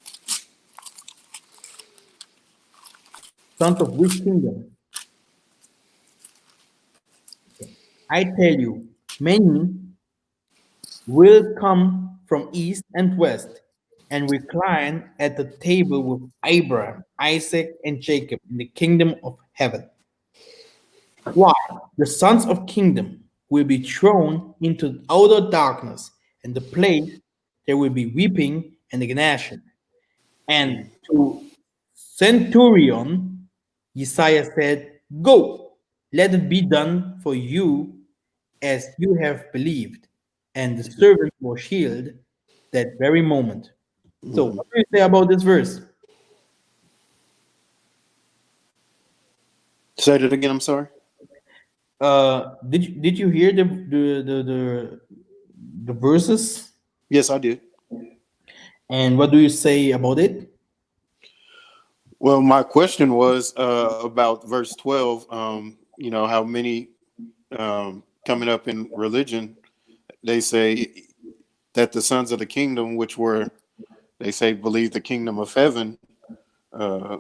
Sons of which kingdom? I tell you, many will come from east and west and recline at the table with Abraham, Isaac, and Jacob in the kingdom of heaven. Why? The sons of kingdom will be thrown into outer darkness, and the place there will be weeping and gnashing. And to centurion, Isaiah said, "Go, let it be done for you as you have believed." And the servant was healed that very moment. So, what do you say about this verse? Say that again. I'm sorry. Did you hear the verses? Yes, I did. And what do you say about it? Well, my question was about verse 12. How many coming up in religion, they say that the sons of the kingdom, which were, they say, believe the kingdom of heaven, uh,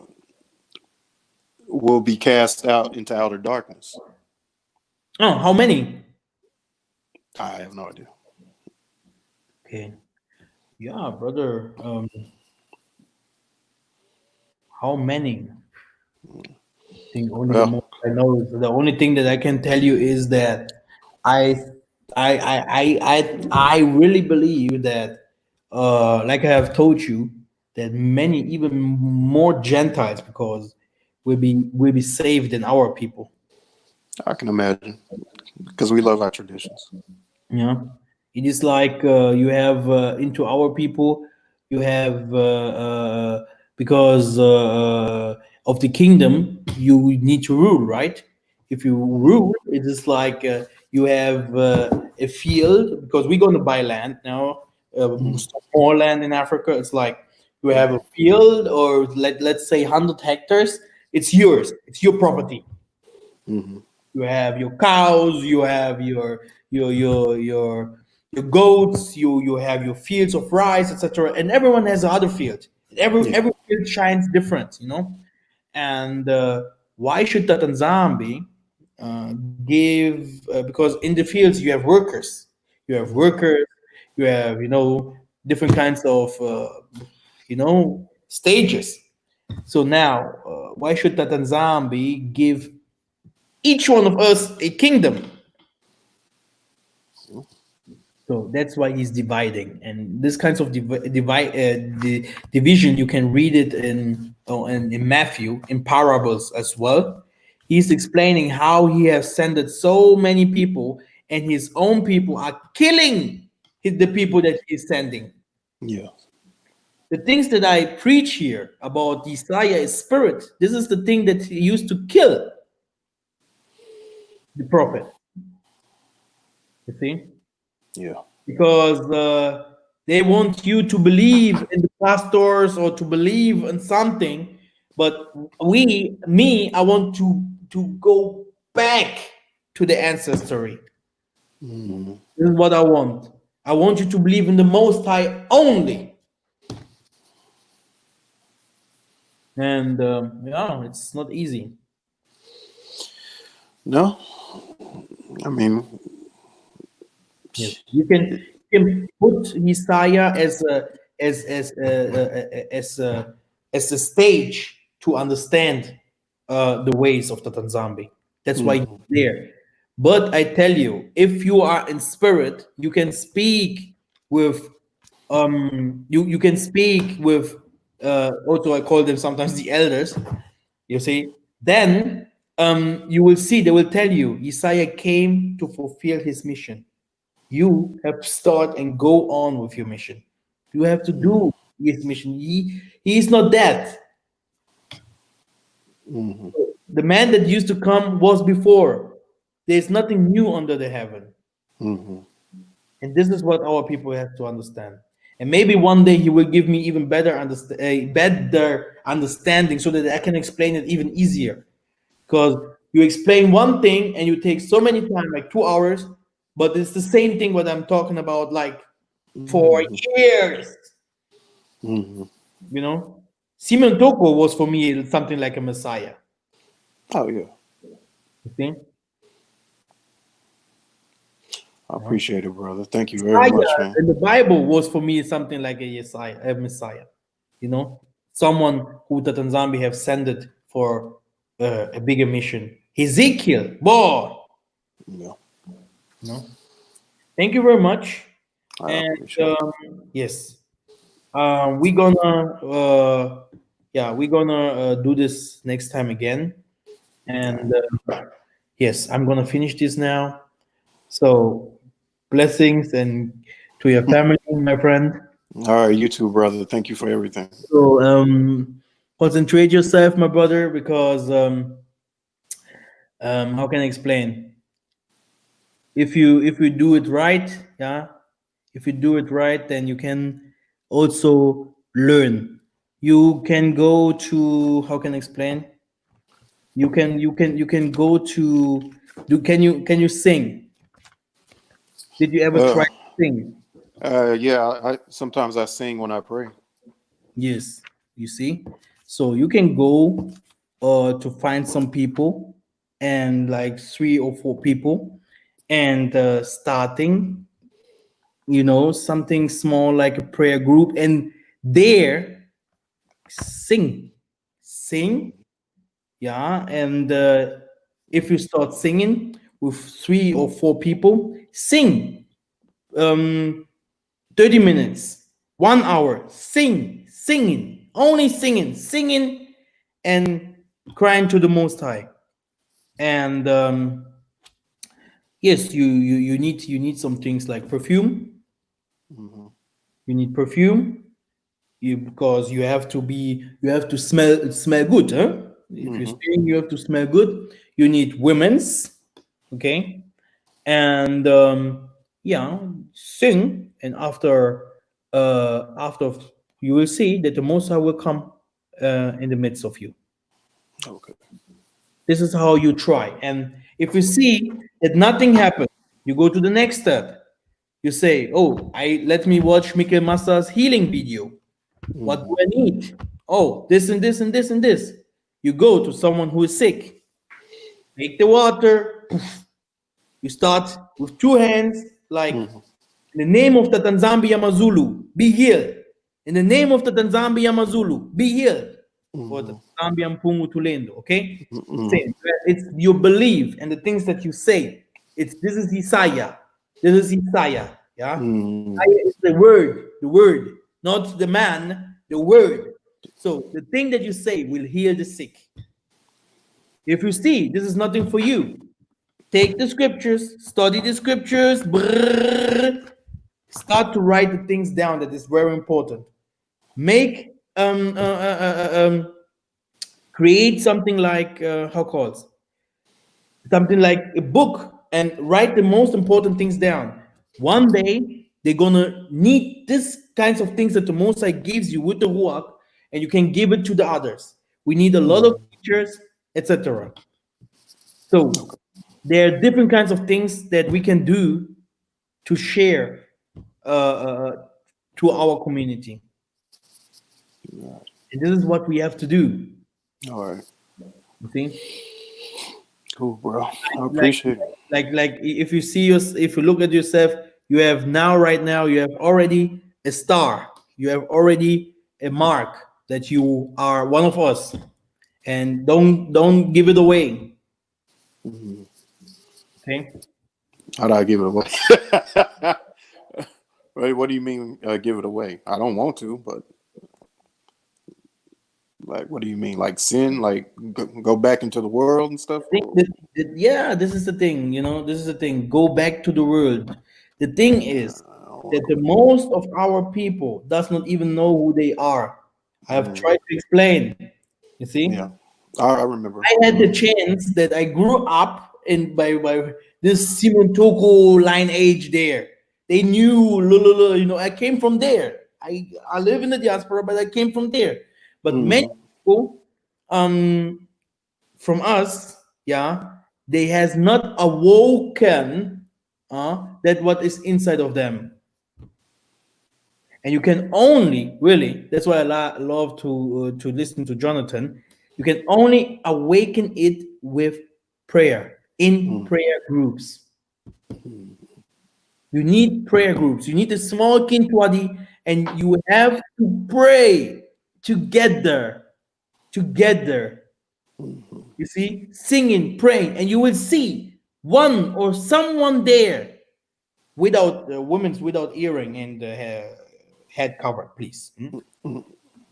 will be cast out into outer darkness. Oh, how many? I have no idea. Okay. Yeah, brother. How many? I think only the Well, most I know is the only thing that I can tell you is that I I really believe that like I have told you that many even more Gentiles because will be saved than our people. I can imagine because we love our traditions. Yeah, it is like you have into our people, you have because of the kingdom, you need to rule, right? If you rule, it is like you have a field, because we're going to buy land now, some more land in Africa. It's like you have a field, or let's say 100 hectares. It's yours. It's your property. You have your cows. You have your goats. You have your fields of rice, etc. And everyone has other field. Every field shines different, you know. And why should Tatanzambi give? Because in the fields you have workers. You have workers. You have different kinds of stages. So now, why should Tatanzambi give each one of us a kingdom? So that's why he's dividing, and this kinds of the division, you can read it in Matthew in parables as well. He's explaining how he has sent so many people, and his own people are killing the people that he's sending. Yeah. The things that I preach here about Isaiah is spirit. This is the thing that he used to kill the prophet. You see? Yeah. Because they want you to believe in the pastors or to believe in something, but I want to go back to the ancestry. This is what I want. I want you to believe in the Most High only. And it's not easy. No, I mean, yes. You can put Isaiah as a stage to understand the ways of the Tatanzambi. That's why he's there. But I tell you, if you are in spirit, you can speak with you can speak with also I call them sometimes the elders. You see, then you will see, they will tell you Isaiah came to fulfill his mission. You have to start and go on with your mission. You have to do his mission. He is not dead. The man that used to come was before. There's nothing new under the heaven. And this is what our people have to understand. And maybe one day he will give me even better understanding so that I can explain it even easier. Because you explain one thing and you take so many time, like 2 hours, but it's the same thing what I'm talking about, like for years. You know, Simon Toko was for me something like a Messiah. Oh yeah. You see? I appreciate it, brother. Thank you very much, man. And the Bible was for me something like a Messiah. You know, someone who Tatanzambi have sent it for a bigger mission. Ezekiel, boy. Yeah. No. Thank you very much. I And appreciate it. yes, we're gonna do this next time again. And yes, I'm gonna finish this now. So blessings and to your family, my friend. All right, you too, brother. Thank you for everything. So concentrate yourself, my brother, because how can I explain? If you do it right, if you do it right, then you can also learn. You can go to, how can I explain? You can go to can you sing? Did you ever try to sing? Yeah, sometimes I sing when I pray. Yes, you see. So you can go to find some people, and like 3 or 4 people, and starting, something small like a prayer group, and there sing, and if you start singing with 3 or 4 people, sing 30 minutes, 1 hour, singing, only singing and crying to the Most High. And yes, you need some things like perfume. You need perfume, because you have to smell good, huh? If you're staying, you have to smell good. You need women's, okay, and sing, and after you will see that the Most High will come in the midst of you. Okay. This is how you try, and if you see that nothing happens, you go to the next step. You say, "Oh, let me watch Mikkel Massa's healing video. What do I need? Oh, this and this and this and this." You go to someone who is sick. Take the water. Poof. You start with 2 hands, like in the name of the Tanzambi Yamazulu, be healed. In the name of the Tanzambi Yamazulu, be healed. Or the Tanzambi Mpungu Tulendo. Okay, same. It's your belief and the things that you say. This is Isaiah. This is Isaiah. Yeah, Isaiah is the word, not the man. The word. So the thing that you say will heal the sick. If you see this is nothing for you, take the scriptures, study the scriptures, start to write the things down. That is very important. Make create something like something like a book, and write the most important things down. One day they're gonna need this kinds of things that the Most High gives you with the Ruach, and you can give it to the others. We need a lot of teachers, etc. So there are different kinds of things that we can do to share to our community. And this is what we have to do. All right. You see? Cool, bro. I appreciate it. Like if you see if you look at yourself, you have right now, you have already a star. You have already a mark that you are one of us. And don't give it away. Okay? How do I give it away? Right, what do you mean give it away? I don't want to, but like, what do you mean? Like sin? Like go back into the world and stuff? This is the thing, this is the thing. Go back to the world. The thing is that the most of our people does not even know who they are. I have tried to explain. You see? Yeah, I remember. I had the chance that I grew up in by this Simon Toko lineage there. They knew, I came from there. I live in the diaspora, but I came from there. But many people from us, they has not awoken that what is inside of them. And you can only, really, that's why I love to listen to Jonathan. You can only awaken it with prayer, in prayer groups. You need prayer groups. You need a small kintwadi, and you have to pray together. You see, singing, praying, and you will see one or someone there without women's without earring and head covered, please.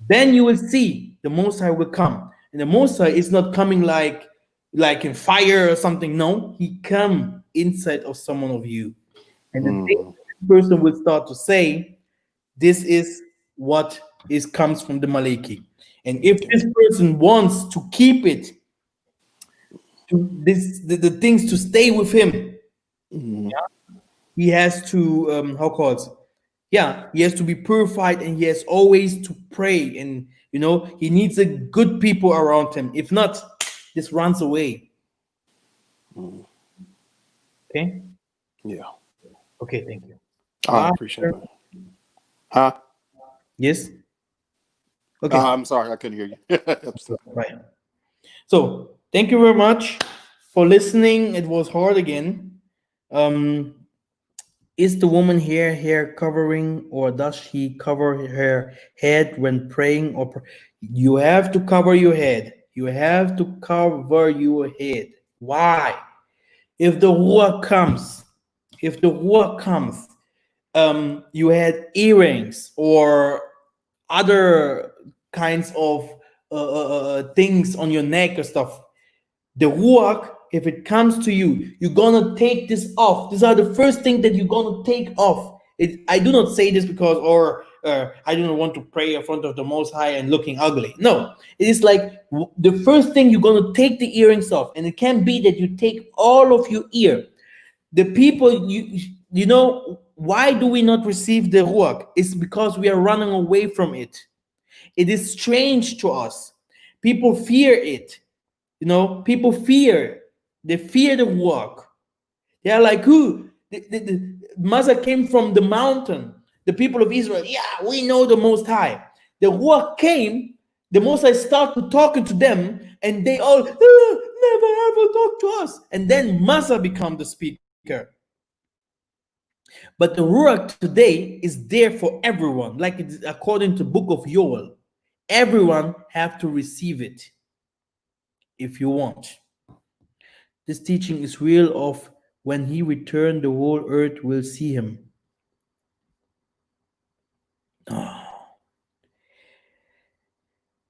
Then you will see the Most High will come, and the Most High is not coming like in fire or something. No, he come inside of someone of you, and the thing this person will start to say, this is what comes from the Maliki. And if this person wants to keep it, the things to stay with him, he has to he has to be purified, and he has always to pray, and he needs a good people around him. If not, this runs away. Okay. Yeah. Okay. Thank you. I appreciate it. Huh? Yes. Okay. I'm sorry, I couldn't hear you. Right. So thank you very much for listening. It was hard again. Is the woman hair covering, or does she cover her head when praying? You have to cover your head. You have to cover your head. Why? If the ruach comes, you had earrings or other kinds of things on your neck or stuff. The ruach, if it comes to you, you're gonna take this off. These are the first thing that you're gonna take off. I do not say this because, or I do not want to pray in front of the Most High and looking ugly. No, it is like the first thing you're going to take the earrings off, and it can be that you take all of your ear. The people, you know, why do we not receive the Ruach? It's because we are running away from it. It is strange to us. People fear it. You know, people fear. They fear the Ruach. They are like, who? The Masa came from the mountain. The people of Israel, yeah, we know the Most High. The Ruach came, the Most High started talking to them, and they all, never ever talk to us. And then Masa become the speaker. But the Ruach today is there for everyone, like it's according to book of Yoel. Everyone have to receive it if you want. This teaching is real of when he returned, the whole earth will see him. Oh.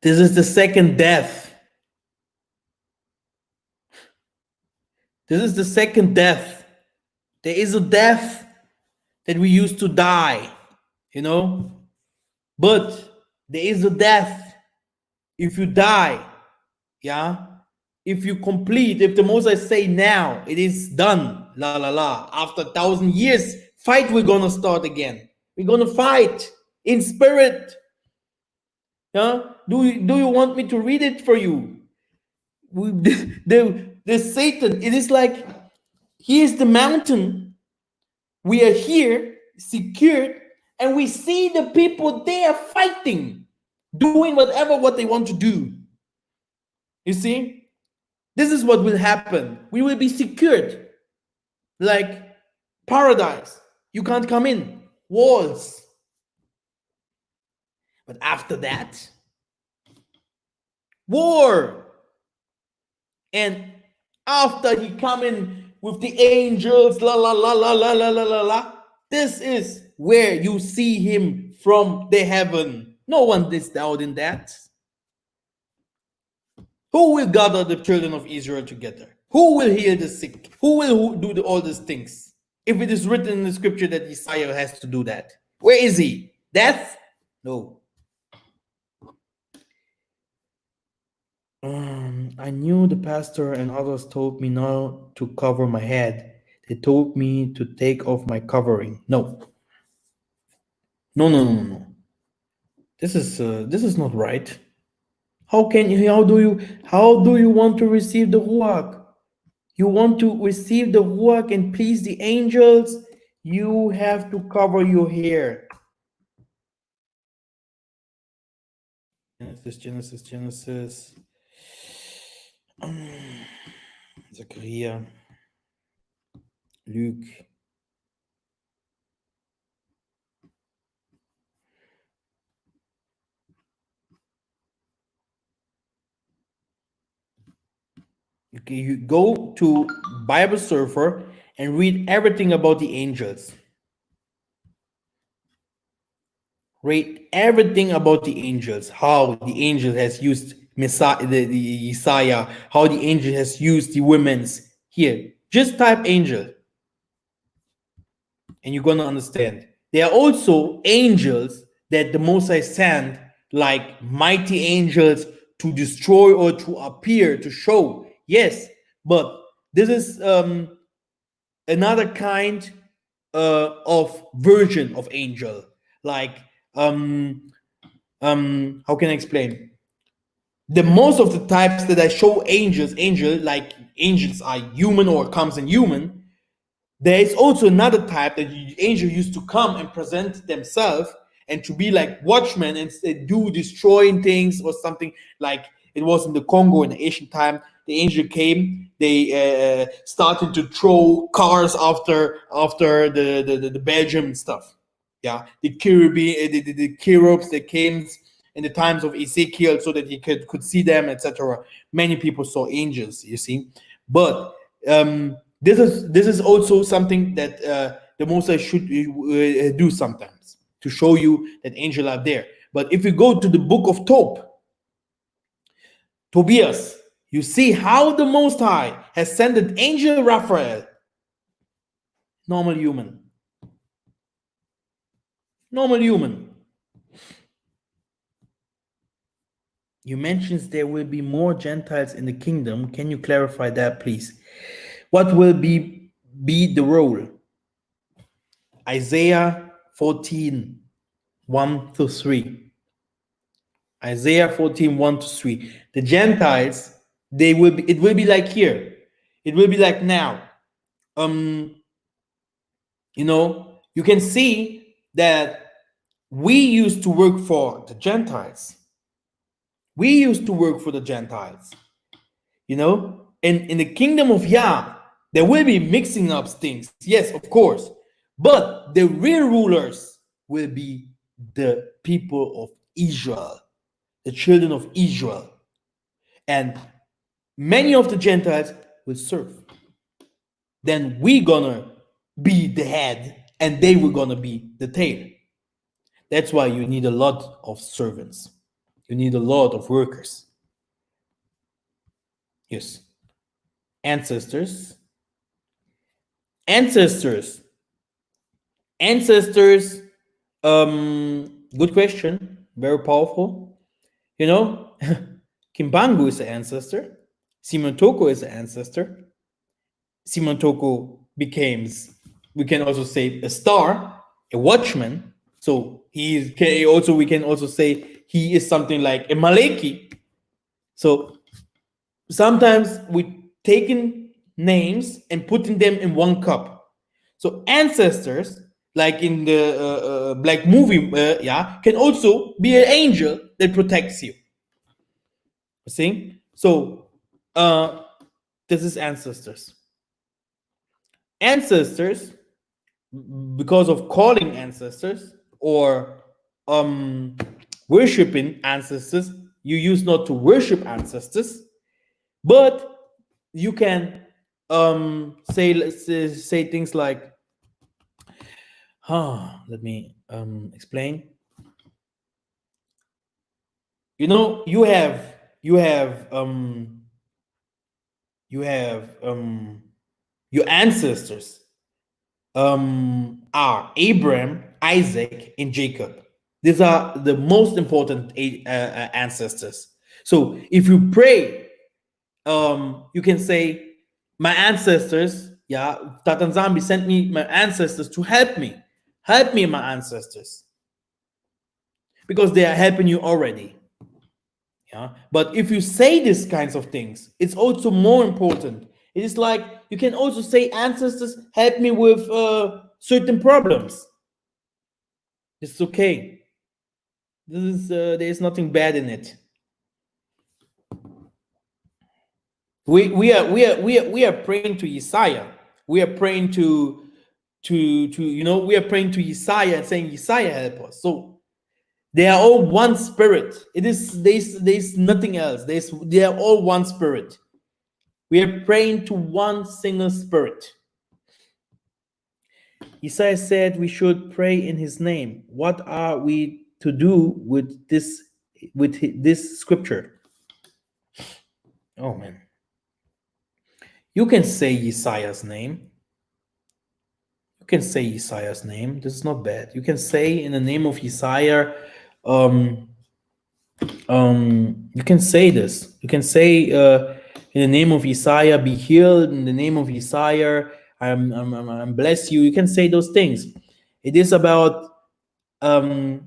This is the second death. This is the second death. There is a death that we used to die, you know, but there is a death if you die, yeah. If you complete, if the Moses say now it is done, la la la. After 1,000 years, fight we're gonna start again. We're gonna fight in spirit. Yeah, do you want me to read it for you? The Satan. It is like here's the mountain. We are here, secured, and we see the people there fighting, doing what they want to do. You see, this is what will happen. We will be secured, like paradise. You can't come in, walls. But after that, war. And after he come in with the angels, la la la la la la la la la, this is where you see him from the heaven. No one is doubting that. Who will gather the children of Israel together? Who will heal the sick? Who will do all these things? If it is written in the scripture that Isaiah has to do that, where is he? Death? No. I knew the pastor and others told me not to cover my head. They told me to take off my covering. No. No. This is not right. How do you want to receive the Ruach? You want to receive the Ruach and please the angels? You have to cover your hair. Genesis. Zachariah, Luke. Okay, you go to Bible Surfer and read everything about the angels. Read everything about the angels, how the angel has used Messiah, the Isaiah, how the angel has used the women's. Here, just type angel, and you're gonna understand. There are also angels that the Most High sent, like mighty angels to destroy or to appear, to show. Yes, but this is another kind of version of angel. Like how can I explain? The most of the types that I show like angels are human or comes in human. There is also another type that the angel used to come and present themselves and to be like watchmen and do destroying things or something. Like it was in the Congo in the ancient time. The angel came. They started to throw cars after the Belgium and stuff. Yeah, the cherubs that came in the times of Ezekiel so that he could see them, etc. Many people saw angels, you see. But this is also something that the Moses should do sometimes to show you that angels are there. But if you go to the book of Tobias, you see how the Most High has sent an angel Raphael, normal human. You mentioned there will be more Gentiles in the kingdom. Can you clarify that, please? What will be the role? Isaiah 14, 1 to 3. Isaiah 14, 1 to 3. The Gentiles, it will be like here. It will be like now. You know, you can see that we used to work for the Gentiles. We used to work for the Gentiles. You know, and in the kingdom of Yah, there will be mixing up things. Yes, of course. But the real rulers will be the people of Israel, the children of Israel. And many of the Gentiles will serve. Then we gonna be the head and they were gonna be the tail. That's why you need a lot of servants. You need a lot of workers. Yes. Ancestors. Ancestors. Good question. Very powerful. You know, Kimbangu is an ancestor. Simon Toko is an ancestor. Simon Toko becomes, we can also say, a star, a watchman. So we can also say he is something like a Maleki. So sometimes we taking names and putting them in one cup. So ancestors, like in the black movie, can also be an angel that protects you. See? So this is ancestors. Ancestors, because of calling ancestors or worshiping ancestors, you use not to worship ancestors, but you can say things like, let me explain. You know, you have your ancestors are Abraham, Isaac, and Jacob. These are the most important ancestors. So if you pray, you can say, my ancestors, Tatan Zambi sent me my ancestors to help me my ancestors, because they are helping you already. But if you say these kinds of things, it's also more important. It is like you can also say, ancestors help me with certain problems. It's okay. This is there is nothing bad in it. We are praying to Yesaya. We are praying to you know, we are praying to Yesaya and saying, Yesaya, help us. So they are all one spirit. There's nothing else. They are all one spirit. We are praying to one single spirit. Isaiah said we should pray in his name. What are we to do with this scripture? Oh man. You can say Isaiah's name. You can say Isaiah's name. This is not bad. You can say in the name of Isaiah, you can say this. You can say in the name of Isaiah, be healed. In the name of Isaiah, I'm bless you. You can say those things. It is about it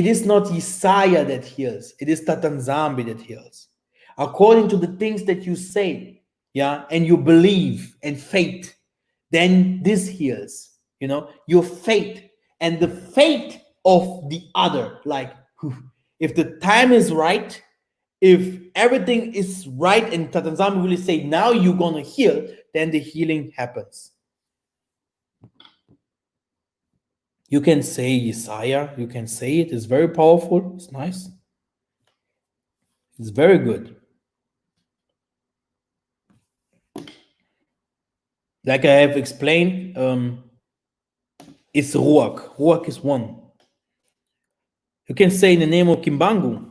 is not Isaiah that heals. It is Tatan Zambi that heals. According to the things that you say, and you believe and faith, then this heals. You know, your faith and the faith of the other. Like, if the time is right, if everything is right, and Tatan Zambi really say, now you're gonna heal, then the healing happens. You can say Isaiah, you can say it. It's very powerful. It's nice. It's very good. Like I have explained, it's Ruach. Ruach is one. You can say in the name of Kimbangu.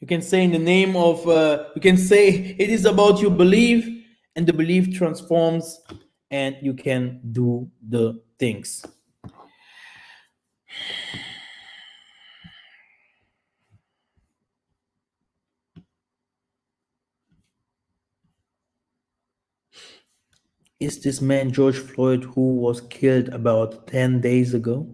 You can say in the name of, you can say it is about your belief, and the belief transforms, and you can do the things. Is this man George Floyd who was killed about 10 days ago?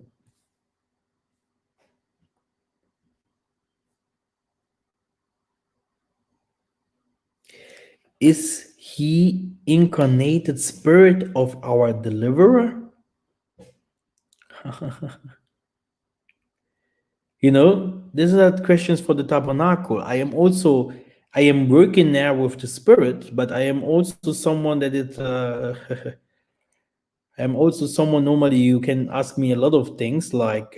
Is he incarnated spirit of our deliverer? You know, these are questions for the tabernacle. I am working now with the spirit, but I am also someone that I am also someone normally you can ask me a lot of things like,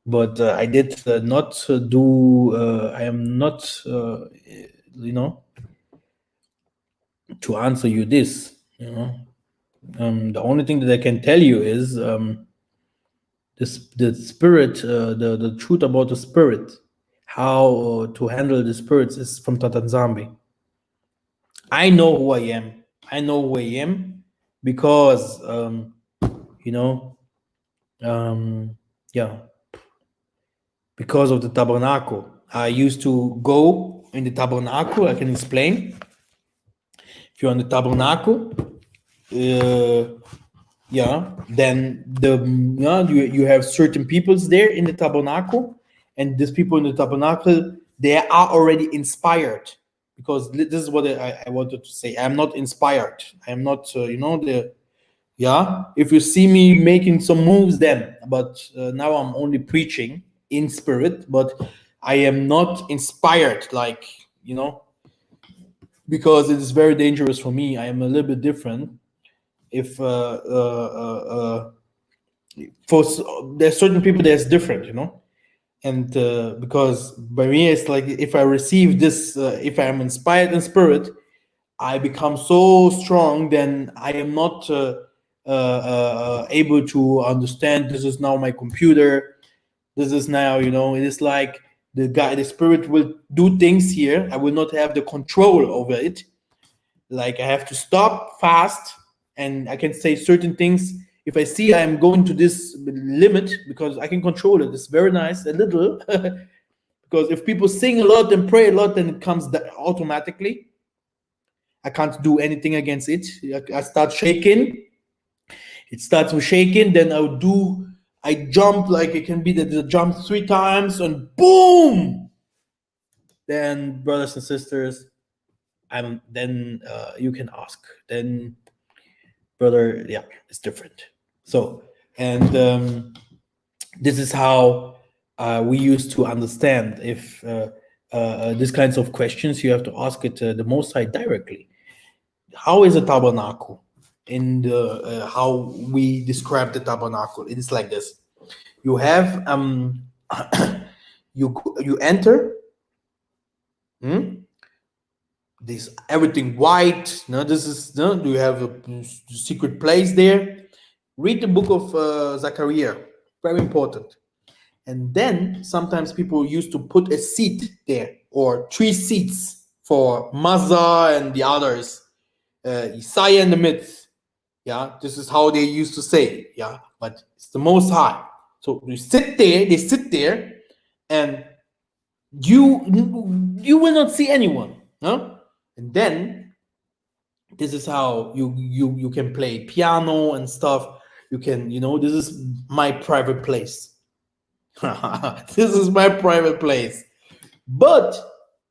but I did not do, I am not, you know, to answer you this, you know. The only thing that I can tell you is the spirit, the truth about the spirit, how to handle the spirits is from Tatanzambi. I know who I am. I know who I am because, you know, yeah, because of the tabernacle. I used to go in the tabernacle. I can explain. If you're on the tabernacle, yeah, then you have certain peoples there in the tabernacle, and these people in the tabernacle, they are already inspired, because this is what I wanted to say. I'm not inspired. I am not, you know, if you see me making some moves then, but now I'm only preaching in spirit, but I am not inspired, like, you know, because it is very dangerous for me. I am a little bit different. If there's certain people that's different, you know, and because by me it's like if I receive this, if I am inspired in spirit, I become so strong. Then I am not able to understand. This is now my computer. This is now, you know, it is like the spirit will do things here. I will not have the control over it. Like I have to stop fast. And I can say certain things if I see I'm going to this limit, because I can control it. It's very nice, a little. Because if people sing a lot and pray a lot, then it comes automatically. I can't do anything against it. I start shaking. It starts with shaking. Then I jump, like it can be that I jump 3 times and boom. Then, brothers and sisters, then you can ask. Then, brother, yeah, it's different. So, and this is how we used to understand if these kinds of questions, you have to ask it the Most High directly. How is a tabernacle? In the how we describe the tabernacle, it is like this: you have you enter. This everything white. No, this is no. You have a secret place there. Read the book of Zechariah. Very important. And then sometimes people used to put a seat there, or 3 seats for Mazza and the others, Isaiah in the midst. Yeah, this is how they used to say. Yeah, but it's the Most High. So you sit there. They sit there, and you will not see anyone. No. And then this is how you can play piano and stuff. You can, you know, this is my private place. This is my private place. But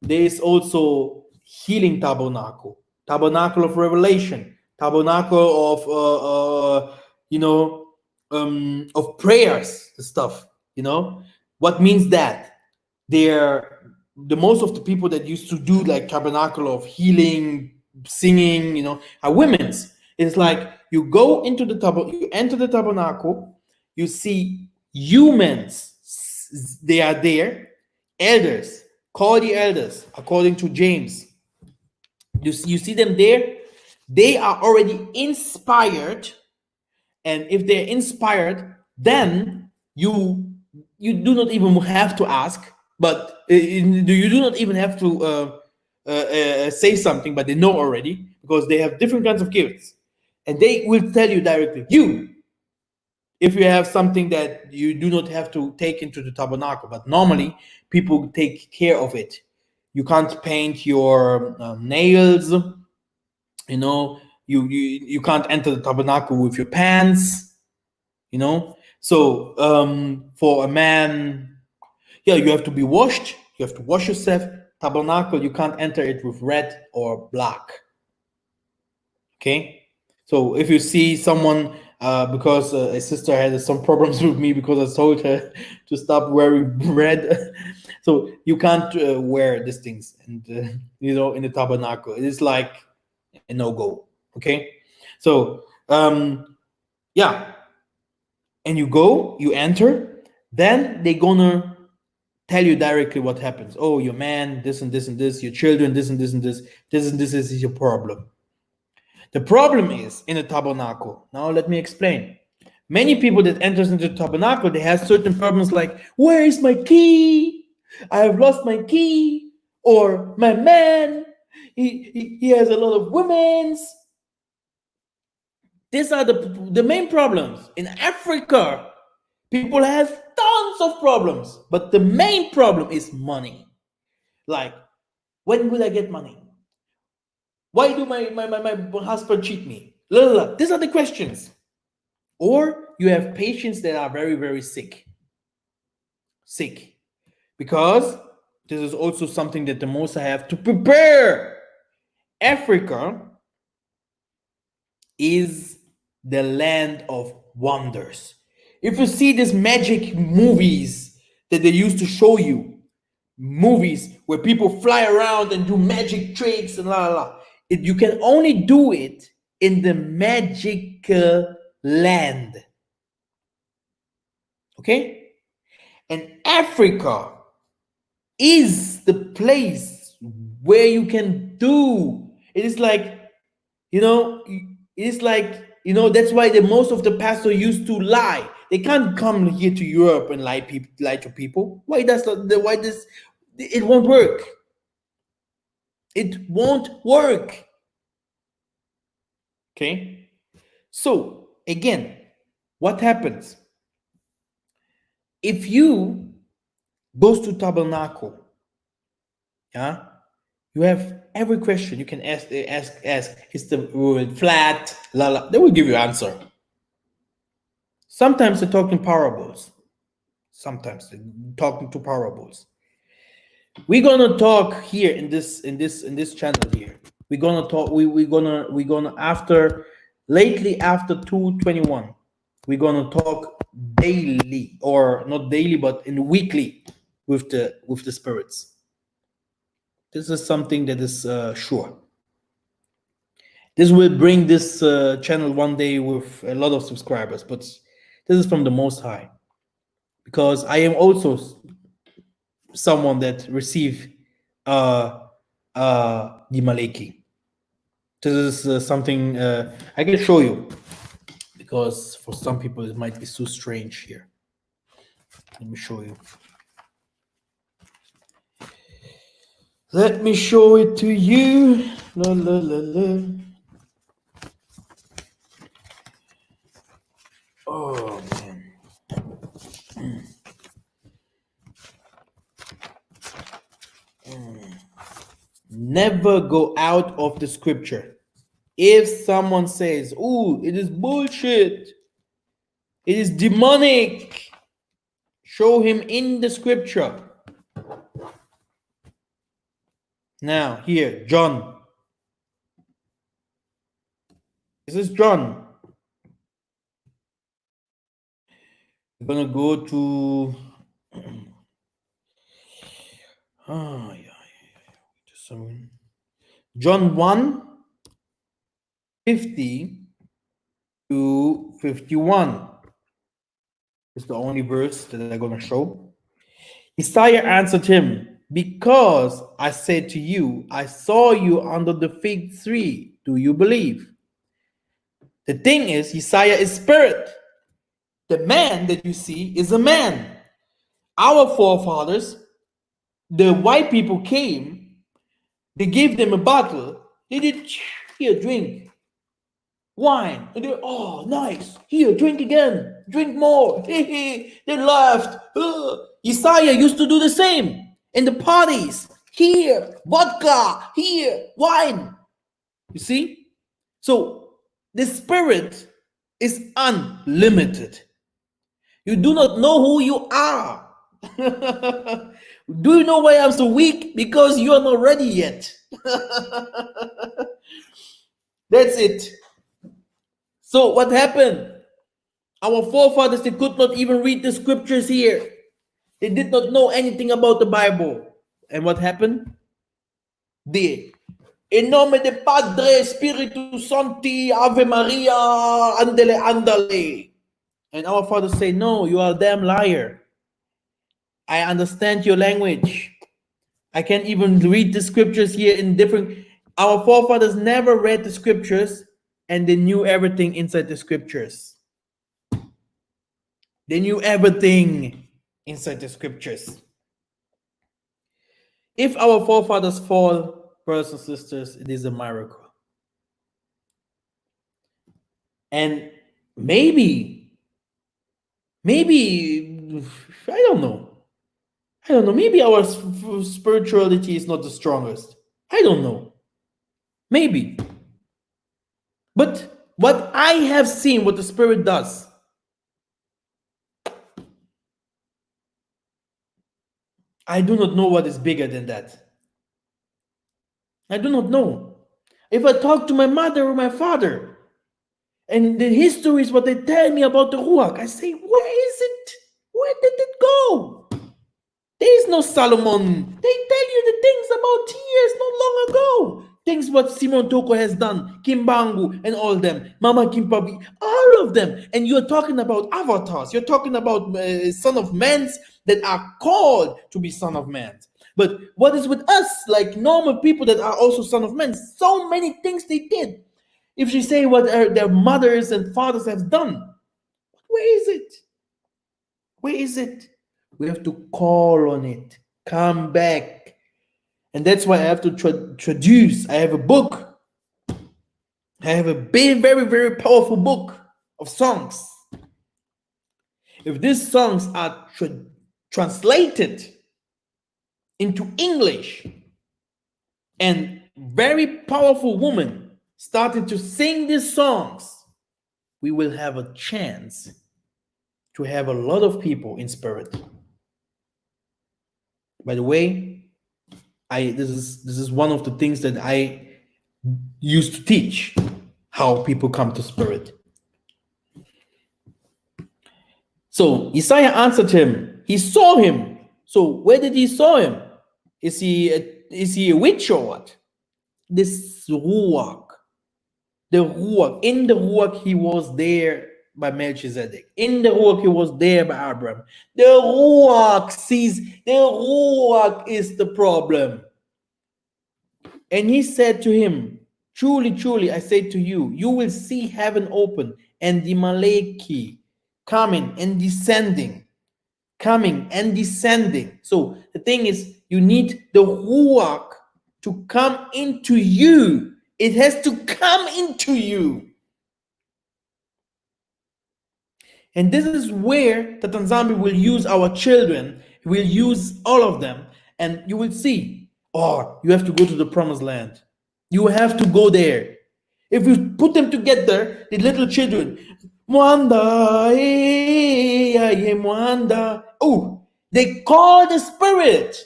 there is also healing tabernacle, tabernacle of revelation, tabernacle of you know, of prayers and stuff. You know what means that? The most of the people that used to do like tabernacle of healing, singing, you know, are women's. It's like you go into the you enter the tabernacle, you see humans, they are there, elders, call the elders according to James. You see them there, they are already inspired, and if they're inspired, then you do not even have to ask. But you do not even have to say something, but they know already, because they have different kinds of gifts. And they will tell you directly, if you have something that you do not have to take into the tabernacle, but normally people take care of it. You can't paint your nails, you know, you can't enter the tabernacle with your pants, you know. So for a man, yeah, you have to be washed, you have to wash yourself. Tabernacle, you can't enter it with red or black. Okay, so if you see someone, because a sister had some problems with me because I told her to stop wearing red, so you can't wear these things, and you know, in the tabernacle, it is like a no-go. Okay, so yeah, and you go, you enter, then they're gonna tell you directly what happens. Oh, your man, this and this and this, your children, this and this and this, this and this is your problem. The problem is in the tabernacle. Now let me explain. Many people that enters into the tabernacle, they have certain problems like, where is my key? I have lost my key. Or my man, he has a lot of women's. These are the main problems. In Africa, people have tons of problems, but the main problem is money. Like, when will I get money? Why do my husband cheat me? These are the questions. Or you have patients that are very, very sick. Because this is also something that the Most High have to prepare. Africa is the land of wonders. If you see these magic movies that they used to show you, movies where people fly around and do magic tricks and you can only do it in the magical land. Okay? And Africa is the place where you can do. It is like, you know, that's why most of the pastors used to lie. They can't come here to Europe and lie to people. Why this? It won't work. It won't work. Okay? So, again, what happens? If you goes to tabernacle, yeah, you have every question you can ask. Is the world flat? They will give you answer. Sometimes they're talking parables. Sometimes they're talking to parables. We're gonna talk here in this channel here. We're gonna talk. We're gonna after 2:21. We're gonna talk daily, or not daily, but in weekly with the spirits. This is something that is sure. This will bring this channel one day with a lot of subscribers, but this is from the Most High, because I am also someone that received the Maleki. This is something I can show you, because for some people it might be so strange here. Let me show you. Let me show it to you. Oh man. Never go out of the scripture. If someone says, "Oh, it is bullshit, it is demonic," show him in the scripture. Now, here, John. This is John. We're gonna go to John 1:50 to 51. It's the only verse that I'm gonna show. Isaiah answered him, "Because I said to you, I saw you under the fig tree. Do you believe?" The thing is, Isaiah is spirit. The man that you see is a man. Our forefathers, the white people came, they gave them a bottle, they did, here, drink. wine. And they, oh, nice. Here, drink again. Drink more. They laughed. Isaiah used to do the same in the parties. Here, vodka. Here, wine. You see? So the spirit is unlimited. You do not know who you are. Do you know why I'm so weak? Because you are not ready yet. That's it. So what happened? Our forefathers, they could not even read the scriptures here. They did not know anything about the Bible. And what happened? They, in nome de Padre, Spiritus Sancti, Ave Maria, andele, andale. And our fathers say, no, you are a damn liar. I understand your language. I can't even read the scriptures here in different... Our forefathers never read the scriptures and they knew everything inside the scriptures. They knew everything inside the scriptures. If our forefathers fall, brothers and sisters, it is a miracle. And maybe, I don't know. Maybe our spirituality is not the strongest. I don't know. Maybe. But what I have seen, what the Spirit does, I do not know what is bigger than that. I do not know. If I talk to my mother or my father, and the history is what they tell me about the Ruach, I say, where is it? Where did it go? There is no Solomon. They tell you the things about years not long ago. Things what Simon Toko has done, Kimbangu and all them, Mama Kimpabi, all of them. And you're talking about avatars. You're talking about son of mans that are called to be son of mans. But what is with us, like normal people that are also son of men? So many things they did. If you say what their mothers and fathers have done, where is it? Where is it? We have to call on it. Come back. And that's why I have to traduce. I have a book. I have a big, very, very powerful book of songs. If these songs are translated into English and very powerful women started to sing these songs, we will have a chance to have a lot of people in spirit. By the way, this is one of the things that I used to teach, how people come to spirit. So Isaiah answered him. He saw him. So where did he saw him? Is he a witch or what? This Ruach. The Ruach. In the Ruach he was there by Melchizedek. In the Ruach he was there by Abraham. The Ruach sees. The Ruach is the problem. And he said to him, truly, truly, I say to you, you will see heaven open and the Malachi coming and descending. Coming and descending. So the thing is, you need the Ruach to come into you. It has to come into you. And this is where the Tanzania will use our children. We'll use all of them. And you will see, oh, you have to go to the promised land. You have to go there. If you put them together, the little children, Mwanda, Mwanda. Oh, they call the spirit.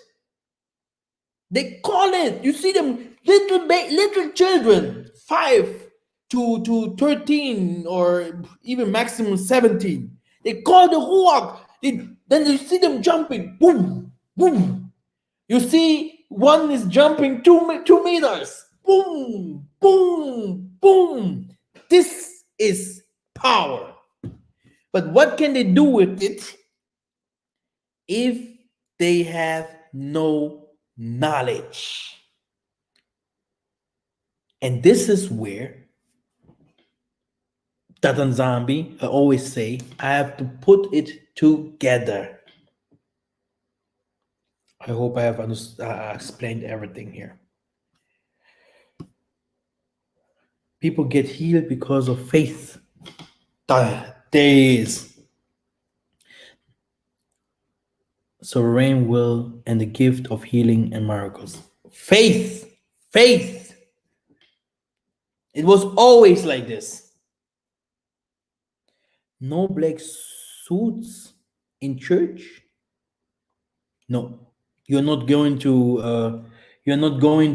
They call it. You see them, little children, 5 to 13 or even maximum 17. They call the Ruach. Then you see them jumping. Boom, boom. You see one is jumping 2 meters. Boom, boom, boom. This is power. But what can they do with it if they have no knowledge? And this is where Tatan Zambi, I always say, I have to put it together. I hope I have explained everything here. People get healed because of faith. There is sovereign will and the gift of healing and miracles. Faith. Faith. It was always like this. No black suits in church. No, you're not going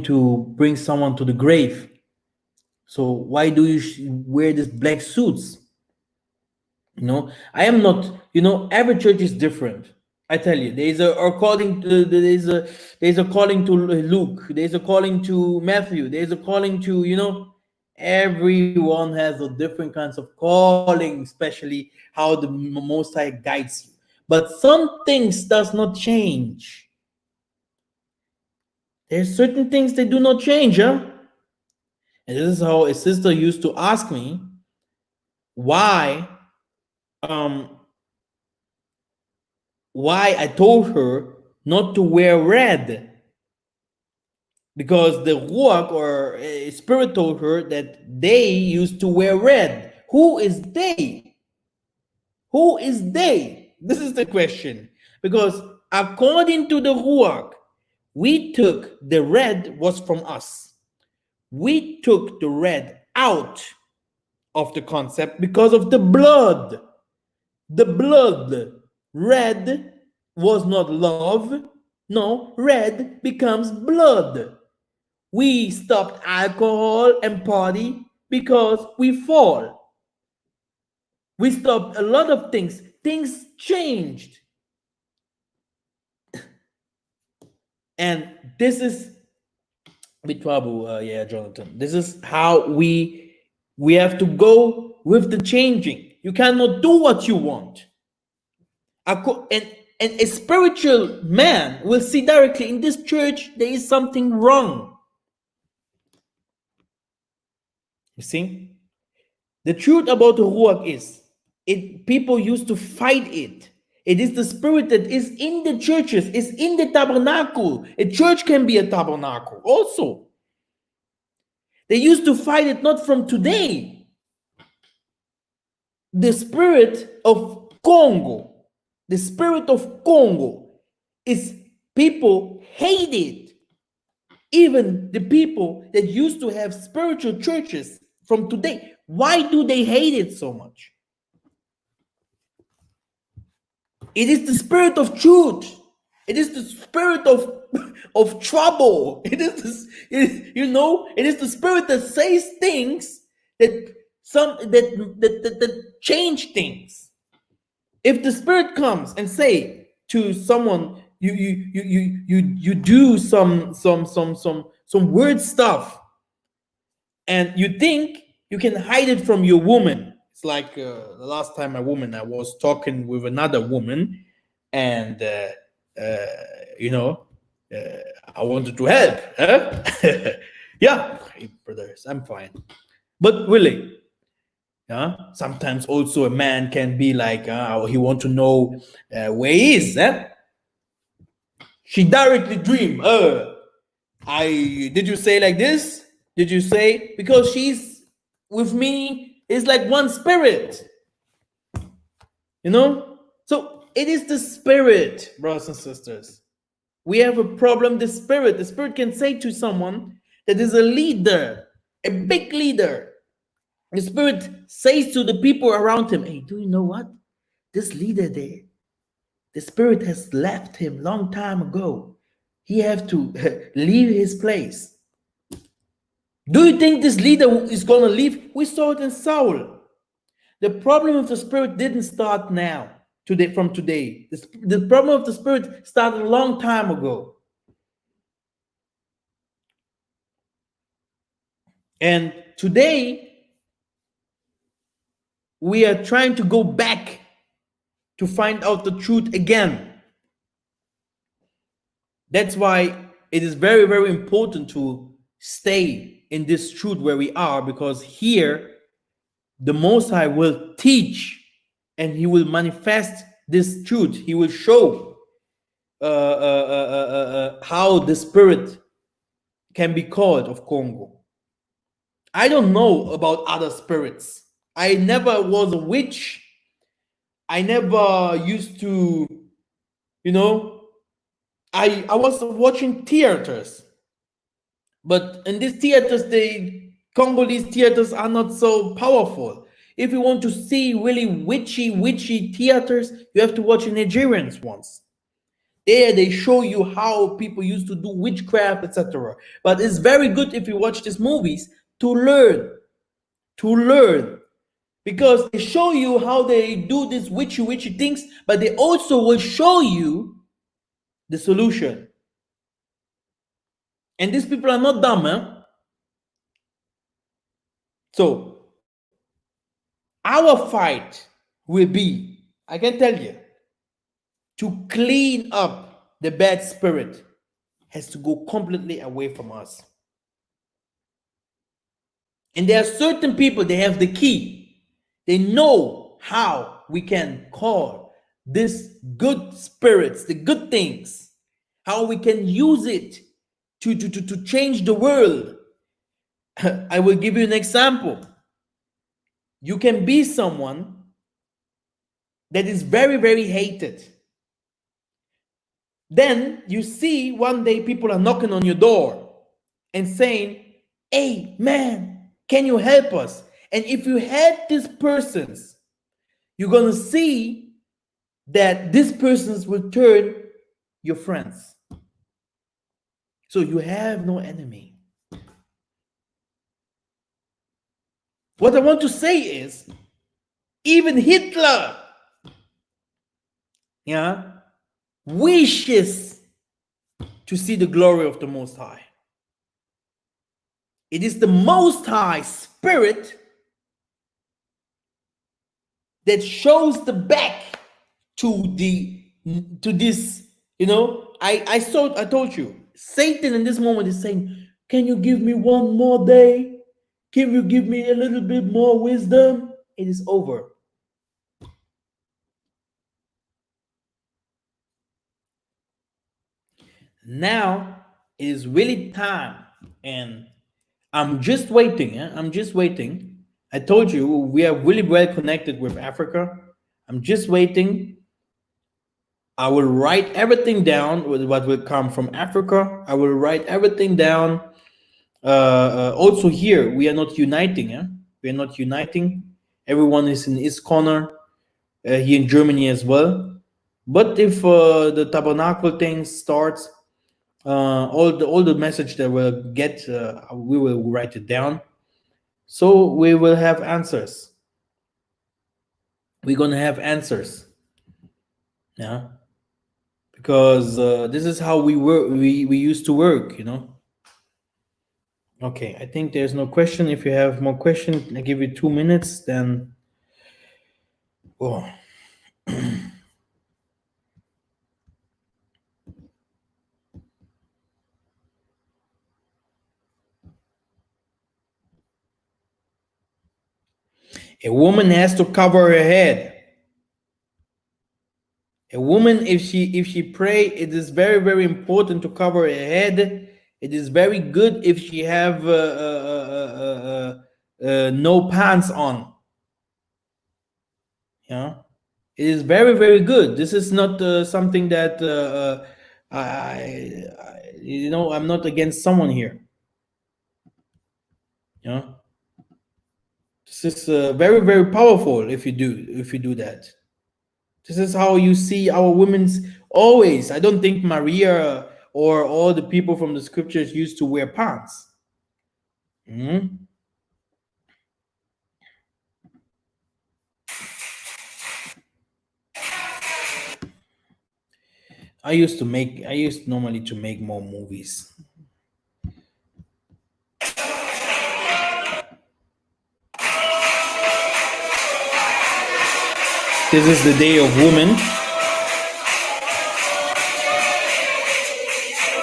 to bring someone to the grave. So why do you wear these black suits? I am not. Every church is different. I tell you, there's a calling to Luke. There's a calling to Matthew. There's a calling to everyone has a different kinds of calling, especially how the Most High guides you. But some things does not change. There's certain things that do not change, huh? And this is how a sister used to ask me why I told her not to wear red. Because the Ruach or Spirit told her that they used to wear red. Who is they? Who is they? This is the question. Because according to the Ruach, we took the red was from us. We took the red out of the concept because of the blood. The blood. Red was not love. No, red becomes blood. We stopped alcohol and party because we fall. We stopped a lot of things. Things changed. And this is with trouble, Jonathan. This is how we have to go with the changing. You cannot do what you want. And a spiritual man will see directly in this church there is something wrong. You see? The truth about the Ruach is, people used to fight it. It is the spirit that is in the churches, is in the tabernacle. A church can be a tabernacle also. They used to fight it not from today. The spirit of Congo, is people hate it. Even the people that used to have spiritual churches from today, why do they hate it so much? It is the spirit of truth. It is the spirit of trouble. It is the spirit that says things that change things. If the spirit comes and say to someone, you do some weird stuff, and you think you can hide it from your woman. It's like the last time I was talking with another woman, and I wanted to help. Huh? Yeah, hey, brothers, I'm fine. But really, sometimes also a man can be like, he want to know where he is. She directly dream. Did you say like this? Did you say? Because she's with me. It's like one spirit. So it is the spirit, brothers and sisters. We have a problem. The spirit can say to someone that is a leader, a big leader. The spirit says to the people around him, hey, do you know what? This leader there, the spirit has left him long time ago. He have to leave his place. Do you think this leader is going to leave? We saw it in Saul. The problem of the spirit didn't start now, from today. The problem of the spirit started a long time ago. And today, we are trying to go back to find out the truth again. That's why it is very, very important to stay in this truth where we are, because here the Most High will teach and he will manifest this truth. He will show how the spirit can be called of Congo. I don't know about other spirits. I never was a witch. I never used to, you know, I was watching theaters. But in these theaters, the Congolese theaters are not so powerful. If you want to see really witchy theaters, you have to watch Nigerians ones. There they show you how people used to do witchcraft, etc. But it's very good if you watch these movies to learn, because they show you how they do these witchy things, but they also will show you the solution. And these people are not dumb, huh? So our fight will be, I can tell you, to clean up the bad spirit has to go completely away from us. And there are certain people, they have the key. They know how we can call this good spirits, the good things, how we can use it to change the world. I will give you an example. You can be someone that is very, very hated. Then you see one day people are knocking on your door and saying, hey, man, can you help us? And if you help these persons, you're going to see that these persons will turn your friends. So you have no enemy. What I want to say is, even Hitler, wishes to see the glory of the Most High. It is the Most High Spirit that shows the back to this, I told you, Satan in this moment is saying, can you give me one more day? Can you give me a little bit more wisdom? It is over. Now it is really time, and I'm just waiting. I'm just waiting. I told you we are really well connected with Africa. I'm just waiting. I will write everything down with what will come from Africa. I will write everything down. Also here, we are not uniting. We are not uniting. Everyone is in his corner. Here in Germany as well. But if the tabernacle thing starts, all the message that we'll get, we will write it down. So we will have answers. We're gonna have answers. Yeah. Because this is how we work. We used to work, Okay, I think there's no question. If you have more questions, I give you 2 minutes, then a woman has to cover her head. A woman, if she pray, it is very, very important to cover her head. It is very good if she have no pants on. Yeah, it is very, very good. This is not something that I'm not against someone here. Yeah, this is very, very powerful if you do that. This is how you see our women's always. I don't think Maria or all the people from the scriptures used to wear pants. I used normally to make more movies. This is the Day of Women.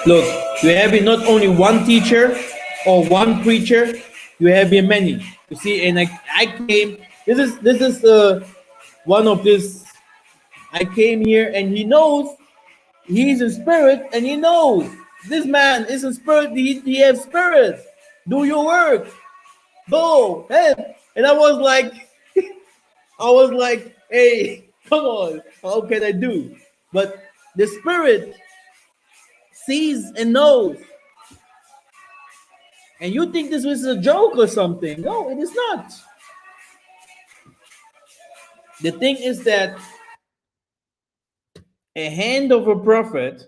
Look, you have here not only one teacher or one preacher, you have here many. You see, and I came. This is one of this. I came here, and he knows he's in spirit, and he knows this man is in spirit. He has spirit. Do your work. Go, help. And I was like, hey, come on, how can I do? But the spirit sees and knows. And you think this was a joke or something. No, it is not. The thing is that a hand of a prophet,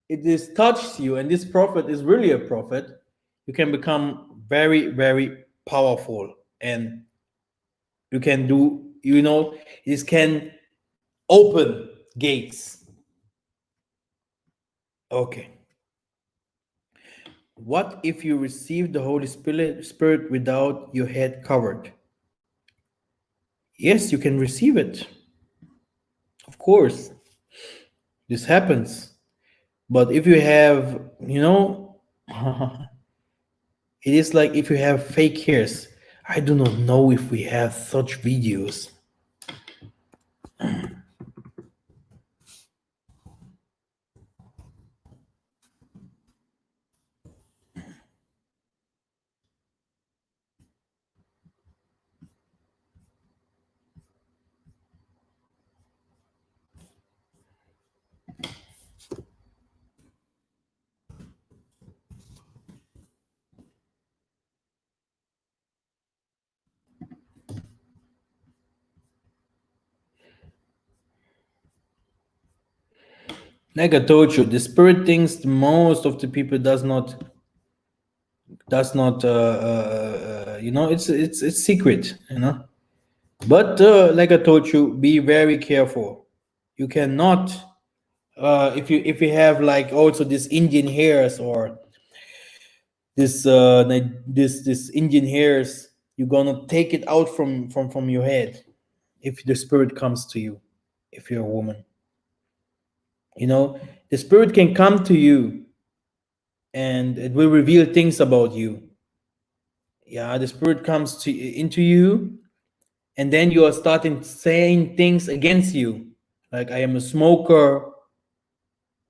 it is touched you, and this prophet is really a prophet, you can become very, very powerful. And you can do, this can open gates. Okay. What if you receive the Holy Spirit without your head covered? Yes, you can receive it. Of course, this happens. But if you have, it is like if you have fake hairs. I do not know if we have such videos. Like I told you, the spirit thinks most of the people does not it's secret, but like I told you, be very careful. You cannot if you have like also this Indian hairs or this Indian hairs, you're gonna take it out from your head if the spirit comes to you, if you're a woman. The spirit can come to you and it will reveal things about you. Yeah, the spirit comes into you, and then you are starting saying things against you, like I am a smoker,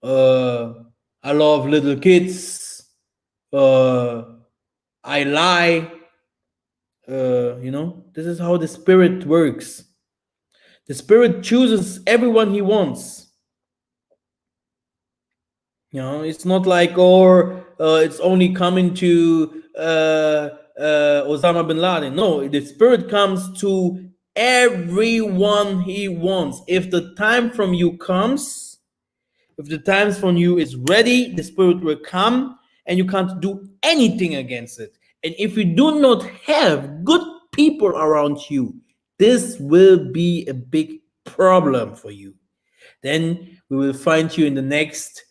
I love little kids, I lie. This is how the spirit works. The spirit chooses everyone he wants. It's not like, it's only coming to Osama bin Laden. No, the spirit comes to everyone he wants. If the time from you comes, if the time from you is ready, the spirit will come and you can't do anything against it. And if you do not have good people around you, this will be a big problem for you. Then we will find you in the next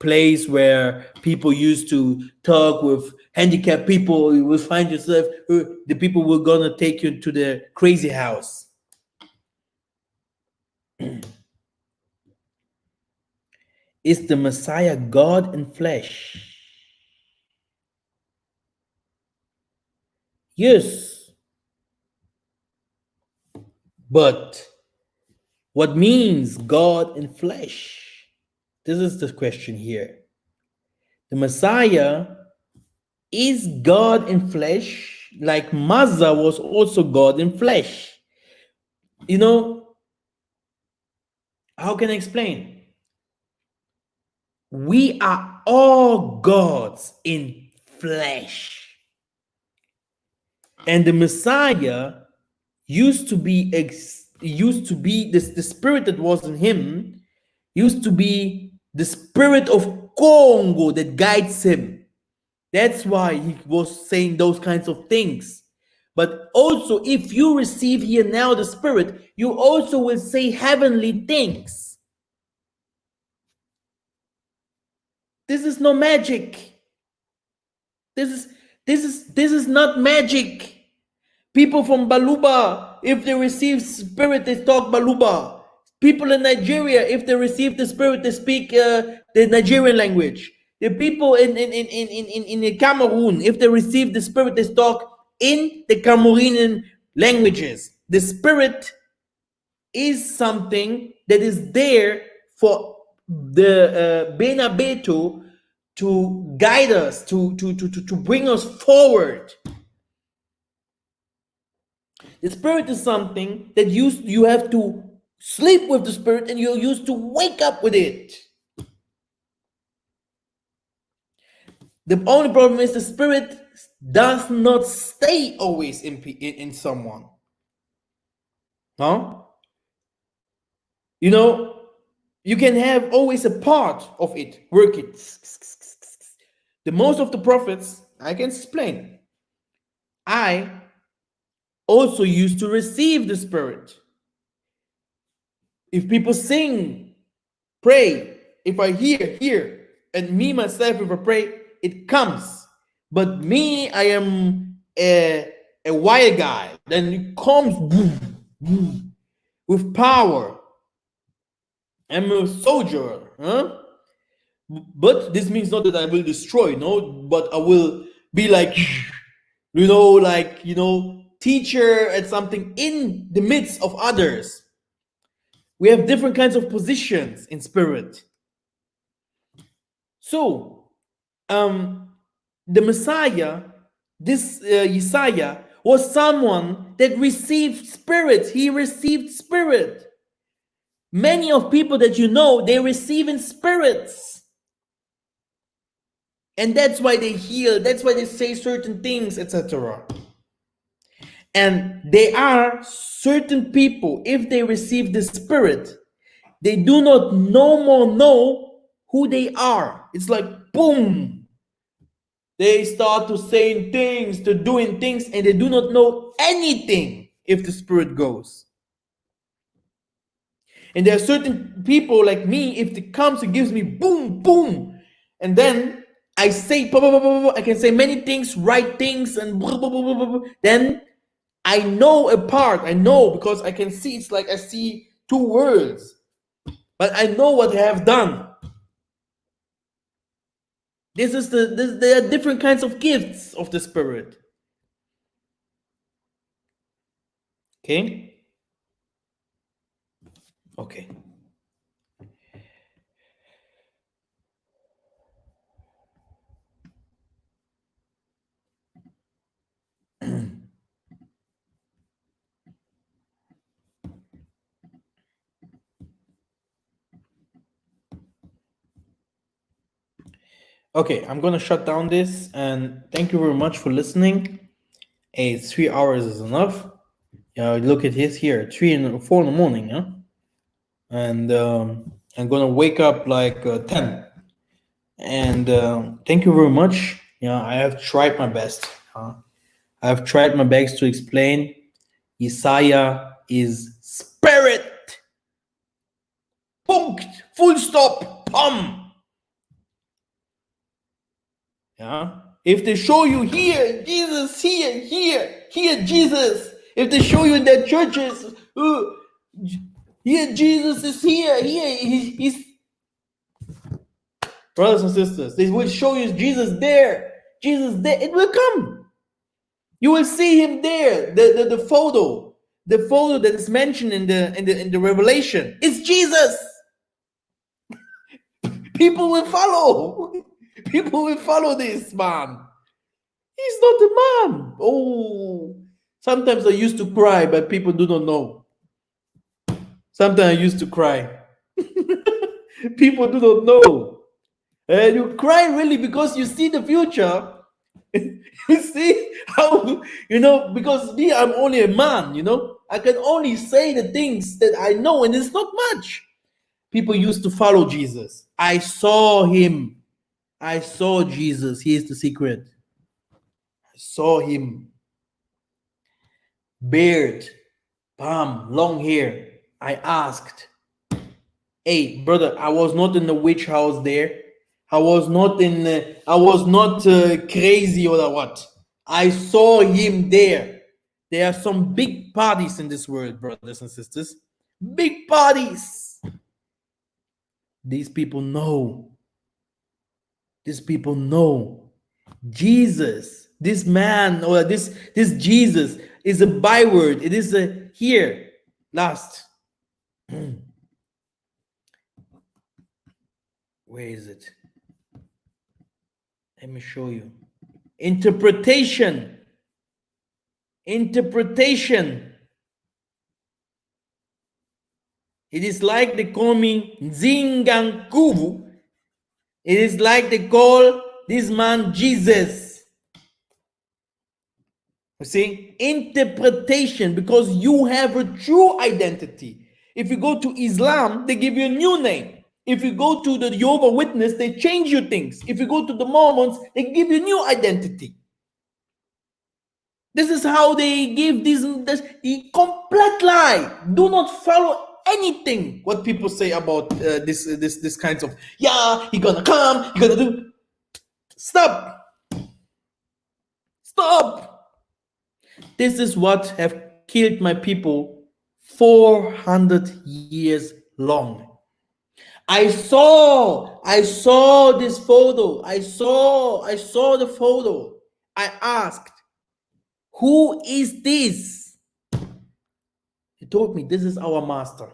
place where people used to talk with handicapped people. You will find yourself, the people will gonna take you to the crazy house. Is the Messiah God in flesh? Yes. But what means God in flesh? This is the question here. The Messiah is God in flesh, like Mazda was also God in flesh. How can I explain? We are all gods in flesh. And the Messiah used to be the spirit that was in him, used to be the spirit of Congo that guides him. That's why he was saying those kinds of things. But also, if you receive here now the spirit, you also will say heavenly things. This is no magic. This is not magic. People from Baluba, if they receive spirit, they talk Baluba. People in Nigeria, if they receive the spirit, they speak the Nigerian language. The people in Cameroon, if they receive the spirit, they talk in the Cameroonian languages. The spirit is something that is there for the Benabeto to guide us, to bring us forward. The Spirit is something that you have to sleep with the Spirit, and you're used to wake up with it. The only problem is the Spirit does not stay always in someone. No? You know, you can have always a part of it, work it. The most of the prophets, I can explain. I also used to receive the Spirit. If people sing, pray, if I hear, and me myself, if I pray, it comes. But me, I am a wild guy. Then it comes boom, boom, with power. I'm a soldier, huh? But this means not that I will destroy, no, but I will be like, teacher at something in the midst of others. We have different kinds of positions in spirit. So, the Messiah, this Isaiah, was someone that received spirit. He received spirit. Many of people that you know, they receive in spirits. And that's why they heal. That's why they say certain things, etc. And there are certain people, if they receive the Spirit, they do not no more know who they are. It's like, boom. They start to saying things, to doing things, and they do not know anything if the Spirit goes. And there are certain people like me, if it comes, it gives me boom, boom. And then I say, I can say many things, right things, and then I know a part. I know because I can see. It's like I see two words, but I know what I have done. There are different kinds of gifts of the Spirit. Okay. Okay. Okay, I'm gonna shut down this, and thank you very much for listening. Hey, 3 hours is enough. Look at his here, 4 in the morning, huh? And I'm gonna wake up like 10. And thank you very much. I have tried my best. I have tried my best to explain. Isaiah is spirit. Punkt. Full stop. Pum. Yeah. If they show you here, Jesus, here, Jesus. If they show you in their churches, here, Jesus is here, he's. Brothers and sisters, they will show you Jesus there. It will come. You will see him there. The photo that is mentioned in the Revelation is Jesus. People will follow. People will follow this man. He's not the man. Oh, sometimes I used to cry, but people do not know. Sometimes I used to cry. People do not know. And you cry really because you see the future. You see how, because me, I'm only a man, I can only say the things that I know, and it's not much. People used to follow Jesus. I saw him. I saw Jesus. He is the secret. I saw him. Beard, palm, long hair. I asked, hey, brother, I was not in the witch house there. I was not crazy or what. I saw him there. There are some big parties in this world, brothers and sisters. Big parties. These people know. These people know. Jesus, this man or this Jesus is a byword. It is a here, last. Where is it? Let me show you. Interpretation. Interpretation. It is like they call me Nzingankuvu. It is like they call this man Jesus. You see? Interpretation, because you have a true identity. If you go to Islam, they give you a new name. If you go to the Jehovah's Witness, they change you things. If you go to the Mormons, they give you new identity. This is how they give this the complete lie. Do not follow anything what people say about this kinds of, yeah, he gonna come, he gonna do. Stop. Stop. This is what have killed my people 400 years long. I saw this photo. I saw the photo. I asked, who is this? He told me, this is our master.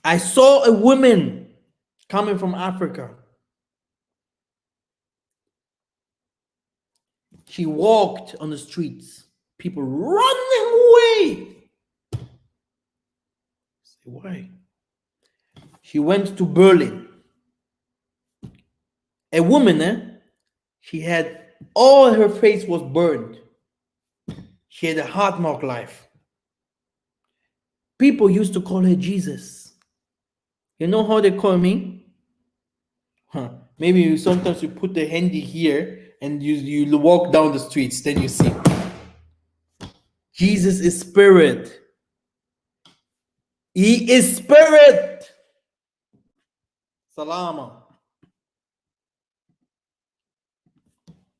I saw a woman coming from Africa. She walked on the streets, people running away. Say, why? She went to Berlin. A woman, she had, all her face was burned. She had a hard knock life. People used to call her Jesus. You know how they call me? Maybe sometimes you put the handy here and you walk down the streets, then you see. Jesus is spirit. He is spirit. Salama.